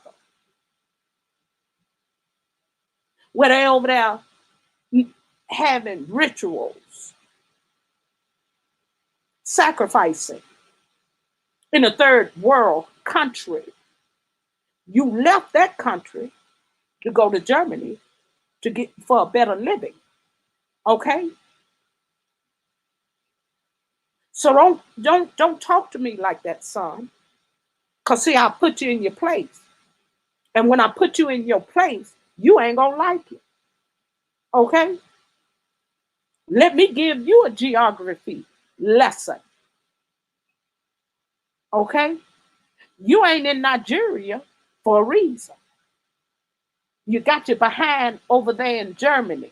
where they're over there having rituals, sacrificing in a third world country. You left that country to go to Germany to get for a better living. Okay? So don't talk to me like that, son. Cause see, I'll put you in your place. And when I put you in your place, you ain't gonna like it. Okay? Let me give you a geography lesson. Okay? You ain't in Nigeria for a reason. You got your behind over there in Germany,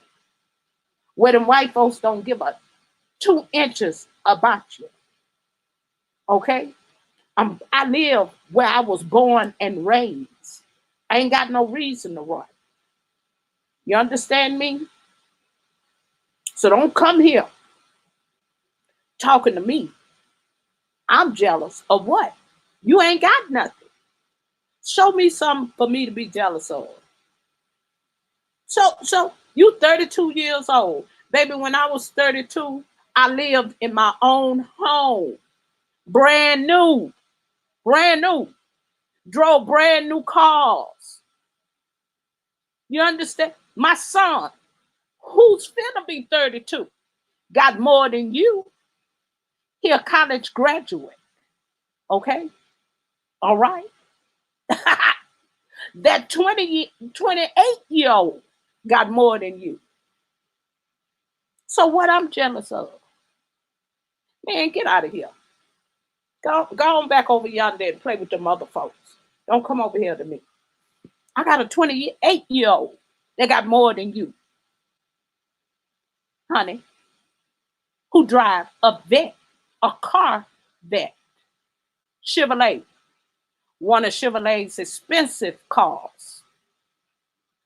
where the white folks don't give a 2 inches about you. Okay? I live where I was born and raised. I ain't got no reason to run. You understand me? So don't come here talking to me. I'm jealous of what? You ain't got nothing. Show me something for me to be jealous of. So you 32 years old. Baby, when I was 32, I lived in my own home. Brand new. Brand new. Drove brand new cars. You understand? My son, who's finna be 32, got more than you. He a college graduate. Okay? All right? That 28-year-old got more than you. So what I'm jealous of? Man, get out of here. Go on back over yonder and play with them other folks. Don't come over here to me. I got a 28-year-old that got more than you, honey, who drive a vet, a car vet, Chevrolet, one of Chevrolet's expensive cars,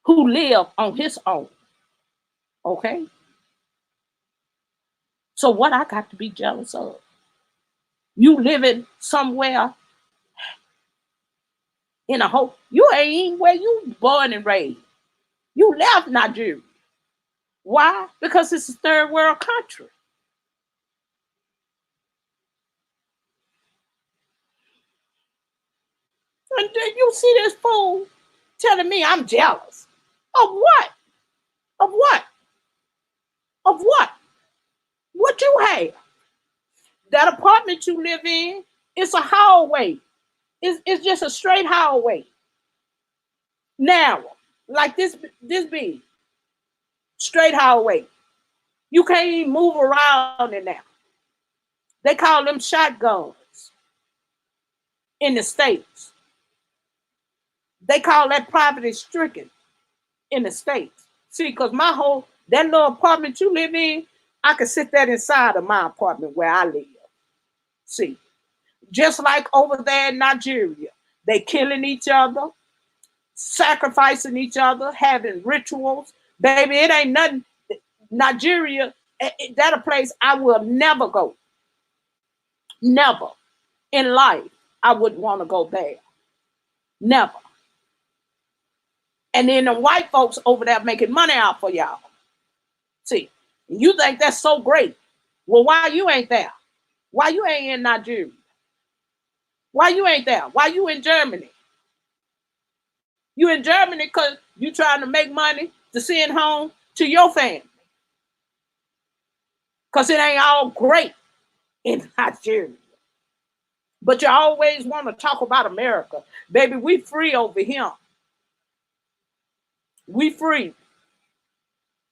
who live on his own. Okay? So what I got to be jealous of? You living somewhere in a hole. You ain't even where you born and raised. You left Nigeria. Why? Because it's a third world country. And then you see this fool telling me I'm jealous. Of what? Of what? Of what? What you have? That apartment you live in, it's a hallway. It's just a straight hallway. Narrow. Like this big. Straight hallway. You can't even move around in there. They call them shotguns in the States. They call that poverty stricken in the States. See, because that little apartment you live in, I can sit that inside of my apartment where I live. See, just like over there in Nigeria, they killing each other, sacrificing each other, having rituals. Baby, it ain't nothing. Nigeria, that a place I will never go. Never in life I wouldn't want to go there. Never. And then the white folks over there making money out for y'all. See, you think that's so great. Well, why you ain't there? Why you ain't in Nigeria? Why you ain't there? Why you in Germany? You in Germany because you trying to make money to send home to your family. Because it ain't all great in Nigeria. But you always want to talk about America. Baby, we free over here. We free.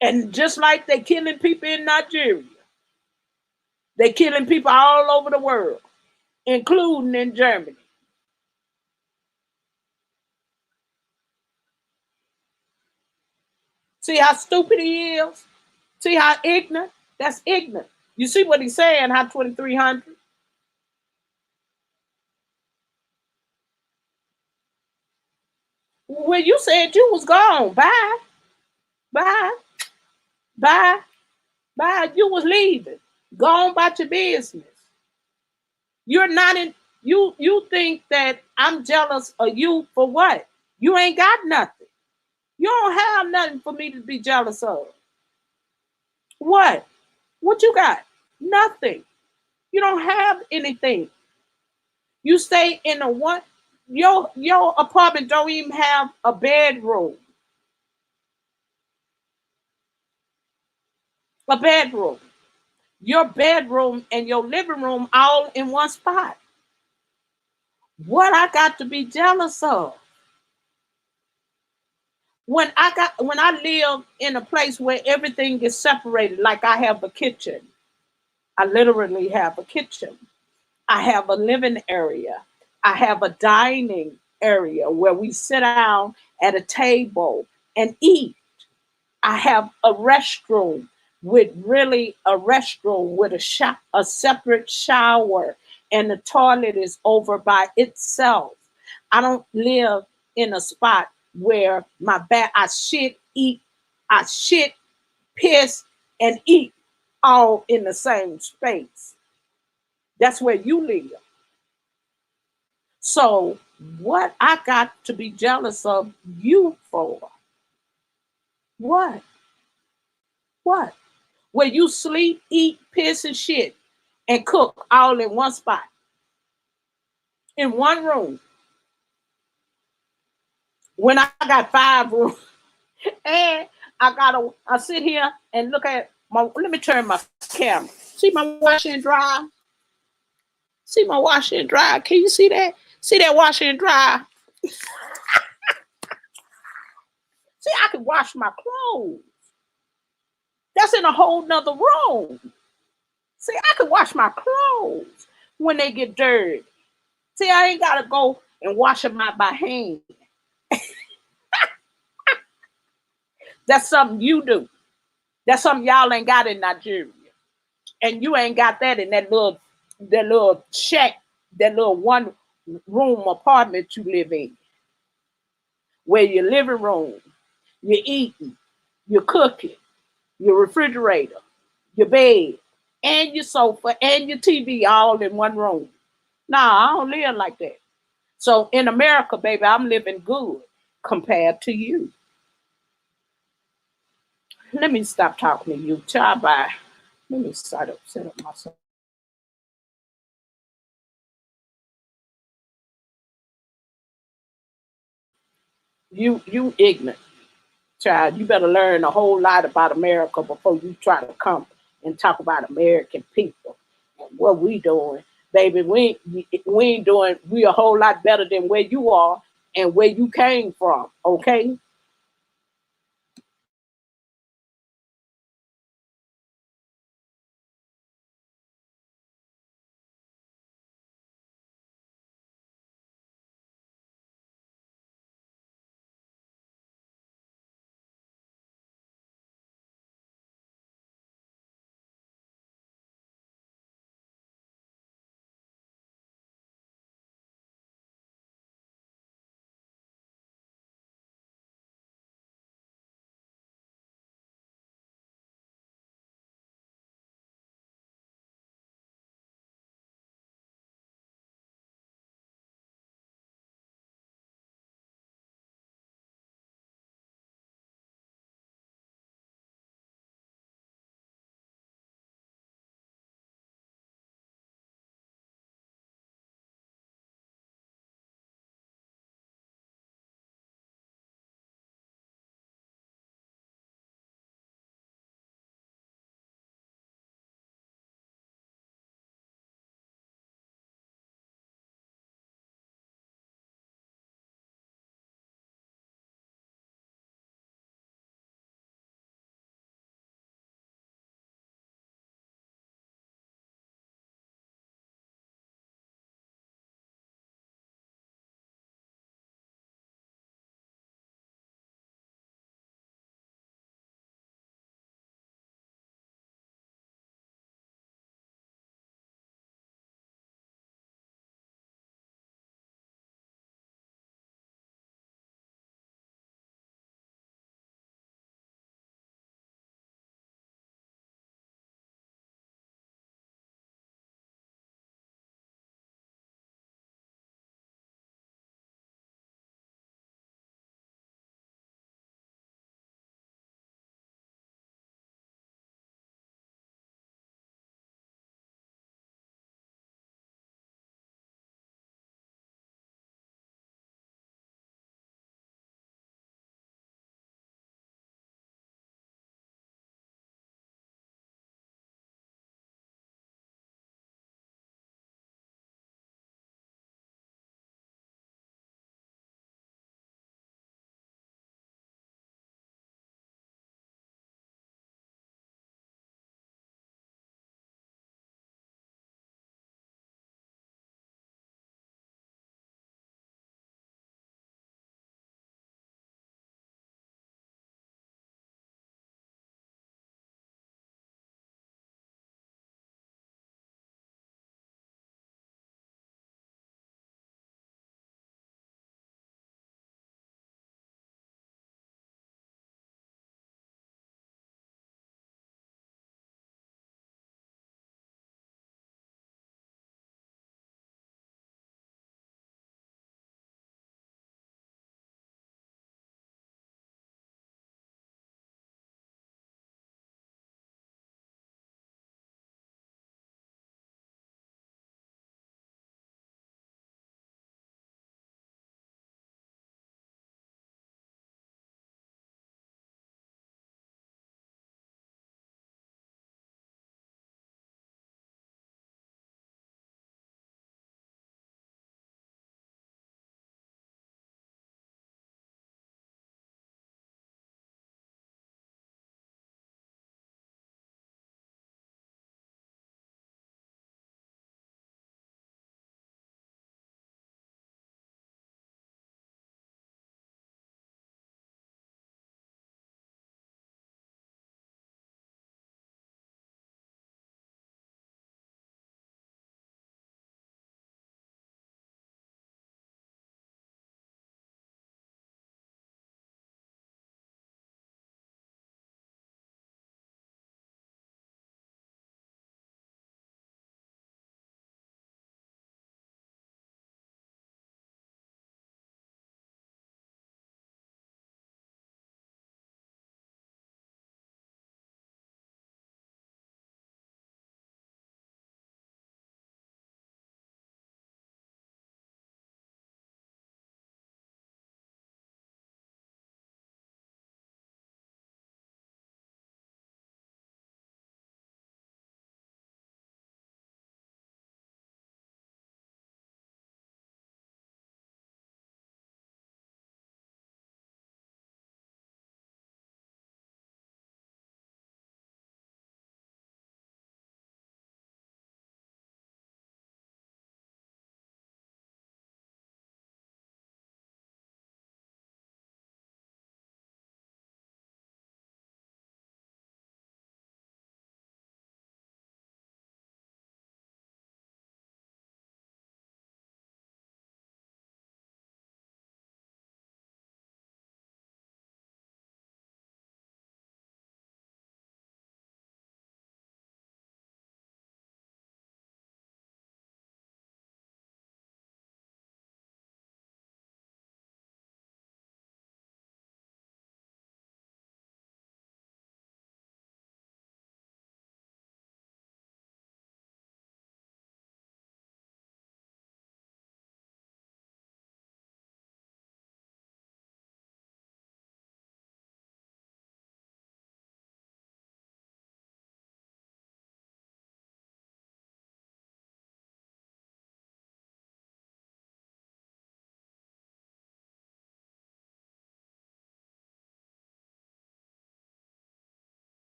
And just like they killing people in Nigeria, they killing people all over the world, including in Germany. See how stupid he is? See how ignorant? That's ignorant. You see what he's saying, how 2300? Well, you said you was gone. Bye. Bye. Bye. Bye. You was leaving. Go on about your business. You're not in you think that I'm jealous of you for what? You ain't got nothing. You don't have nothing for me to be jealous of. What? What you got? Nothing. You don't have anything. You stay in a one your apartment don't even have a bedroom. A bedroom. Your bedroom and your living room all in one spot. What I got to be jealous of? When I live in a place where everything is separated, like I have a kitchen. I literally have a kitchen. I have a living area. I have a dining area where we sit down at a table and eat. I have a restroom with a separate shower, and the toilet is over by itself. I don't live in a spot where I shit, piss, and eat all in the same space. That's where you live. So what I got to be jealous of you for? What? What? Where you sleep, eat, piss, and shit, and cook all in one spot, in one room. When I got 5 rooms, and I sit here and look at let me turn my camera. See my washer and dryer? See my washer and dryer? Can you see that? See that washer and dryer? See, I can wash my clothes. That's in a whole nother room. See, I can wash my clothes when they get dirty. See, I ain't gotta go and wash them out by hand. That's something you do. That's something y'all ain't got in Nigeria. And you ain't got that in that little shack, that little one room apartment you live in, where your living room, you're eating, you're cooking, your refrigerator, your bed, and your sofa and your TV all in one room. Nah, I don't live like that. So in America, baby, I'm living good compared to you. Let me stop talking to you. Child, bye. Let me set up myself. You ignorant child. You better learn a whole lot about America before you try to come and talk about American people and what we doing. Baby, we ain't doing we a whole lot better than where you are and where you came from, okay?